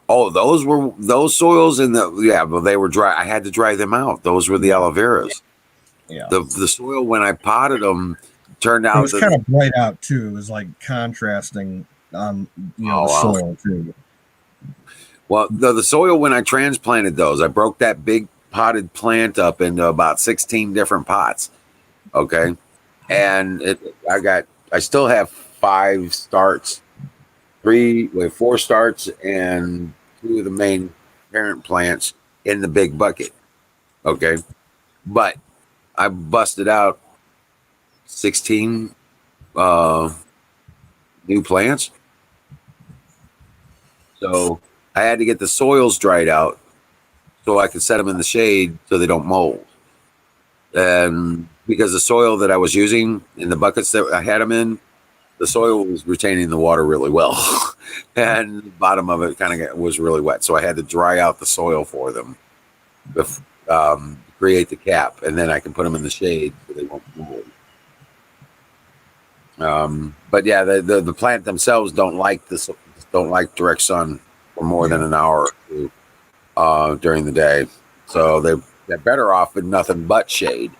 oh, those soils well, they were dry. I had to dry them out. Those were the aloe veras. Yeah. The soil when I potted them turned out it was kind of bright out too. It was like contrasting on the soil too. Well, the soil when I transplanted those, I broke that big potted plant up into about 16 different pots. Okay. And I still have 4 starts and 2 of the main parent plants in the big bucket. Okay. But I busted out 16 new plants. So I had to get the soils dried out so I could set them in the shade so they don't mold. And because the soil that I was using in the buckets that I had them in, the soil was retaining the water really well. And the bottom of it kind of was really wet. So I had to dry out the soil for them, create the cap, and then I can put them in the shade so they won't mold. But yeah, the plant themselves don't like direct sun for more than an hour or two during the day, so they're better off with nothing but shade.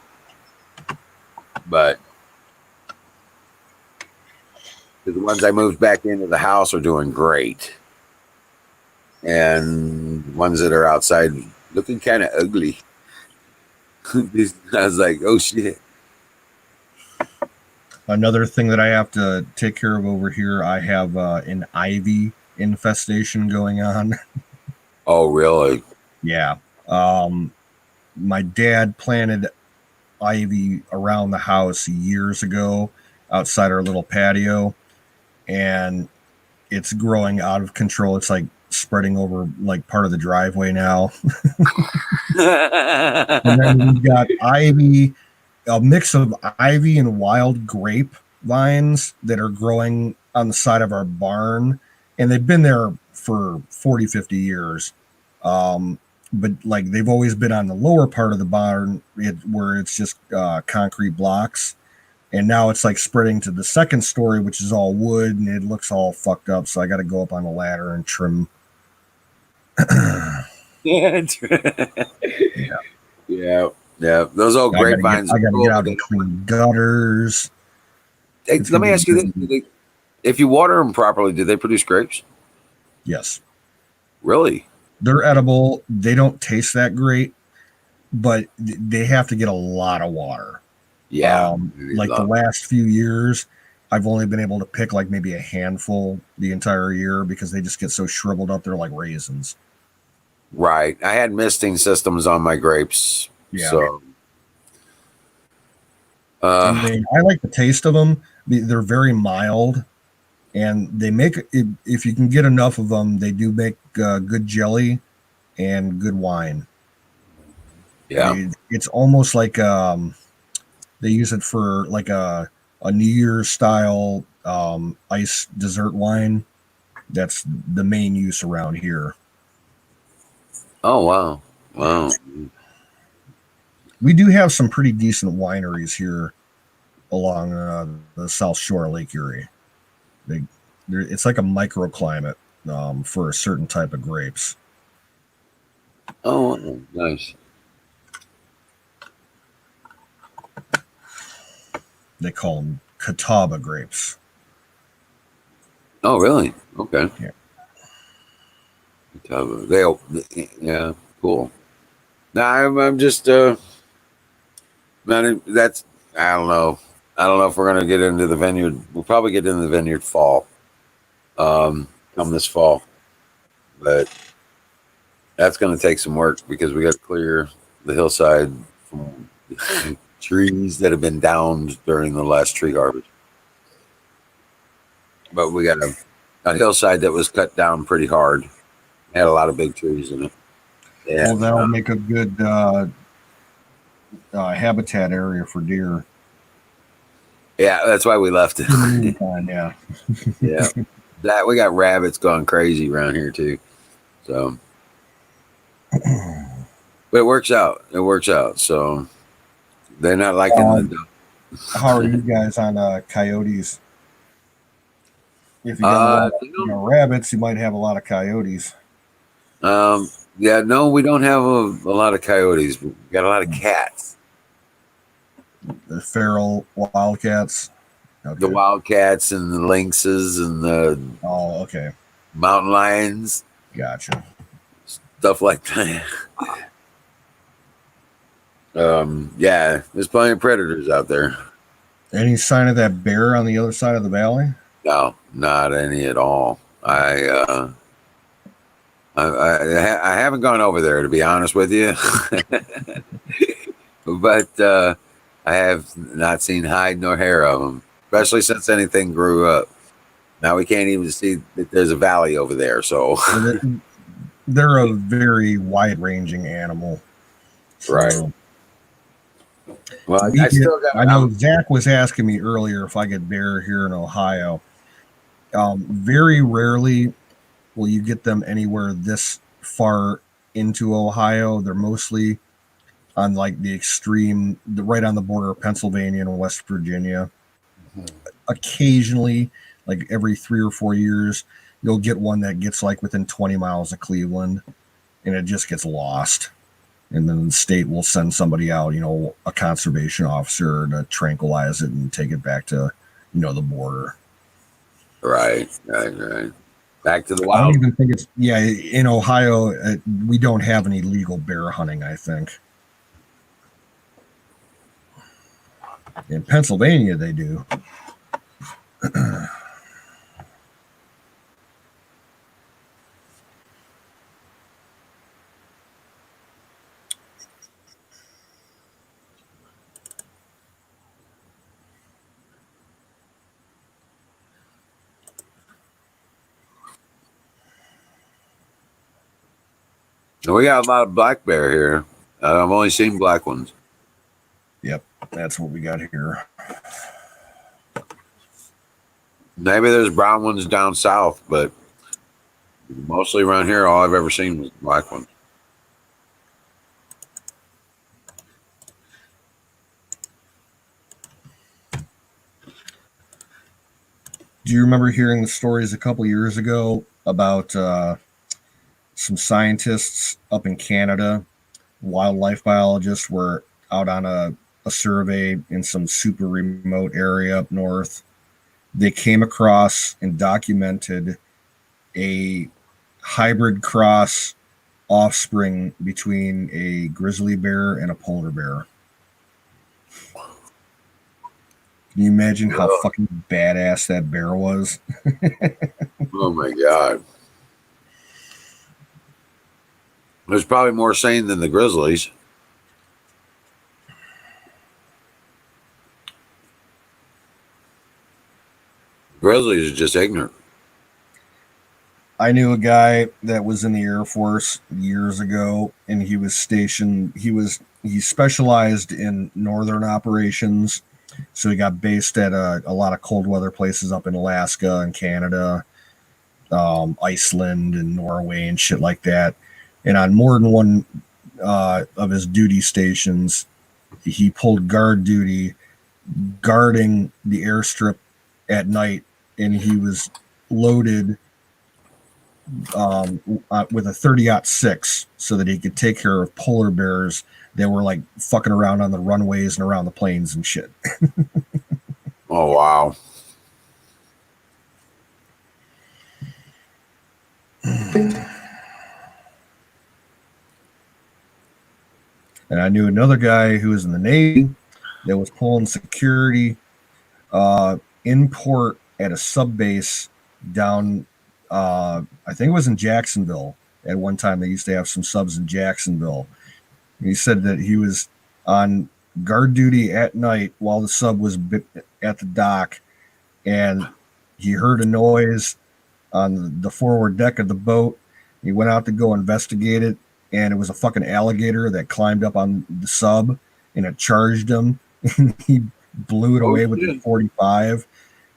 But the ones I moved back into the house are doing great, and ones that are outside looking kind of ugly. I was like, oh shit. Another thing that I have to take care of over here, I have an ivy infestation going on. Oh, really? Yeah. My dad planted ivy around the house years ago outside our little patio, and it's growing out of control. It's like spreading over like part of the driveway now. And then we've got ivy, a mix of ivy and wild grape vines that are growing on the side of our barn, and they've been there for 40, 50 years. But like they've always been on the lower part of the barn where it's just concrete blocks. And now it's like spreading to the second story, which is all wood, and it looks all fucked up. So I got to go up on a ladder and trim. Yeah. Those old grapevines. I got to get out and clean gutters. Hey, let me ask you this: if you water them properly, do they produce grapes? Yes. Really? They're edible. They don't taste that great, but they have to get a lot of water. Yeah. Like the last few years, I've only been able to pick like maybe a handful the entire year because they just get so shriveled up. They're like raisins. Right. I had misting systems on my grapes. Yeah. So. I like the taste of them. They're very mild, and they make, if you can get enough of them, they do make good jelly and good wine. Yeah. It's almost like they use it for like a New Year's style ice dessert wine. That's the main use around here. Oh wow, wow. We do have some pretty decent wineries here along the South Shore of Lake Erie. It's like a microclimate for a certain type of grapes. Oh, wow, nice. They call them Catawba grapes. Oh, really? Okay. Yeah. Yeah, cool. No, I'm just that's I don't know. I don't know if we're gonna get into the vineyard. We'll probably get into the vineyard fall, come this fall, but that's gonna take some work because we got to clear the hillside from trees that have been downed during the last tree harvest. But we got a hillside that was cut down pretty hard. Had a lot of big trees in it. Yeah. Well, that'll make a good habitat area for deer. Yeah, that's why we left it. In the meantime, yeah. Yeah. That we got rabbits going crazy around here too. So but it works out. It works out. So they're not liking How are you guys on coyotes? If you got rabbits, you might have a lot of coyotes. Yeah, no, we don't have a lot of coyotes. We got a lot of cats. The feral wildcats. Okay. The wildcats and the lynxes and the mountain lions. Gotcha. Stuff like that. Yeah, there's plenty of predators out there. Any sign of that bear on the other side of the valley? No, not any at all. I haven't gone over there, to be honest with you. But I have not seen hide nor hair of them, especially since anything grew up. Now we can't even see that there's a valley over there. So they're a very wide-ranging animal. So, right. Well, I know Zach was asking me earlier if I get bear here in Ohio. Very rarely will you get them anywhere this far into Ohio. They're mostly on like the extreme, right on the border of Pennsylvania and West Virginia. Mm-hmm. Occasionally, like every 3 or 4 years, you'll get one that gets like within 20 miles of Cleveland, and it just gets lost. And then the state will send somebody out, a conservation officer to tranquilize it and take it back to, the border. Right. Back to the wild. I don't even think it's, in Ohio, we don't have any legal bear hunting, I think. In Pennsylvania, they do. We got a lot of black bear here. I've only seen black ones. Yep, that's what we got here. Maybe there's brown ones down south, but mostly around here, all I've ever seen was black ones. Do you remember hearing the stories a couple years ago about some scientists up in Canada, wildlife biologists, were out on a survey in some super remote area up north? They came across and documented a hybrid cross offspring between a grizzly bear and a polar bear. Can you imagine how fucking badass that bear was? Oh my God. There's probably more sane than the grizzlies. Grizzlies are just ignorant. I knew a guy that was in the Air Force years ago, and he was stationed. He specialized in northern operations, So he got based at a lot of cold weather places up in Alaska and Canada, Iceland and Norway and shit like that. And on more than one of his duty stations, he pulled guard duty guarding the airstrip at night, and he was loaded with a 30-06 so that he could take care of polar bears that were like fucking around on the runways and around the planes and shit. Oh, wow. And I knew another guy who was in the Navy that was pulling security in port at a sub base down, I think it was in Jacksonville. At one time, they used to have some subs in Jacksonville. He said that he was on guard duty at night while the sub was at the dock, and he heard a noise on the forward deck of the boat. He went out to go investigate it, and it was a fucking alligator that climbed up on the sub, and it charged him. And he blew it away with the 45,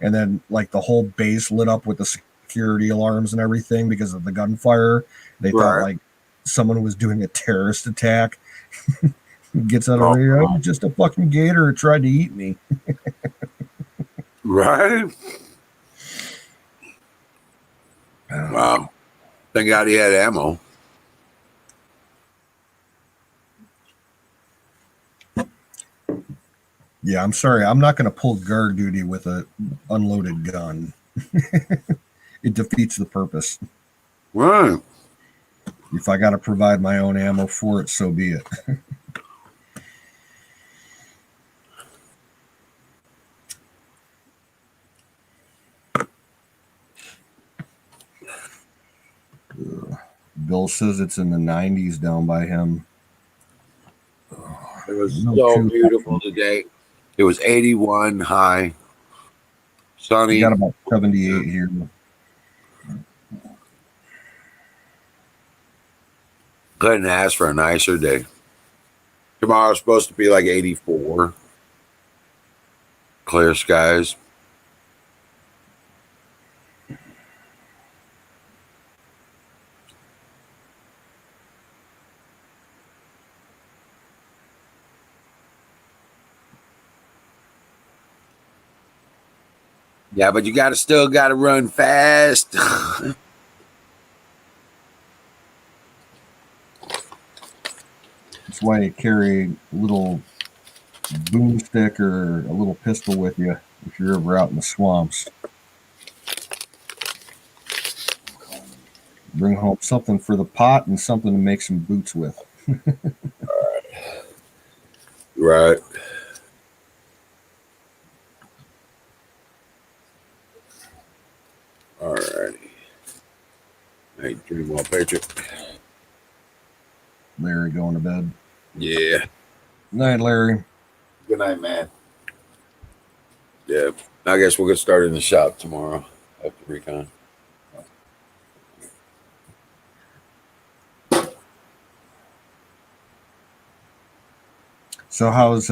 and then like the whole base lit up with the security alarms and everything because of the gunfire. They thought like someone was doing a terrorist attack. Gets out of the radio. Oh, just a fucking gator tried to eat me. Right? Wow. Thank God he had ammo. Yeah, I'm sorry. I'm not going to pull guard duty with a unloaded gun. It defeats the purpose. Right. If I got to provide my own ammo for it, so be it. Bill says it's in the 90s down by him. It was so beautiful today. It was 81 high. Sunny. We got about 78 here. Couldn't ask for a nicer day. Tomorrow's supposed to be like 84. Clear skies. Yeah, but you still gotta run fast. That's why you carry a little boomstick or a little pistol with you if you're ever out in the swamps. Bring home something for the pot and something to make some boots with. Right. All righty. Hey, dream well, Patriot. Larry going to bed. Yeah. Good night, Larry. Good night, man. Yeah. I guess we'll get started in the shop tomorrow after recon. So how's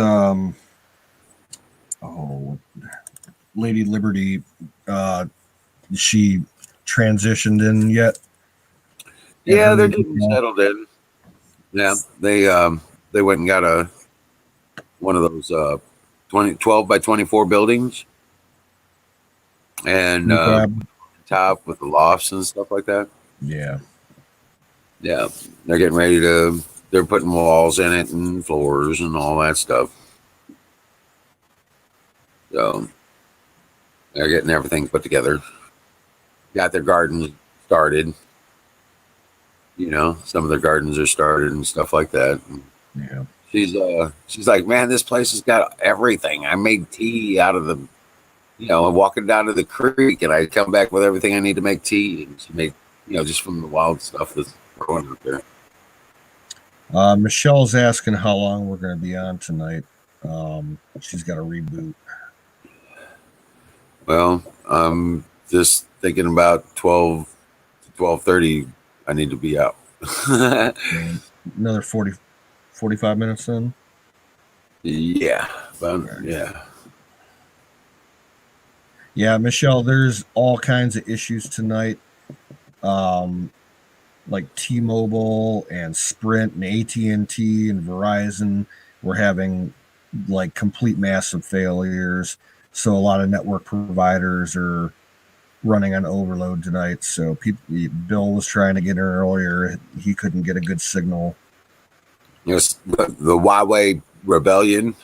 Lady Liberty she transitioned in yet? Yeah, they're getting settled in. Yeah, they went and got one of those 12 by 24 buildings, and top with the lofts and stuff like that. Yeah, they're getting ready to. They're putting walls in it and floors and all that stuff. So they're getting everything put together. Got their gardens started. You know, some of their gardens are started and stuff like that. Yeah. She's like, man, this place has got everything. I made tea out of the, I'm walking down to the creek and I come back with everything I need to make tea. And she made, just from the wild stuff that's growing out there. Michelle's asking how long we're going to be on tonight. She's got a reboot. Well, I'm just thinking about 12 to 12:30. I need to be out. Another 45 minutes then? Yeah. Yeah. Yeah, Michelle, there's all kinds of issues tonight. Like T-Mobile and Sprint and AT&T and Verizon were having like complete massive failures. So a lot of network providers are running on overload tonight. So Bill was trying to get in earlier. He couldn't get a good signal. Yes, the Huawei rebellion.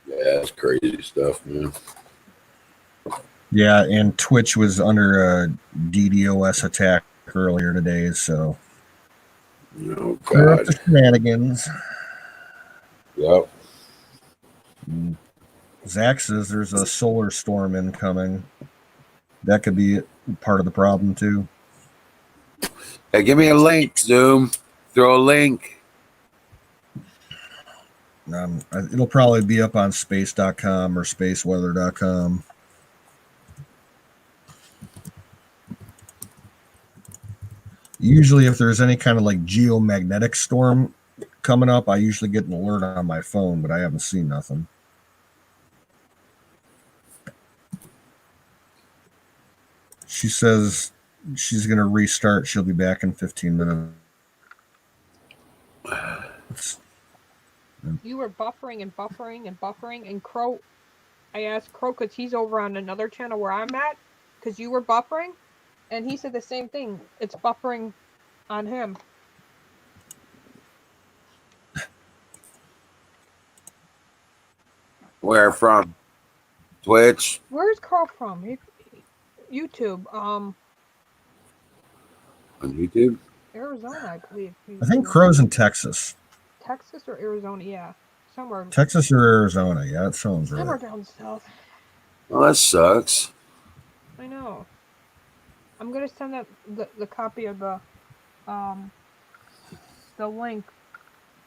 Yeah, that's crazy stuff, man. Yeah, and Twitch was under a DDoS attack earlier today. So Oh, clear up God. the shenanigans. Yep. Zach says there's a solar storm incoming. That could be part of the problem too. Hey, give me a link, Zoom. Throw a link. It'll probably be up on space.com or spaceweather.com. Usually, if there's any kind of like geomagnetic storm coming up, I usually get an alert on my phone, but I haven't seen nothing. She says she's going to restart. She'll be back in 15 minutes. You were buffering and Crow, I asked Crow because he's over on another channel where I'm at, because you were buffering, and he said the same thing. It's buffering on him. Where from? Twitch? Where's Crow from? YouTube. On YouTube? Arizona, I believe. I think Crow's in Texas. Texas or Arizona, yeah. Somewhere. Texas or Arizona, yeah, that sounds right. Somewhere down south. Well, that sucks. I know. I'm gonna send that the copy of the link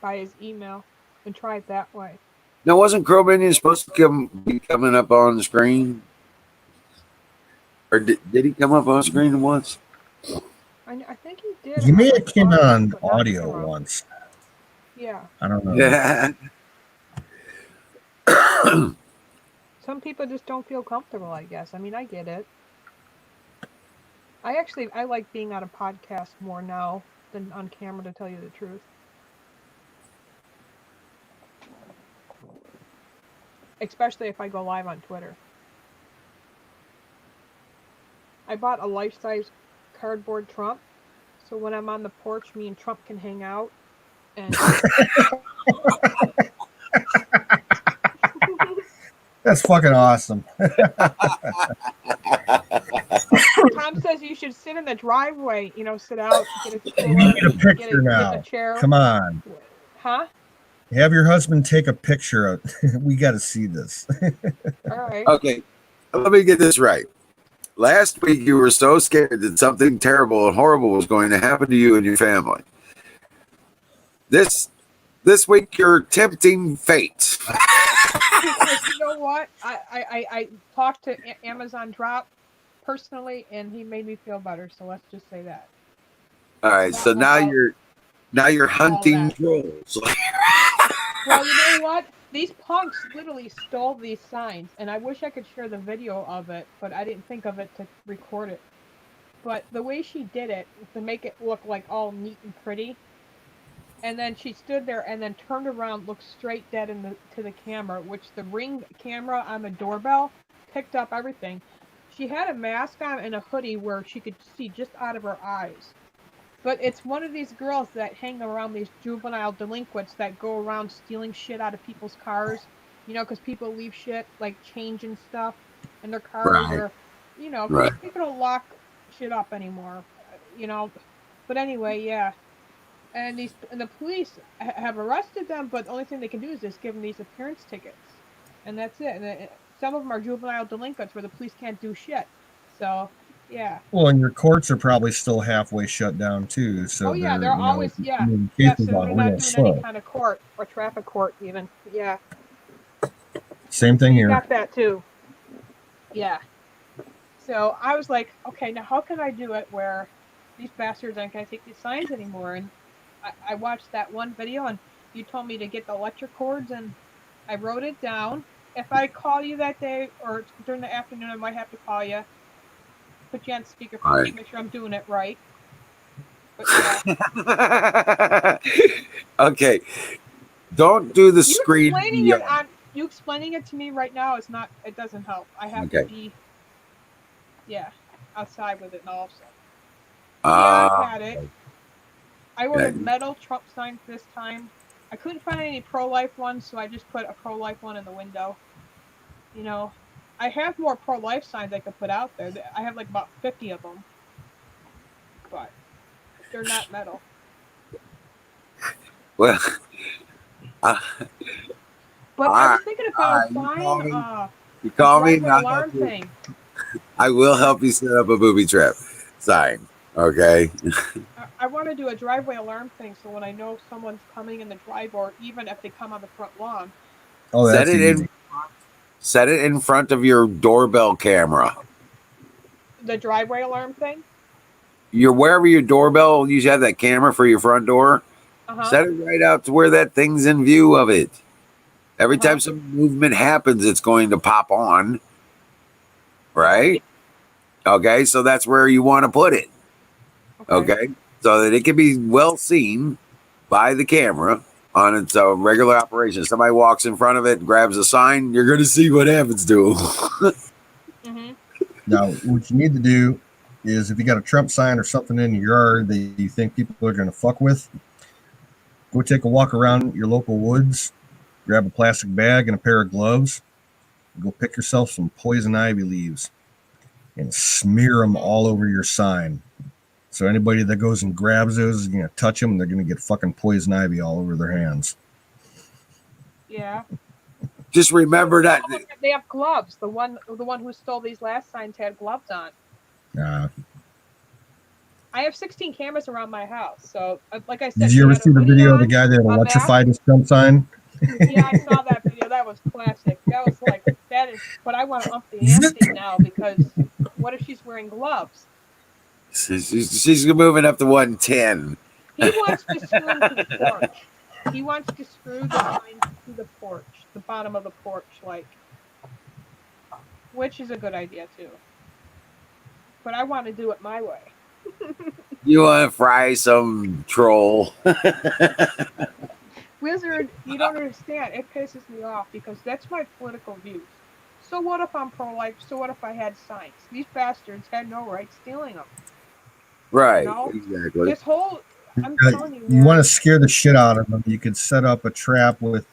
by his email and try it that way. Now, wasn't Crow Minion supposed to be coming up on the screen? Or did he come up on screen once? I think he did. He may have came on but not audio camera. once. Yeah. I don't know. Yeah. Some people just don't feel comfortable, I guess. I mean, I get it. I like being on a podcast more now than on camera, to tell you the truth. Especially if I go live on Twitter. I bought a life-size cardboard Trump, so when I'm on the porch, me and Trump can hang out. And That's fucking awesome. Tom says you should sit in the driveway, sit out, get a We need a picture now. Get a chair. Come on. Huh? Have your husband take a picture of we got to see this. All right. Okay, let me get this right. Last week, you were so scared that something terrible and horrible was going to happen to you and your family. This week, you're tempting fate. Because you know what? I talked to Amazon Drop personally, and he made me feel better. So let's just say that. All right, so now you're hunting trolls. Well, you know what? These punks literally stole these signs, and I wish I could share the video of it, but I didn't think of it to record it. But the way she did it, to make it look like all neat and pretty, and then she stood there and then turned around, looked straight dead to the camera, which the Ring camera on the doorbell picked up everything. She had a mask on and a hoodie where she could see just out of her eyes. But it's one of these girls that hang around these juvenile delinquents that go around stealing shit out of people's cars, because people leave shit like change and stuff in their cars, Right. or, Right. people don't lock shit up anymore, But anyway, yeah. And the police have arrested them, but the only thing they can do is just give them these appearance tickets, and that's it. And some of them are juvenile delinquents where the police can't do shit. So, yeah. Well, and your courts are probably still halfway shut down too. So they're always cases so on they're not real doing slow. any kind of court or traffic court even. Yeah. Same thing You here. got that too. Yeah. So I was like, okay, now how can I do it where these bastards aren't going to take these signs anymore. And I watched that one video, and you told me to get the electric cords, and I wrote it down. If I call you that day or during the afternoon, I might have to call you, put you on speakerphone, All right. just make sure I'm doing it right. But yeah, Okay. Don't do the screen. you explaining it to me right now is not. It doesn't help. I have Okay. to be, yeah, outside with it and also. Uh, I had it. I ordered metal Trump signs this time. I couldn't find any pro-life ones, so I just put a pro-life one in the window. You know, I have more pro-life signs I could put out there. I have like about 50 of them, but they're not metal. well, But I was thinking about buying you call me. driveway alarm thing. I will help you set up a booby trap sign. Okay. I want to do a driveway alarm thing, so when I know someone's coming in the drive, or even if they come on the front lawn, Set it in front of your doorbell camera. the driveway alarm thing. You're wherever your doorbell, you have that camera for your front door. Set it right out to where that thing's in view of it. Every time some movement happens, it's going to pop on. Right? Okay, so that's where you want to put it. Okay, so that it can be well seen by the camera on its regular operation. Somebody walks in front of it and grabs a sign, you're going to see what happens to them. Now, what you need to do is if you got a Trump sign or something in your yard that you think people are going to fuck with, go take a walk around your local woods, grab a plastic bag and a pair of gloves, go pick yourself some poison ivy leaves and smear them all over your sign. So anybody that goes and grabs those is going to touch them, and they're going to get fucking poison ivy all over their hands. Yeah. Just remember that they have gloves. The one who stole these last signs had gloves on. I have 16 cameras around my house, so like I said. Did you ever see the video of the guy that electrified his Trump sign? Yeah, I saw that video. That was classic. That was like that is. But I want to up the ante now because what if she's wearing gloves? She's moving up to 110. He wants to screw to the porch. He wants to screw the sign to the porch, the bottom of the porch, which is a good idea too. But I want to do it my way. You want to fry some troll? Wizard, you don't understand. It pisses me off because that's my political views. So what if I'm pro-life? So what if I had signs? These bastards had no right stealing them. Right, you know? exactly. This whole, I'm telling you, you want to scare the shit out of them. You could set up a trap with,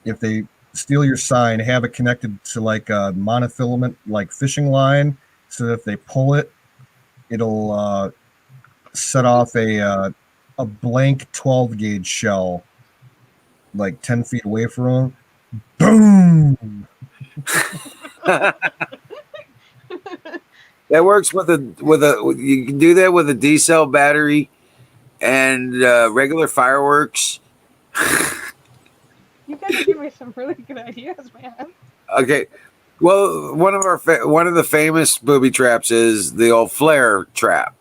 if they steal your sign, have it connected to like a monofilament, like fishing line, so that if they pull it, it'll set off a blank 12 gauge shell, like 10 feet away from them. Boom. That works with a. You can do that with a D cell battery and regular fireworks. You guys are giving me some really good ideas, man. Okay, well, one of the famous booby traps is the old flare trap.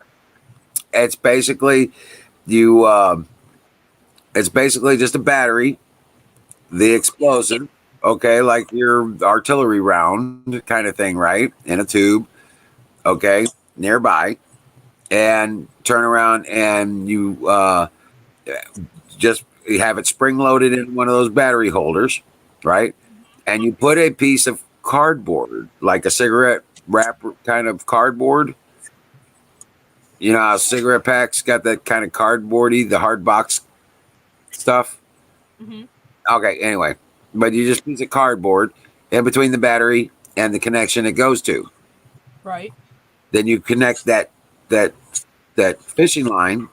It's basically it's basically just a battery, the explosive. Okay, like your artillery round kind of thing, right? In a tube. Okay, nearby, and turn around and you just have it spring loaded in one of those battery holders, right? And you put a piece of cardboard, like a cigarette wrapper kind of cardboard. You know how cigarette packs got that kind of cardboardy, the hard box stuff? Mm-hmm. Okay, anyway, but you just piece of cardboard in between the battery and the connection it goes to. Right. Then you connect that fishing line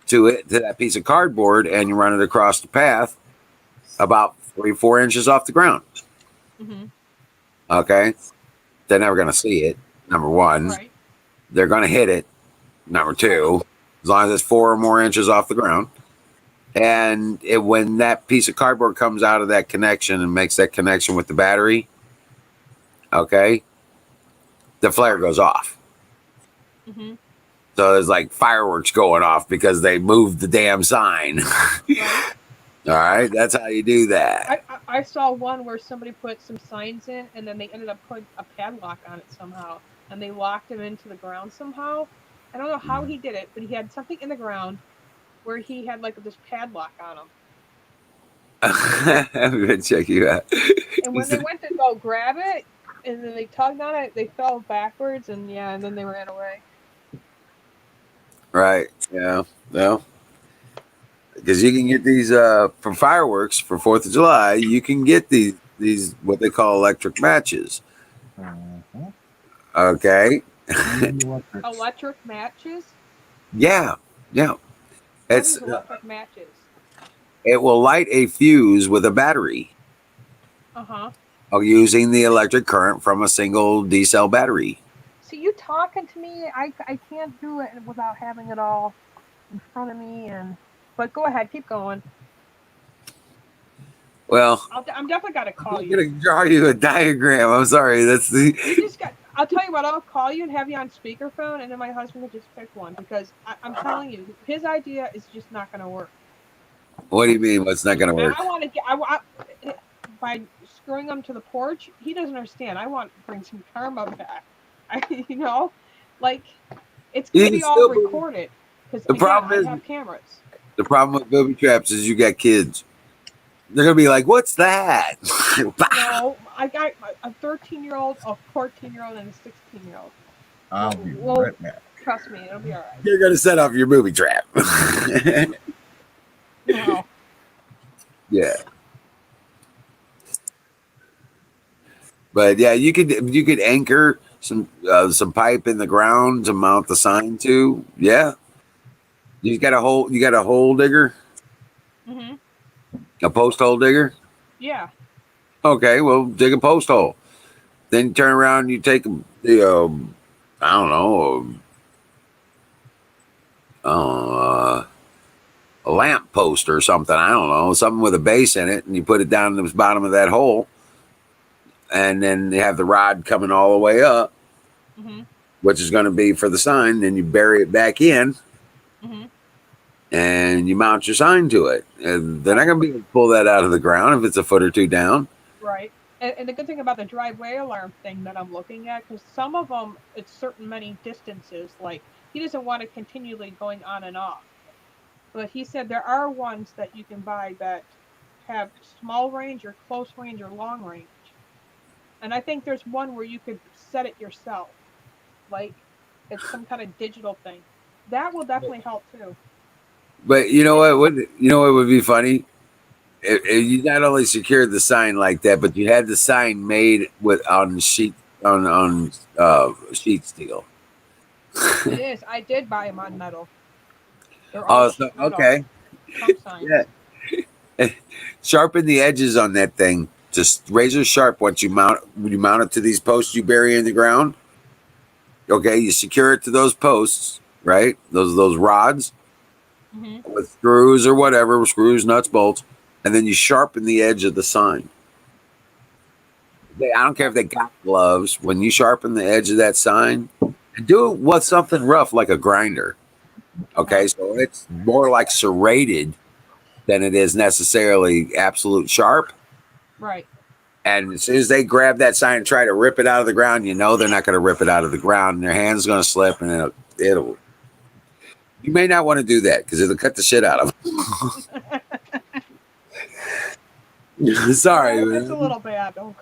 to that piece of cardboard, and you run it across the path about 3-4 inches off the ground. Mm-hmm. Okay, they're never going to see it. Number one, right. They're going to hit it. Number two, as long as it's 4 or more inches off the ground, and when that piece of cardboard comes out of that connection and makes that connection with the battery, okay, the flare goes off. Mm-hmm. So there's like fireworks going off because they moved the damn sign. Right. All right, that's how you do that. I saw one where somebody put some signs in, and then they ended up putting a padlock on it somehow, and they locked him into the ground somehow. I don't know how he did it, but he had something in the ground where he had like this padlock on him. I'm gonna check you out. And when they went to go grab it, and then they tugged on it, they fell backwards, and yeah, and then they ran away. Right? Yeah. Well, because you can get these for fireworks for 4th of July. You can get these what they call electric matches. Mhm. Okay. Electric matches? Yeah. Yeah. What It's is electric matches? it will light a fuse with a battery Uh-huh. using the electric current from a single D cell battery. See, you talking to me, I can't do it without having it all in front of me. But go ahead, keep going. Well, I'm definitely got to I'm call not you. gonna draw you a diagram. I'm sorry. That's the. You just got. I'll tell you what. I'll call you and have you on speakerphone, and then my husband can just pick one because I'm telling you, his idea is just not going to work. What do you mean? What's not gonna work? I want to get. I by screwing him to the porch. He doesn't understand. I want to bring some karma back. Like it's You going to can be all still recorded because the again, problem I is have cameras. the problem with booby traps is you got kids. They're gonna be like, "What's that?" No, I got a 13-year-old, a 14-year-old, and a 16-year-old. I'll be Well, right back. trust me, it'll be all right. You're gonna set off your booby trap. No. Yeah, but yeah, you could anchor some pipe in the ground to mount the sign to. Yeah, you got a hole digger, Mhm. a post hole digger. Yeah. Okay, well, dig a post hole. Then you turn around and you take the I don't know, a lamp post or something. I don't know, something with a base in it, and you put it down in the bottom of that hole, and then you have the rod coming all the way up, Mhm. which is going to be for the sign. Then you bury it back in, Mhm. and you mount your sign to it. And they're not going to be able to pull that out of the ground if it's a foot or two down. Right. And the good thing about the driveway alarm thing that I'm looking at, because some of them, it's certain many distances. Like he doesn't want it continually going on and off. But he said there are ones that you can buy that have small range or close range or long range. And I think there's one where you could set it yourself. Like it's some kind of digital thing. That will definitely help too. But you know what? You know what would be funny? If you not only secured the sign like that, but you had the sign made with on sheet steel. It is. I did buy them on metal. They're all Oh, so, sheet metal. okay, Trump signs. yeah. Sharpen the edges on that thing. Just razor sharp once you mount it to these posts you bury in the ground. Okay, you secure it to those posts, right? Those rods Mhm. with screws or whatever, screws, nuts, bolts, and then you sharpen the edge of the sign. I don't care if they got gloves. When you sharpen the edge of that sign, do it with something rough like a grinder. Okay, so it's more like serrated than it is necessarily absolute sharp. Right. And as soon as they grab that sign and try to rip it out of the ground, you know they're not going to rip it out of the ground. And their hand's going to slip, and it'll. You may not want to do that because it'll cut the shit out of them. Sorry, Yeah, it's a man. little bad though.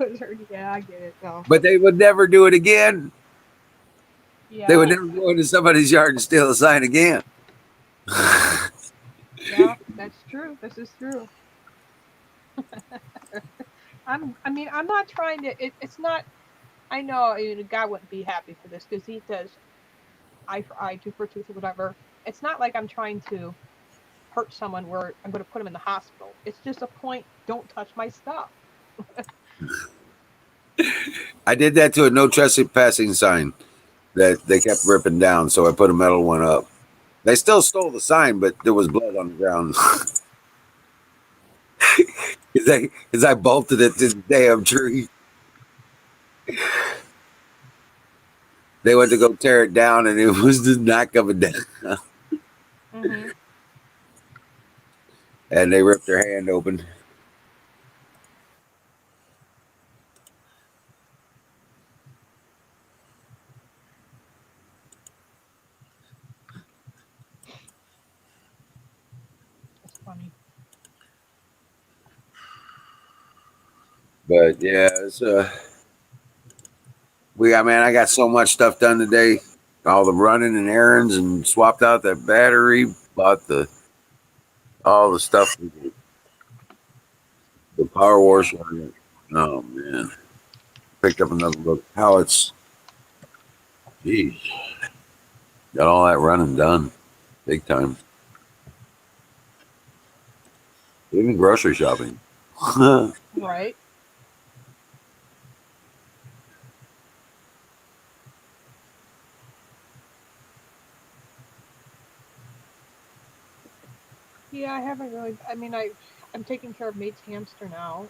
Yeah, I get it though. But they would never do it again. Yeah. They would never go into somebody's yard and steal a sign again. Yeah, that's true. This is true. I'm not trying to. It's not. I know God wouldn't be happy for this because he does eye for eye, tooth for tooth, or whatever. It's not like I'm trying to hurt someone where I'm going to put them in the hospital. It's just a point. Don't touch my stuff. I did that to a no trespassing sign that they kept ripping down, so I put a metal one up. They still stole the sign, but there was blood on the ground. Because I bolted it to the damn tree. They went to go tear it down, and it was just not coming down. Mm-hmm. And they ripped their hand open. That's funny. But yeah, it's I got so much stuff done today. All the running and errands, and swapped out that battery. Bought all the stuff. The power washer. Oh man, picked up another load of pallets. Jeez, got all that running done, big time. Even grocery shopping. Right. Yeah, I haven't really. I mean, I'm taking care of Mate's hamster now.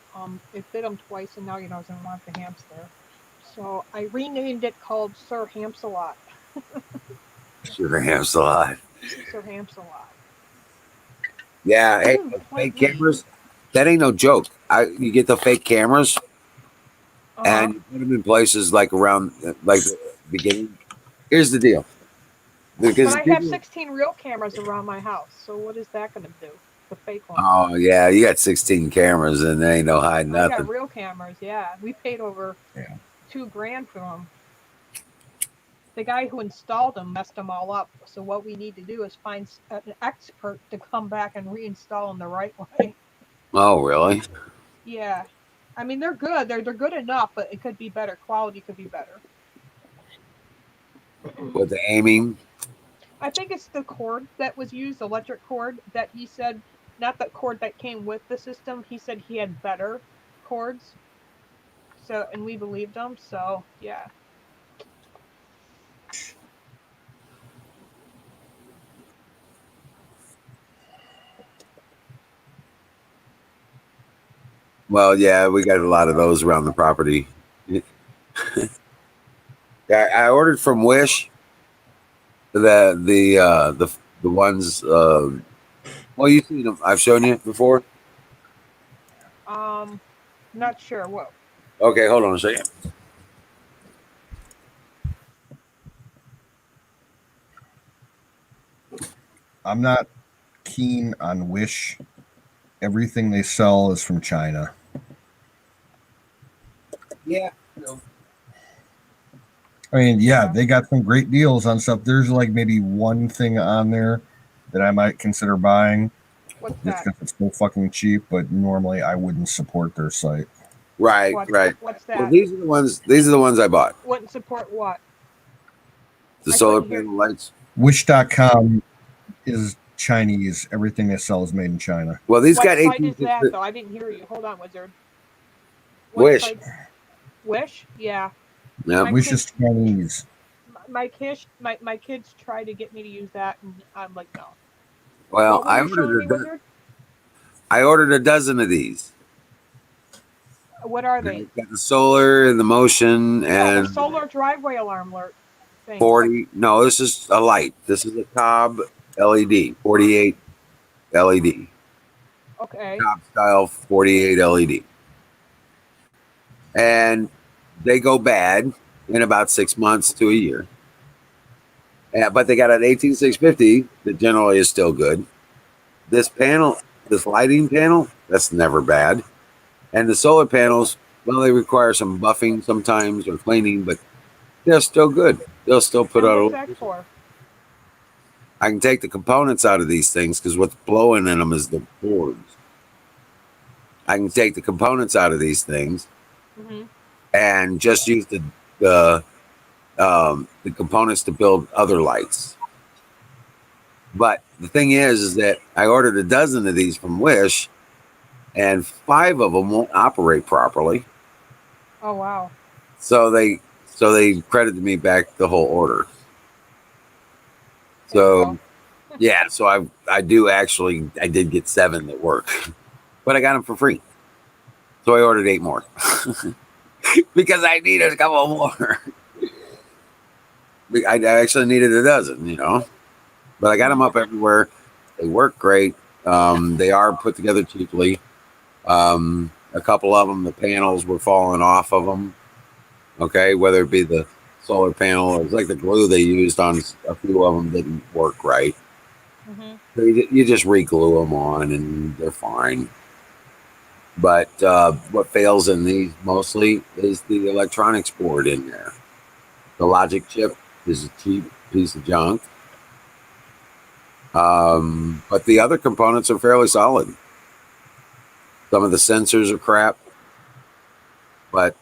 It bit him twice, and now doesn't want the hamster. So I renamed it called Sir Hamsalot. Sure, ham's alive. Sir Hamsalot. Yeah, hey, Quite fake neat. cameras. That ain't no joke. You get the fake cameras Uh-huh. and you put them in places like around like the beginning. Here's the deal, But because I have people. 16 real cameras around my house. So what is that going to do? The fake ones. Oh yeah, you got 16 cameras and there ain't no hiding I got nothing. real cameras. Yeah, we paid over Yeah. $2,000 for them. The guy who installed them messed them all up. So what we need to do is find an expert to come back and reinstall them the right way. Oh really? Yeah, I mean they're good. They're good enough, but it could be better. Quality could be better. With the aiming. I think it's the cord that was used, electric cord that he said, not the cord that came with the system. He said he had better cords. So, and we believed him. So, yeah. Well, yeah, we got a lot of those around the property. Yeah, I ordered from Wish the ones. Well, you've seen them. I've shown you before. Um, not sure. What? Okay, hold on a second. I'm not keen on Wish. Everything they sell is from China. Yeah. I mean, yeah, they got some great deals on stuff. There's like maybe one thing on there that I might consider buying What's just that? because it's so fucking cheap, but normally I wouldn't support their site. Right, right. What's Well, that? these are the ones. These are the ones I bought. Wouldn't support what? The I solar couldn't hear. panel lights. Wish.com is Chinese. Everything they sell is made in China. Well, these What got site 18. is that though? I didn't hear you. Hold on, Wizard. What Wish. site? Wish? Yeah. Yeah. My Wish kids, is Chinese. my kids try to get me to use that, and I'm like, no. Well, What were you showing me, Wizard? I ordered a dozen of these. What are they? Got the solar and the motion Yeah, the and solar driveway alarm alert thing. 40. No, this is a light. This is a Cobb LED, 48 LED. Okay. Cobb style 48 LED. And they go bad in about 6 months to a year. But they got an 18650 that generally is still good. This lighting panel, that's never bad. And the solar panels, well, they require some buffing sometimes or cleaning, but they're still good. They'll still put And out. what's that for? I can take the components out of these things because what's blowing in them is the boards. I can take the components out of these things Mm-hmm. and just use the components to build other lights. But the thing is that I ordered a dozen of these from Wish, and 5 of them won't operate properly. Oh wow. So they credited me back the whole order. There you So go. yeah, so I did get 7 that work, but I got them for free. So I ordered 8 more because I needed a couple more. I actually needed a dozen, you know, but I got them up everywhere. They work great. They are put together cheaply. A couple of them, the panels were falling off of them. Okay, whether it be the solar panel or it's like the glue they used on a few of them didn't work right. Mm-hmm. So you just re-glue them on and they're fine. But what fails in these mostly is the electronics board in there. The logic chip is a cheap piece of junk. But the other components are fairly solid. Some of the sensors are crap, but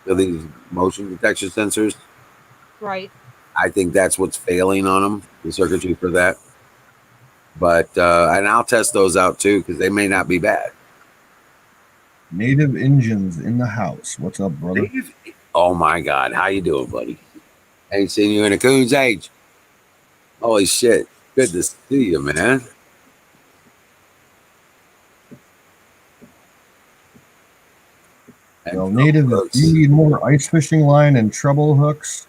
these motion detection sensors, Right. I think that's what's failing on them, the circuitry for that. But and I'll test those out too because they may not be bad. Native Engines in the house. What's up, brother? Oh my God, how you doing, buddy? Ain't seen you in a coon's age. Holy shit, good to see you, man. Well, Native, if you need more ice fishing line and treble hooks,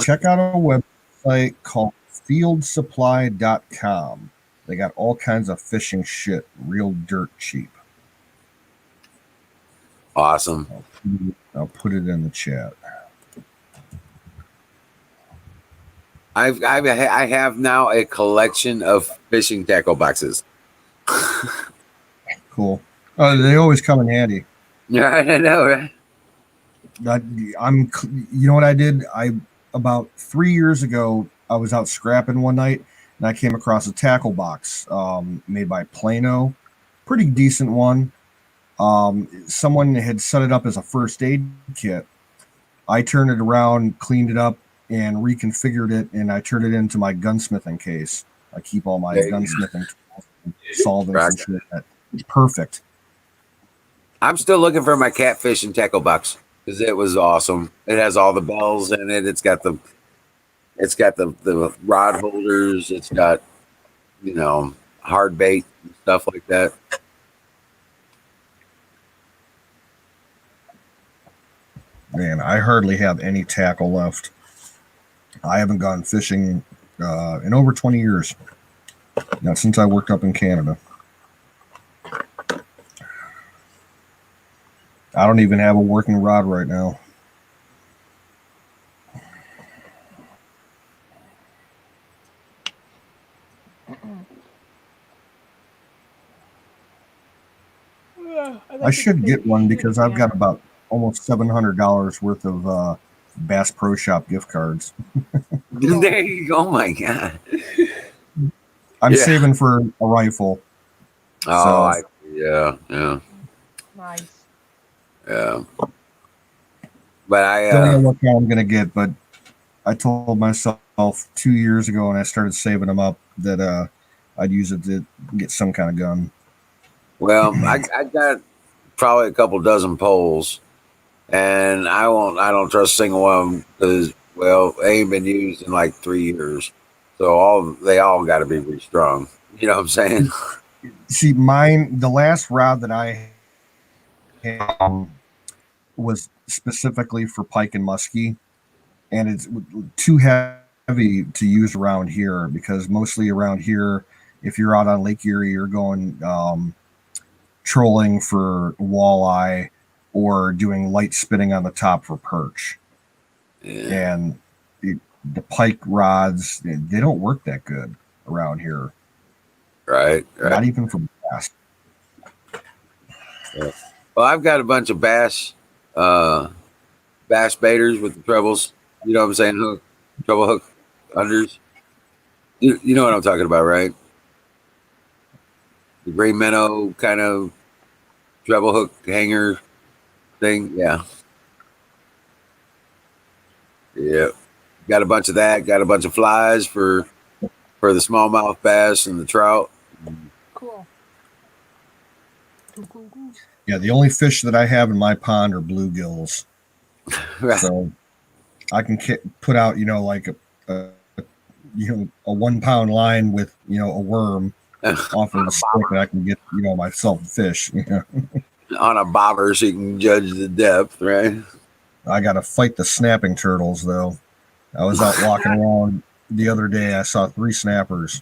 check out a website called fieldsupply.com. They got all kinds of fishing shit, real dirt cheap. Awesome. I'll put it in the chat. I have now a collection of fishing tackle boxes. Cool. They always come in handy. Yeah, I know, right? You know what I did? About 3 years ago, I was out scrapping one night and I came across a tackle box made by Plano, pretty decent one. Someone had set it up as a first aid kit. I turned it around, cleaned it up, and reconfigured it, and I turned it into my gunsmithing case. I keep all my gunsmithing tools and solvents and shit. It's perfect. I'm still looking for my catfish and tackle box because it was awesome. It has all the bells in it. It's got the rod holders. It's got hard bait and stuff like that. Man, I hardly have any tackle left. I haven't gone fishing in over 20 years. Not since I worked up in Canada. I don't even have a working rod right now. I should get one because I've got about almost $700 worth of Bass Pro Shop gift cards. There you go. Oh my God. I'm saving for a rifle. Oh, yeah. Nice. Yeah. But I don't know what kind I'm gonna get, but I told myself 2 years ago when I started saving them up that I'd use it to get some kind of gun. Well, I got probably a couple dozen poles, and I don't trust a single one of them because they ain't been used in like 3 years, so they all got to be restrung. You know what I'm saying? See, the last rod that I had was specifically for pike and muskie, and it's too heavy to use around here because mostly around here, if you're out on Lake Erie, you're going trolling for walleye or doing light spinning on the top for perch. Yeah. And the pike rods, they don't work that good around here. Right. Not even for bass. Yeah. Well, I've got a bunch of bass baiters with the trebles. You know what I'm saying? Treble hook unders. You know what I'm talking about, right? The gray minnow kind of treble hook hanger thing. Yeah. Yeah. Got a bunch of that. Got a bunch of flies for the smallmouth bass and the trout. Cool. Yeah, the only fish that I have in my pond are bluegills. Right. So I can put out, like a 1 pound line with, a worm off of the stick, and I can get, myself a fish. On a bobber, so you can judge the depth, right? I got to fight the snapping turtles, though. I was out walking around the other day. I saw 3 snappers.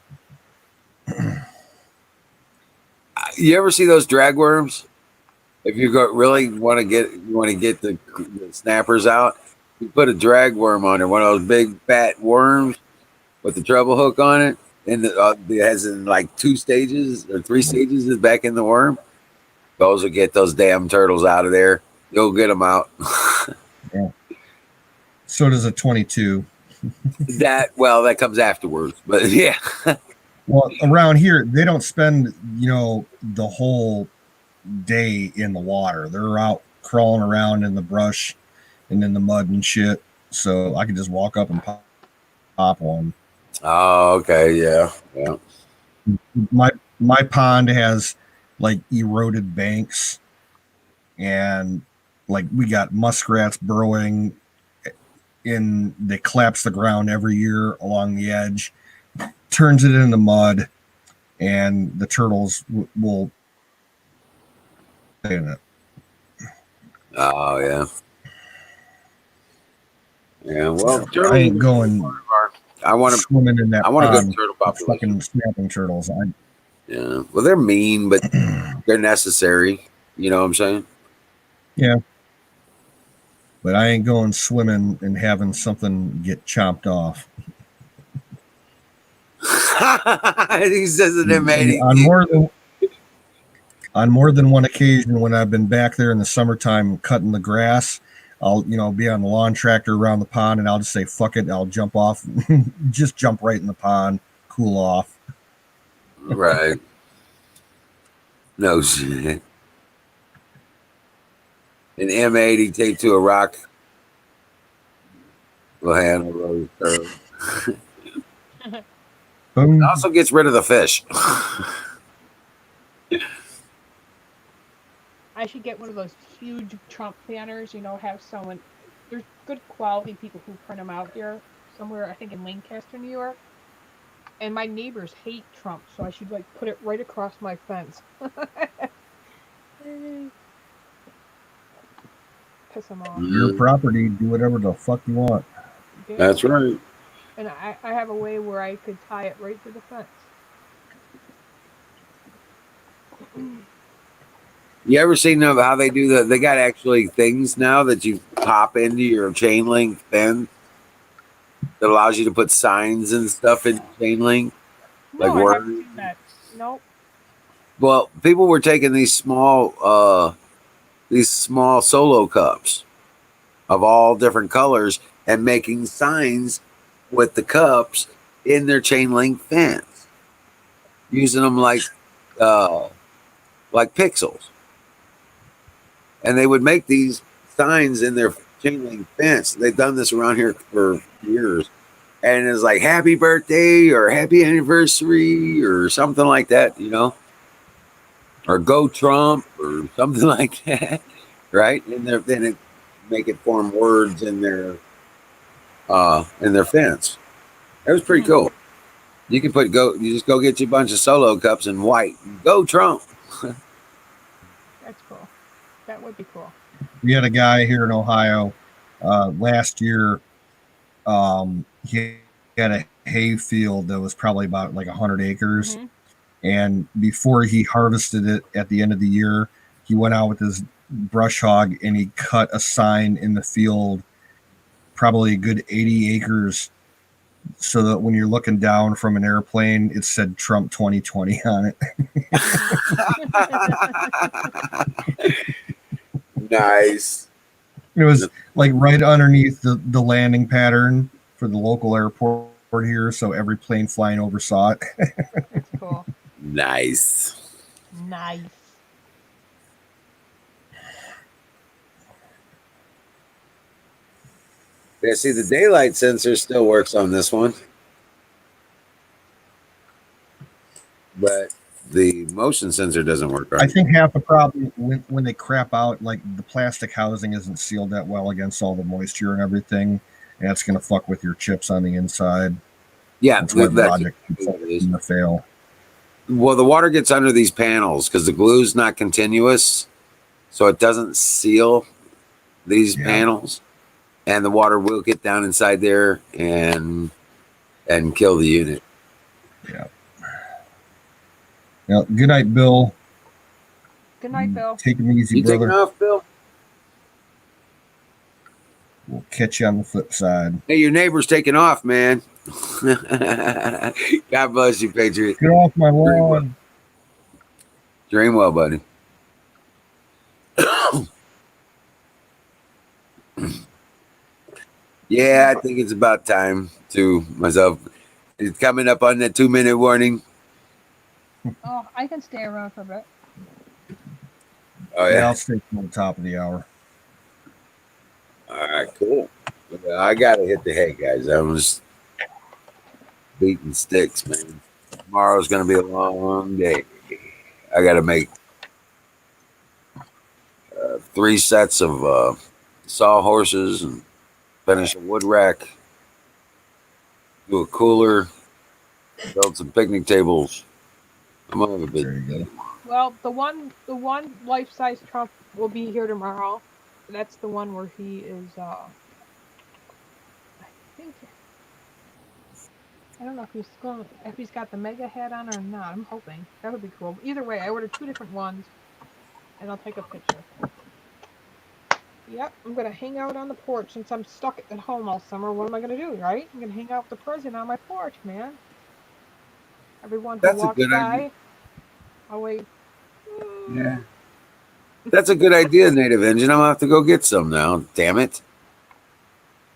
You ever see those drag worms? If you really want to get the snappers out, you put a drag worm on it, one of those big fat worms with the treble hook on it, and it has in like 2 stages or 3 stages is back in the worm. Those will get those damn turtles out of there. You'll get them out. Yeah. So does a 22. That comes afterwards, but yeah. Well, around here, they don't spend, the whole day in the water. They're out crawling around in the brush and in the mud and shit. So I could just walk up and pop one. Oh, okay, yeah. My pond has like eroded banks, and like we got muskrats burrowing in. They collapse the ground every year along the edge, turns it into mud, and the turtles will stay in it. Oh, yeah. Yeah, well, I ain't going. I want to swimming in that. I want to go pond to turtle with population. fucking snapping turtles. Yeah. Well, they're mean, but they're necessary. You know what I'm saying? Yeah. But I ain't going swimming and having something get chopped off. He says it in on more than one occasion when I've been back there in the summertime cutting the grass, I'll be on the lawn tractor around the pond, and I'll just say fuck it, I'll jump off, just jump right in the pond, cool off. Right. No shit. An M80 taped to a rock will handle those turtles. Boom. It also gets rid of the fish. I should get one of those huge Trump banners. Have someone. There's good quality people who print them out here somewhere. I think in Lancaster, New York. And my neighbors hate Trump, so I should put it right across my fence. Piss them off. Your property, do whatever the fuck you want. Yeah. That's right. And I have a way where I could tie it right to the fence. You ever seen how they do that? They got actually things now that you pop into your chain link fence that allows you to put signs and stuff in chain link. No, Like I words. haven't seen that. Nope. Well, people were taking these small solo cups of all different colors and making signs with the cups in their chain link fence, using them like pixels. And they would make these signs in their chain link fence. They've done this around here for years. And it's like happy birthday or happy anniversary or something like that, or go Trump or something like that. Right? And then it make it form words in their fence. It was pretty cool. You can you just go get you a bunch of solo cups in white. Go Trump. That's cool. That would be cool. We had a guy here in Ohio last year. He had a hay field that was probably about 100 acres. Mm-hmm. And before he harvested it at the end of the year, he went out with his brush hog and he cut a sign in the field, probably a good 80 acres, so that when you're looking down from an airplane, it said Trump 2020 on it. Nice. It was right underneath the landing pattern for the local airport here, so every plane flying over saw it. That's cool. Nice. Yeah, see, the daylight sensor still works on this one, but the motion sensor doesn't work right. I think half the problem when they crap out, the plastic housing isn't sealed that well against all the moisture and everything, and that's going to fuck with your chips on the inside. Yeah, that's why the logic is to fail. Well, the water gets under these panels because the glue's not continuous, so it doesn't seal these panels. and the water will get down inside there and kill the unit. Yeah. Well, good night, Bill. Good night, Bill. Take it easy, You brother. taking off, Bill? We'll catch you on the flip side. Hey, your neighbor's taking off, man. God bless you, Patriot. Get off my lawn. Dream well, buddy. Yeah, I think it's about time to myself. It's coming up on that 2-minute warning. Oh, I can stay around for a bit. Oh, Yeah, yeah. I'll stay till the top of the hour. All right, cool. I got to hit the hay, guys. I'm just beating sticks, man. Tomorrow's going to be a long day. I got to make 3 sets of sawhorses and finish a wood rack, do a cooler, build some picnic tables. I'm gonna have a There bit. you go. Well, the one life-size Trump will be here tomorrow. That's the one where he is. I think. I don't know if he's got the mega hat on or not. I'm hoping that would be cool. Either way, I ordered 2 different ones, and I'll take a picture. Yep, I'm gonna hang out on the porch since I'm stuck at home all summer. What am I gonna do, right? I'm gonna hang out with the president on my porch, man. Everyone who That's a walks good by, idea. I'll wait. Yeah, that's a good idea, Native Engine. I'm gonna have to go get some now. Damn it!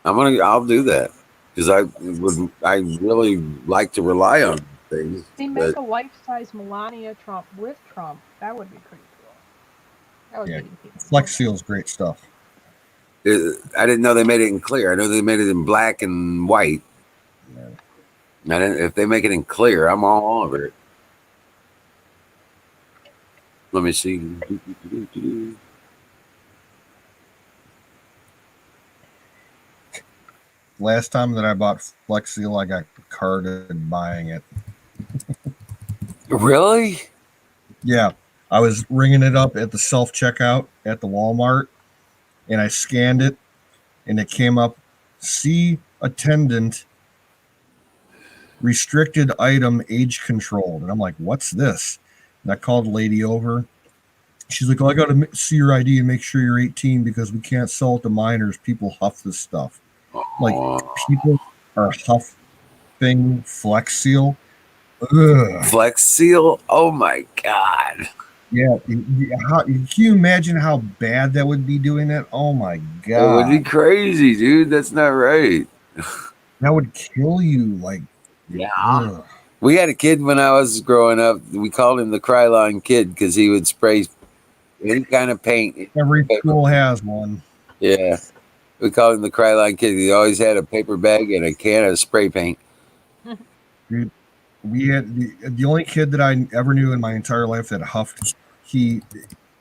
I'll do that because I really like to rely on things. They make a life-size Melania Trump with Trump. That would be pretty cool. That would Yeah. be Flex Seal's great stuff. I didn't know they made it in clear. I know they made it in black and white. Yeah. If they make it in clear, I'm all over it. Let me see. Last time that I bought Flex Seal, I got carded buying it. Really? Yeah. I was ringing it up at the self checkout at the Walmart, and I scanned it, and it came up, see attendant, restricted item, age controlled. And I'm like, what's this? And I called a lady over. She's like, oh, I got to see your ID and make sure you're 18 because we can't sell it to minors. People huff this stuff. Like, people are huffing Flex Seal. Ugh. Flex Seal? Oh my God. Yeah. Can you imagine how bad that would be doing that? Oh my It would be God. crazy, dude. That's not right. That would kill you. Like, Yeah. ugh. We had a kid when I was growing up. We called him the Krylon Kid because he would spray any kind of paint. Every school has one. Yeah. We called him the Krylon Kid. He always had a paper bag and a can of spray paint. Dude, we had the only kid that I ever knew in my entire life that huffed.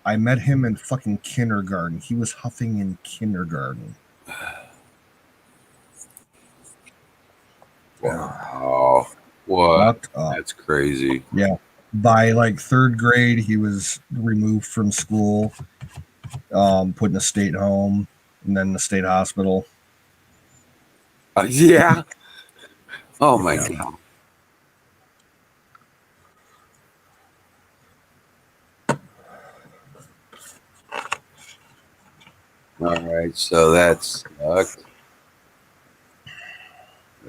I met him in fucking kindergarten. He was huffing in kindergarten. Wow. What? Fucked up. That's crazy. Yeah. By like 3rd grade, he was removed from school, put in a state home, and then the state hospital. Yeah. Oh my God. All right, so that's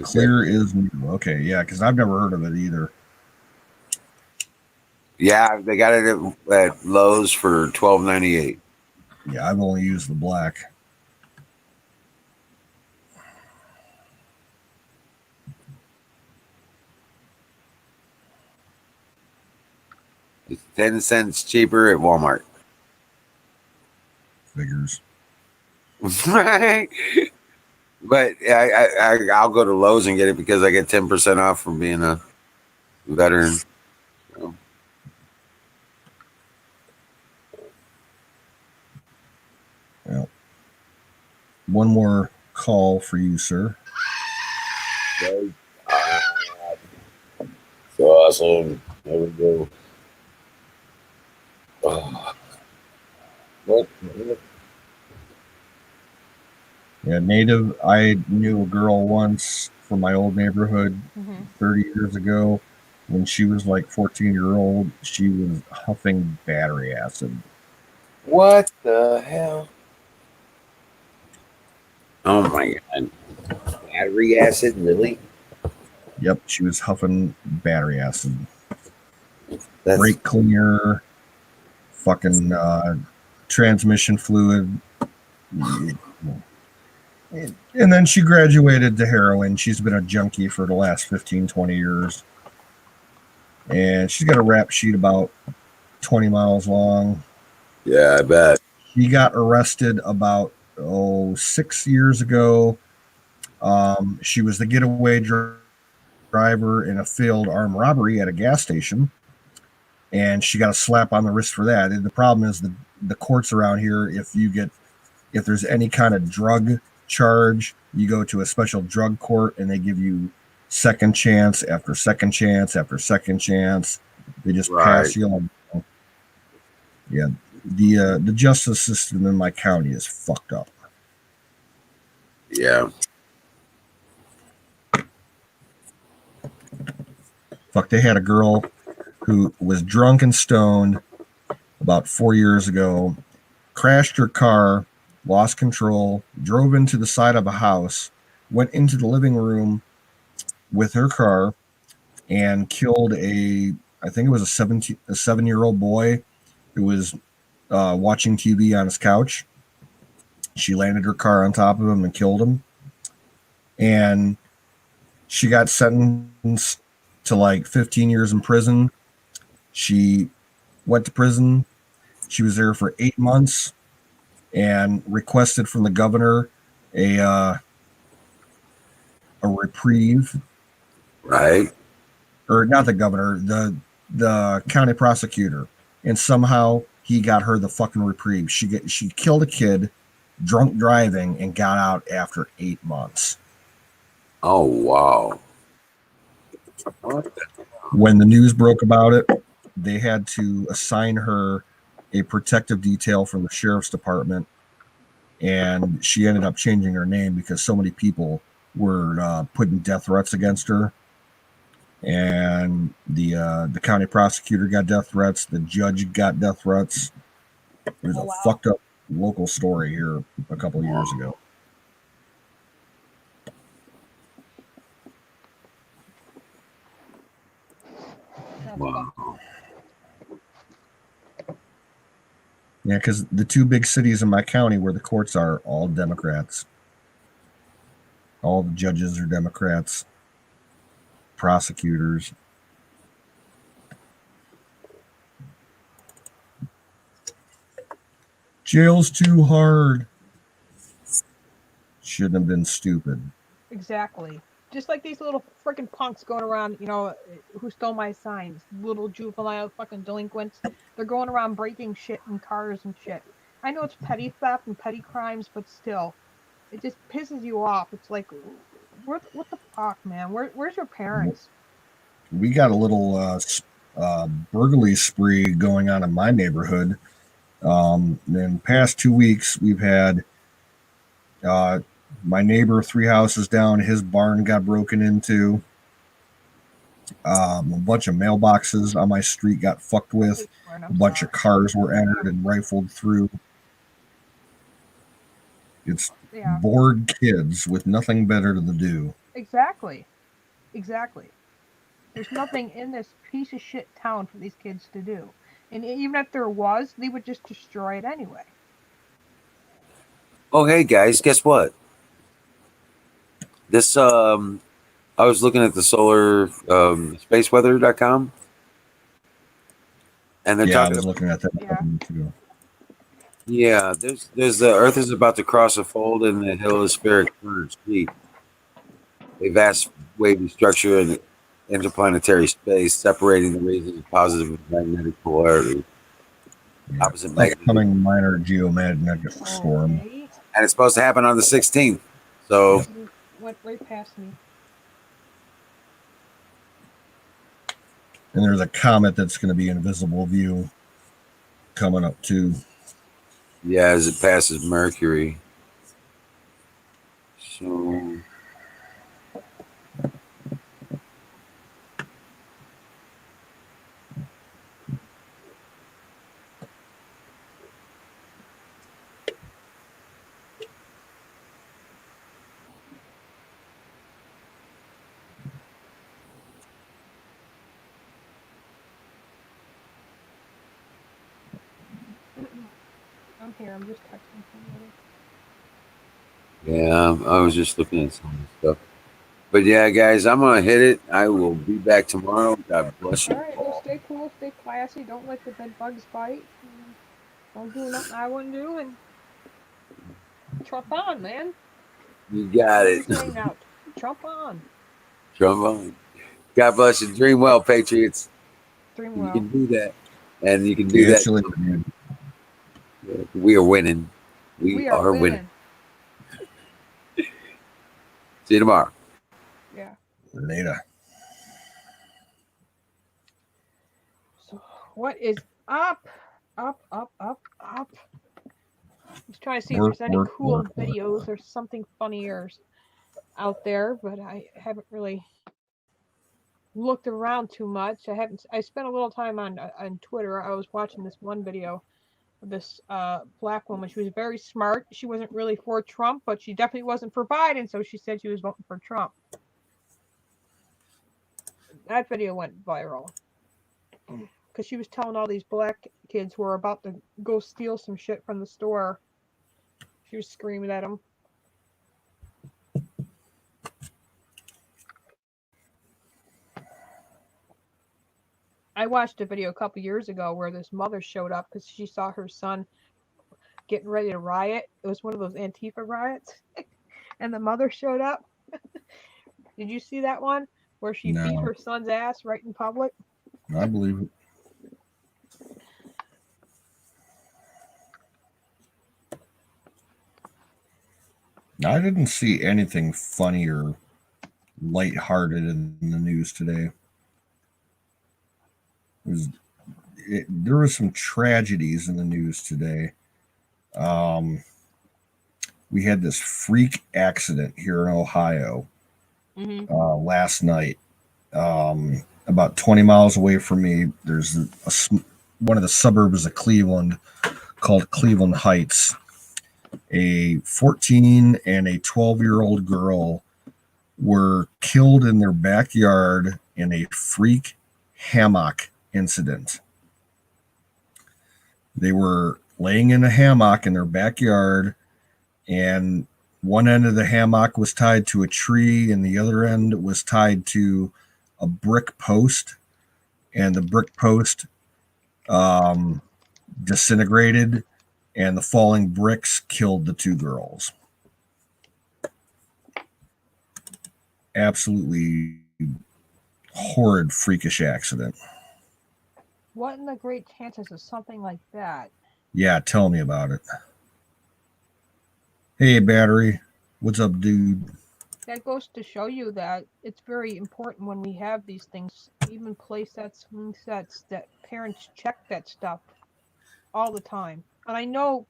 Clear is new. Okay, yeah, because I've never heard of it either. Yeah, they got it at Lowe's for $12.98. Yeah, I've only used the black. It's 10 cents cheaper at Walmart. Figures. Right. But I'll go to Lowe's and get it because I get 10% off from being a veteran. So. Well, one more call for you, sir. So awesome. There we go. Oh. What? Yeah, native. I knew a girl once from my old neighborhood Mhm. 30 years ago. When she was like 14-year-old, she was huffing battery acid. What the hell? Oh my god. Battery acid, really? Yep, she was huffing battery acid. That's Brake cleaner, fucking transmission fluid. And then she graduated to heroin. She's been a junkie for the last 15, 20 years. And she's got a rap sheet about 20 miles long. yeah, I bet. He got arrested about 6 years ago. She was the getaway driver in a failed armed robbery at a gas station, and she got a slap on the wrist for that. And the problem is the courts around here. If there's any kind of drug charge, you go to a special drug court, and they give you second chance after second chance after second chance. They just pass Right. you on. Yeah, the justice system in my county is fucked up. Yeah. Fuck, they had a girl who was drunk and stoned about 4 years ago, crashed her car, lost control, drove into the side of a house, went into the living room with her car, and killed I think it was a 7-year-old boy who was watching TV on his couch. She landed her car on top of him and killed him. And she got sentenced to like 15 years in prison. She went to prison. She was there for 8 months and requested from the governor a reprieve, Right. or not the governor, the county prosecutor, and somehow he got her the fucking reprieve. She killed a kid, drunk driving, and got out after 8 months. Oh wow. What the- When the news broke about it, they had to assign her a protective detail from the sheriff's department, and she ended up changing her name because so many people were putting death threats against her. And the county prosecutor got death threats. The judge got death threats. There's Oh, a wow. fucked up local story here a couple of years ago. That's Wow. fucked. Yeah, because the two big cities in my county where the courts are all Democrats. All the judges are Democrats. Prosecutors. Jail's too hard. Shouldn't have been stupid. Exactly. Just like these little freaking punks going around, who stole my signs, little juvenile fucking delinquents. They're going around breaking shit in cars and shit. I know it's petty theft and petty crimes, but still, it just pisses you off. It's like, what the fuck, man? Where's your parents? We got a little burglary spree going on in my neighborhood. In the past 2 weeks, we've had my neighbor 3 houses down. His barn got broken into. A bunch of mailboxes on my street got fucked with. A bunch of cars were entered and rifled through. It's Yeah, bored kids with nothing better to do. exactly. There's nothing in this piece of shit town for these kids to do. And even if there was, they would just destroy it anyway. Oh hey guys, guess what? This I was looking at the solar spaceweather.com, and they're Yeah, I talking was looking at that a Yeah. couple weeks ago. yeah, there's the Earth is about to cross a fold in the heliospheric current sheet, a vast wavy structure in interplanetary space, separating the rays of positive magnetic polarity. Yeah. Opposite magnetic. Upcoming minor geomagnetic storm. Okay. And it's supposed to happen on the 16th. So Went right past me. And there's a comet that's going to be in visible view coming up too. yeah, as it passes Mercury. So I'm here. I'm just texting somebody. yeah, I was just looking at some stuff. But yeah, guys, I'm gonna hit it. I will be back tomorrow. God bless All you right. Well, all. stay cool. Stay classy. Don't let the bed bugs bite. Don't do nothing I wouldn't do. And Trump on, man. You That's got what it. I'm saying now. Trump on. Trombone. God bless you. Dream well, Patriots. Dream You well. can do that. And you can do Yeah, that. actually, dude. We are winning. We We are are winning. winning. See you tomorrow. Yeah. Later. So what is up? Up, up, up, up. Just trying to see if Work, there's any work, cool work, work. videos or something funnier out there, but I haven't really looked around too much. I spent a little time on Twitter. I was watching this one video of this black woman. She was very smart. She wasn't really for Trump, but she definitely wasn't for Biden, so she said she was voting for Trump. That video went viral because she was telling all these black kids who were about to go steal some shit from the store. She was screaming at them. I watched a video a couple years ago where this mother showed up because she saw her son getting ready to riot. It was one of those Antifa riots. And the mother showed up. Did you see that one where she beat No, her son's ass right in public? I believe it. I didn't see anything funny or lighthearted in the news today. There was some tragedies in the news today. We had this freak accident here in Ohio last night. About 20 miles away from me, there's one of the suburbs of Cleveland called Cleveland Heights. A 14 and a 12-year-old girl were killed in their backyard in a freak hammock incident. They were laying in a hammock in their backyard, and one end of the hammock was tied to a tree, and the other end was tied to a brick post. And the brick post disintegrated, and the falling bricks killed the two girls. Absolutely horrid, freakish accident. What in the great chances of something like that? Yeah, tell me about it. Hey, Battery. What's up, dude? That goes to show you that it's very important when we have these things, even play sets, swing sets, that parents check that stuff all the time. And I know,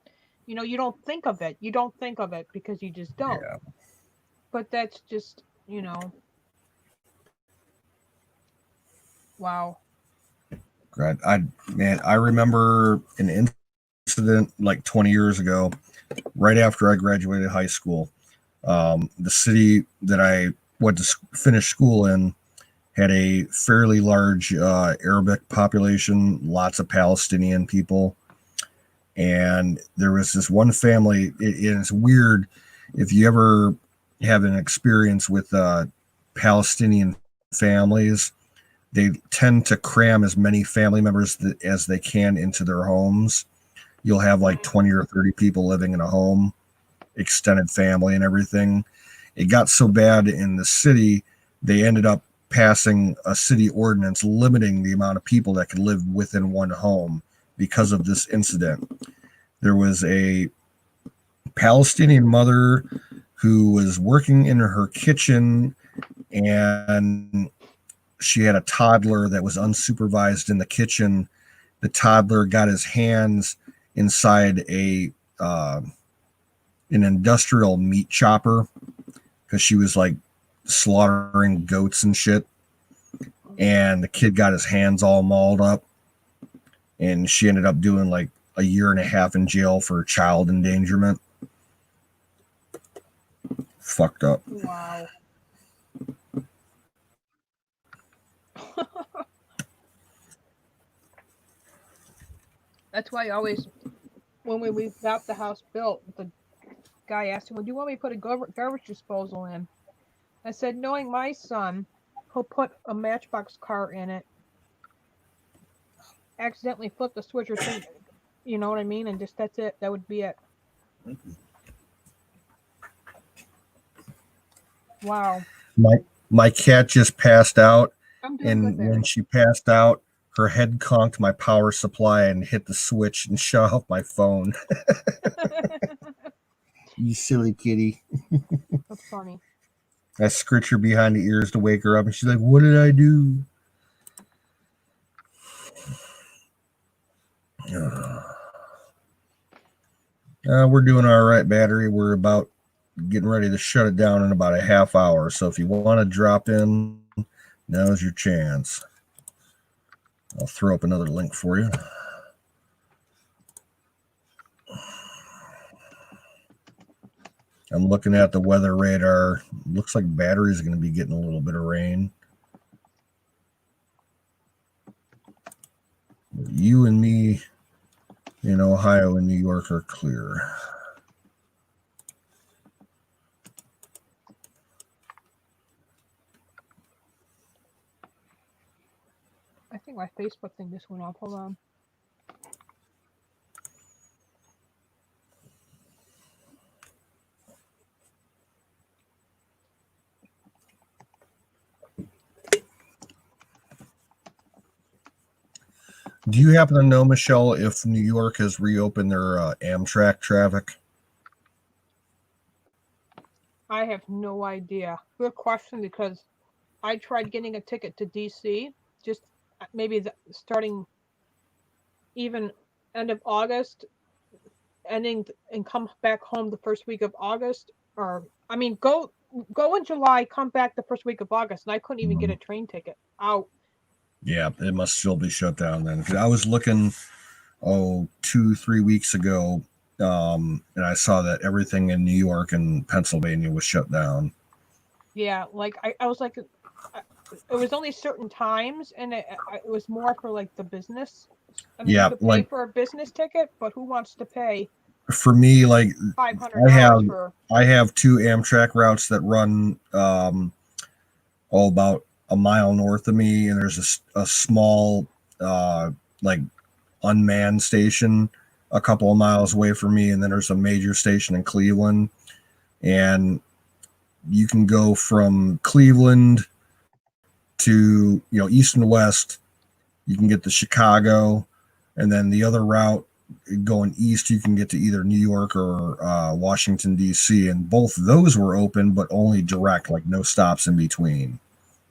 you don't think of it. You don't think of it because you just don't. Yeah. But that's just, wow. God, I remember an incident like 20 years ago, right after I graduated high school. The city that I went to finish school in had a fairly large Arabic population, lots of Palestinian people. And there was this one family. It's weird if you ever have an experience with Palestinian families. They tend to cram as many family members as they can into their homes. You'll have like 20 or 30 people living in a home, extended family and everything. It got so bad in the city, they ended up passing a city ordinance limiting the amount of people that could live within one home because of this incident. There was a Palestinian mother who was working in her kitchen, and she had a toddler that was unsupervised in the kitchen. The toddler got his hands inside an industrial meat chopper, because she was like slaughtering goats and shit. And the kid got his hands all mauled up. And she ended up doing like a year and a half in jail for child endangerment. Fucked up. Wow. That's why I always, when we got the house built, the guy asked me, "Well, do you want me to put a garbage disposal in?" I said, knowing my son, he'll put a Matchbox car in it, accidentally flip the switch or think, you know what I mean, and just that's it. That would be it. Wow. My cat just passed out, I'm doing and good there. when she passed out, her head conked my power supply and hit the switch and shut off my phone. You silly kitty. That's funny. I scritch her behind the ears to wake her up, and she's like, "What did I do?" We're doing all right, battery. We're about getting ready to shut it down in about a half hour. So if you want to drop in, now's your chance. I'll throw up another link for you. I'm looking at the weather radar. Looks like battery's going to be getting a little bit of rain. You and me in Ohio and New York are clear. I think my Facebook thing just went off. Hold on. Do you happen to know, Michelle, if New York has reopened their Amtrak traffic? I have no idea. Good question, because I tried getting a ticket to DC, just maybe starting even end of August, ending and come back home the first week of August, or I mean, go in July, come back the first week of August, and I couldn't even get a train ticket. Out. Yeah, it must still be shut down then. 'Cause I was looking, 2-3 weeks ago, and I saw that everything in New York and Pennsylvania was shut down. Yeah, like I was like, it was only certain times, and it was more for like the business. I mean, Yeah, you could pay like for a business ticket, but who wants to pay for me, like $500 for? I have 2 Amtrak routes that run about a mile north of me, and there's a small like unmanned station a couple of miles away from me, and then there's a major station in Cleveland, and you can go from Cleveland to east and west. You can get to Chicago, and then the other route going east, you can get to either New York or Washington D.C. And both of those were open, but only direct, like no stops in between.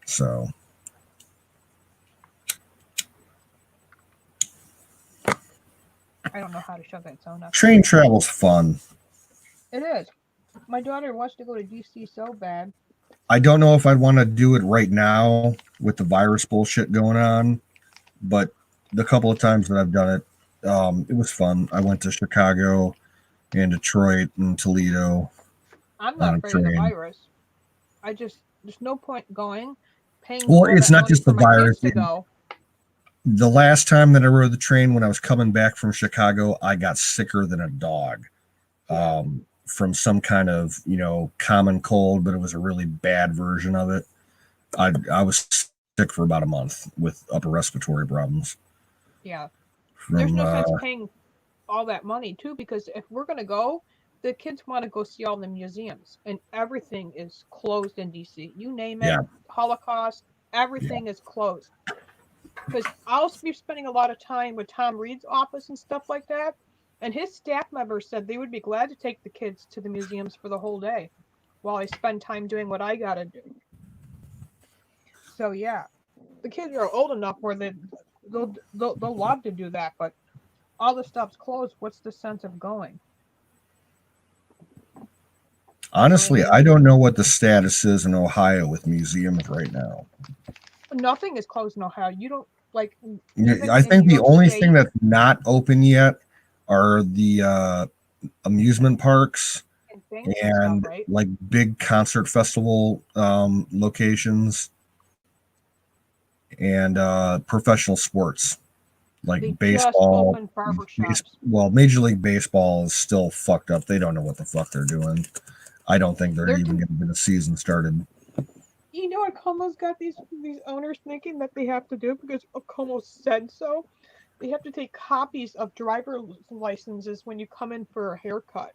So I don't know how to shut that sound up. train travel's fun. It is. My daughter wants to go to DC so bad. I don't know if I'd want to do it right now with the virus bullshit going on, but the couple of times that I've done it, it was fun. I went to Chicago and Detroit and Toledo. I'm not on a afraid of the train. virus. There's no point going, paying Well, all it's that not money just for the my virus. kids to go. The last time that I rode the train when I was coming back from Chicago, I got sicker than a dog from some kind of, common cold, but it was a really bad version of it. I was sick for about a month with upper respiratory problems. Yeah. There's no sense paying all that money, too, because if we're going to go, the kids want to go see all the museums, and everything is closed in DC. You name it, Holocaust, everything is closed. Because I'll be spending a lot of time with Tom Reed's office and stuff like that, and his staff members said they would be glad to take the kids to the museums for the whole day while I spend time doing what I got to do. So, yeah, the kids are old enough where they'll love to do that, but all the stuff's closed. What's the sense of going? Honestly, I don't know what the status is in Ohio with museums right now. Nothing is closed in Ohio. You don't like. Yeah, even I in think New the York only State, thing that's not open yet are the amusement parks and things and stuff, and right? like big concert festival locations and professional sports like They just baseball. opened barber shops. Well, Major League Baseball is still fucked up. They don't know what the fuck they're doing. I don't think they're even going to get a season started. You know what Como's got these owners thinking that they have to do because Como said so? They have to take copies of driver licenses when you come in for a haircut.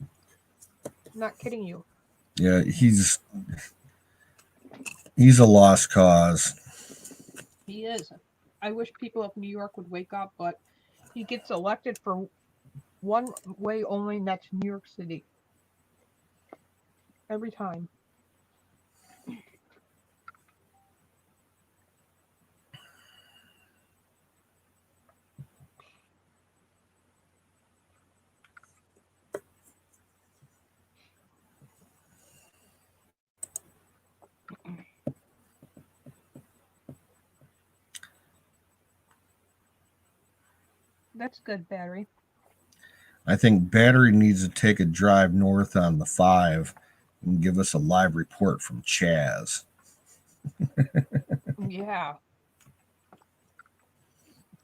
I'm not kidding you. Yeah, he's a lost cause. He is. I wish people of New York would wake up, but he gets elected for one way only, and that's New York City. Every time. That's good, Battery. I think Battery needs to take a drive north on the 5 and give us a live report from Chaz. Yeah.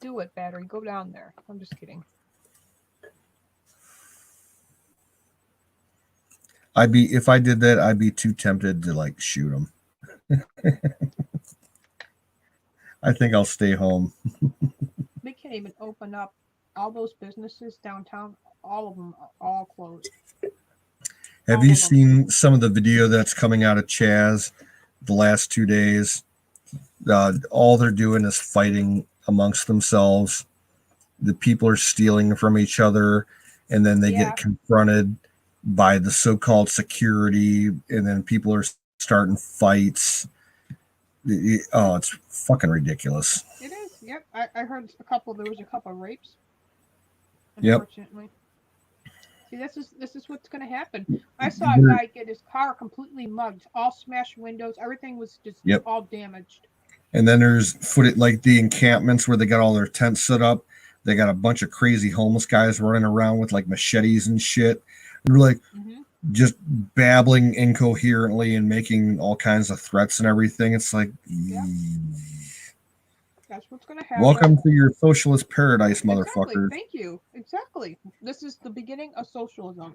Do it, Battery. Go down there. I'm just kidding. If I did that, I'd be too tempted to like shoot him. I think I'll stay home. They can't even open up all those businesses downtown. All of them are all closed. Have you seen some of the video that's coming out of Chaz the last 2 days? All they're doing is fighting amongst themselves. The people are stealing from each other, and then they get confronted by the so-called security, and then people are starting fights. Oh, it's fucking ridiculous. It is. Yep. I heard there was a couple of rapes. Yep. Unfortunately. See, this is what's going to happen. I saw a guy get his car completely mugged, all smashed windows, everything was just all damaged. And then there's footage like the encampments where they got all their tents set up. They got a bunch of crazy homeless guys running around with like machetes and shit. They're like just babbling incoherently and making all kinds of threats and everything. It's like, that's what's going to happen. Welcome to your socialist paradise, motherfuckers. Thank you. Exactly. This is the beginning of socialism.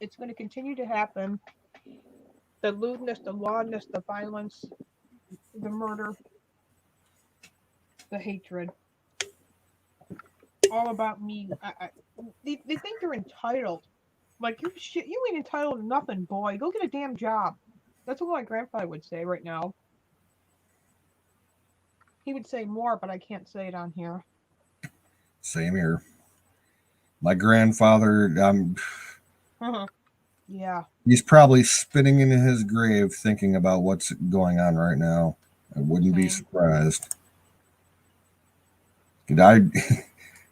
It's going to continue to happen. The lewdness, the lawlessness, the violence, the murder, the hatred. All about me. They think they're entitled. Like, you ain't entitled to nothing, boy. Go get a damn job. That's what my grandfather would say right now. He would say more, but I can't say it on here. Same here. My grandfather, yeah. He's probably spinning in his grave thinking about what's going on right now. I wouldn't be surprised.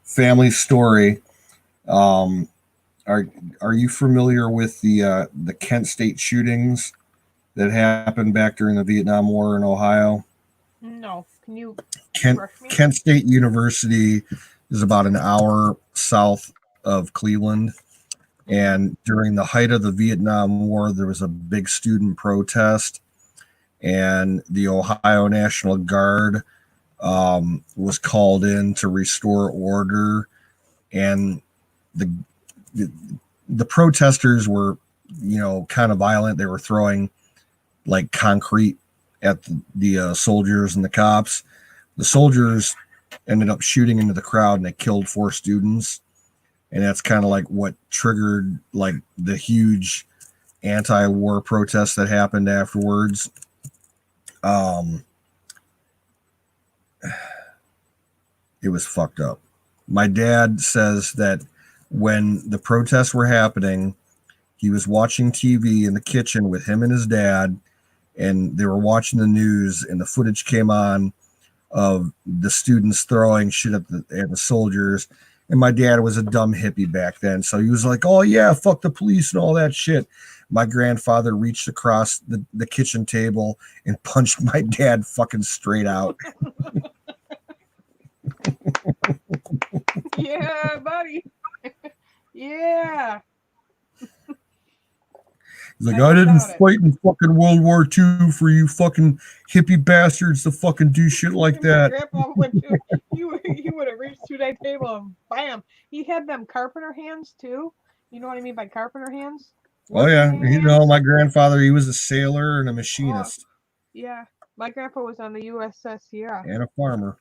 Family story. Are you familiar with the Kent State shootings that happened back during the Vietnam War in Ohio? No. Can you Kent State University is about an hour south of Cleveland. And during the height of the Vietnam War, there was a big student protest, and the Ohio National Guard was called in to restore order. And the protesters were, kind of violent. They were throwing like concrete at the soldiers and the cops. The soldiers ended up shooting into the crowd, and they killed 4 students. And that's kind of like what triggered like the huge anti-war protests that happened afterwards. It was fucked up. My dad says that when the protests were happening, he was watching TV in the kitchen with him and his dad, and they were watching the news, and the footage came on of the students throwing shit at the soldiers, And my dad was a dumb hippie back then. So he was like, oh, yeah, fuck the police and all that shit. My grandfather reached across the kitchen table and punched my dad fucking straight out. Yeah, buddy. Yeah. He's like, I I don't didn't doubt it. fight in fucking World War II for you fucking hippie bastards to fucking do shit like My that. grandpa would do. He would have reached through that table and bam. He had them carpenter hands too. You know what I mean by carpenter hands? Oh, yeah. Working You know, hands. my grandfather, he was a sailor and a Oh, machinist yeah. My grandpa was on the USS Sierra. and a farmer.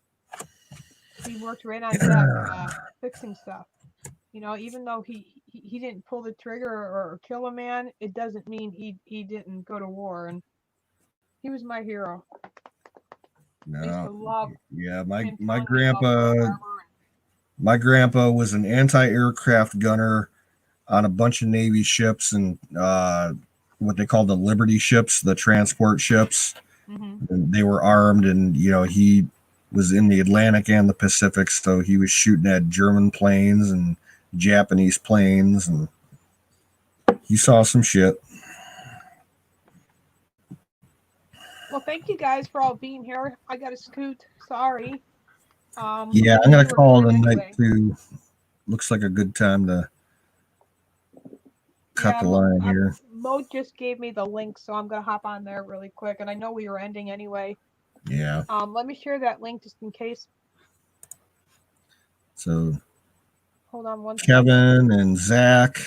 He worked right on deck, fixing stuff. You know, even though he didn't pull the trigger or kill a man, it doesn't mean he didn't go to war. And he was my hero. I used to No, love yeah, him my telling me about Pearl grandpa, Harbor. my grandpa was an anti-aircraft gunner on a bunch of Navy ships and what they call the Liberty ships, the transport ships. Mm-hmm. And they were armed, and you know he was in the Atlantic and the Pacific, so he was shooting at German planes and Japanese planes, and he saw some shit. Well, thank you guys for all being here. I got to scoot. Sorry. Yeah, I I'm know gonna you were call it a going night anyway. too. Looks like a good time to cut Yeah, the line here. Mo just gave me the link, so I'm gonna hop on there really quick. And I know we were ending anyway. Yeah. Let me share that link just in case. So Hold on one second. Kevin and Zach,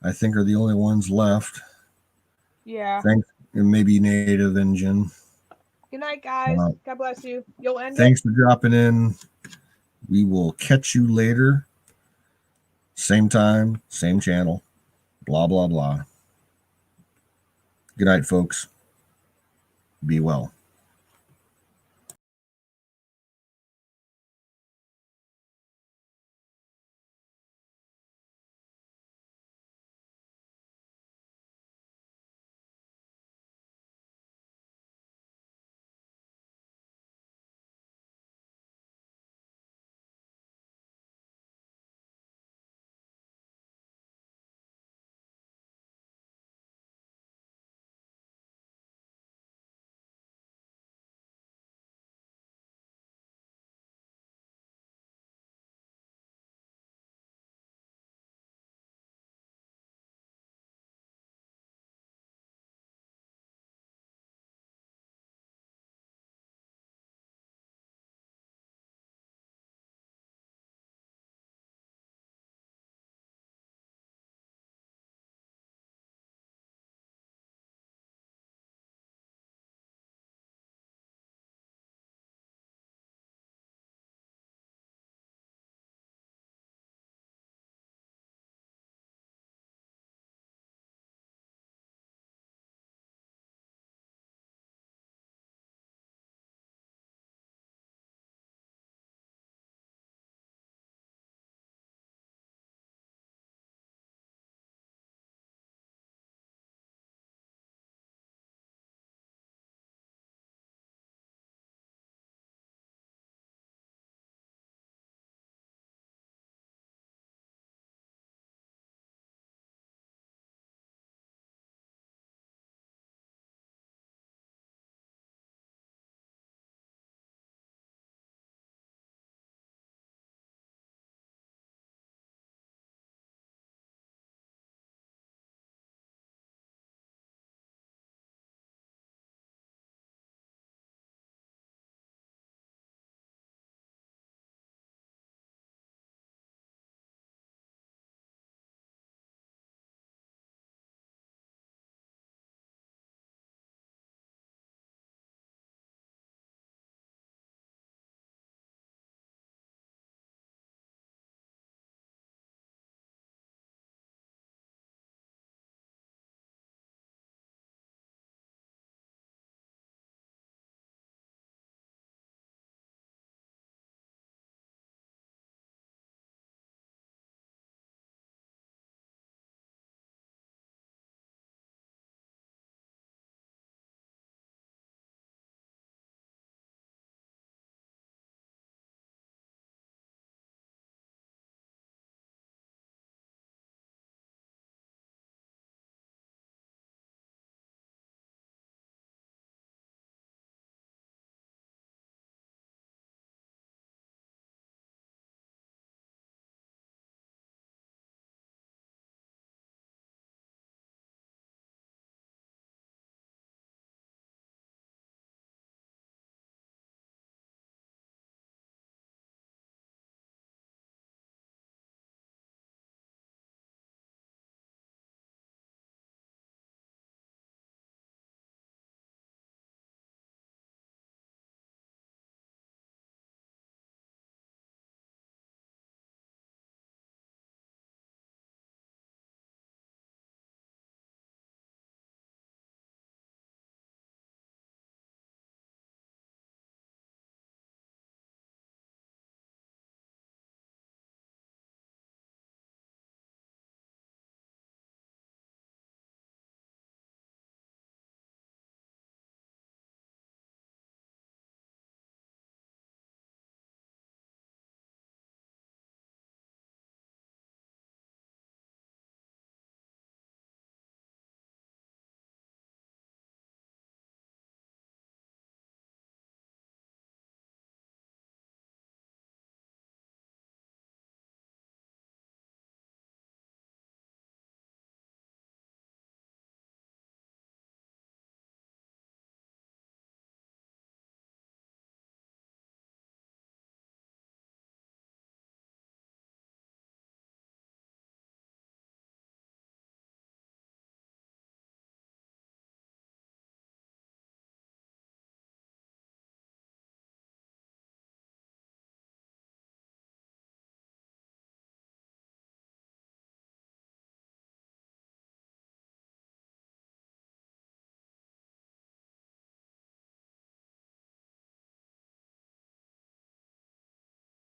I think, are the only ones left. Yeah. Thanks, and maybe Native Engine. Good night, guys. God bless you. You'll end Thanks it. for dropping in. We will catch you later. Same time, same channel. Blah, blah, blah. Good night, folks. Be well.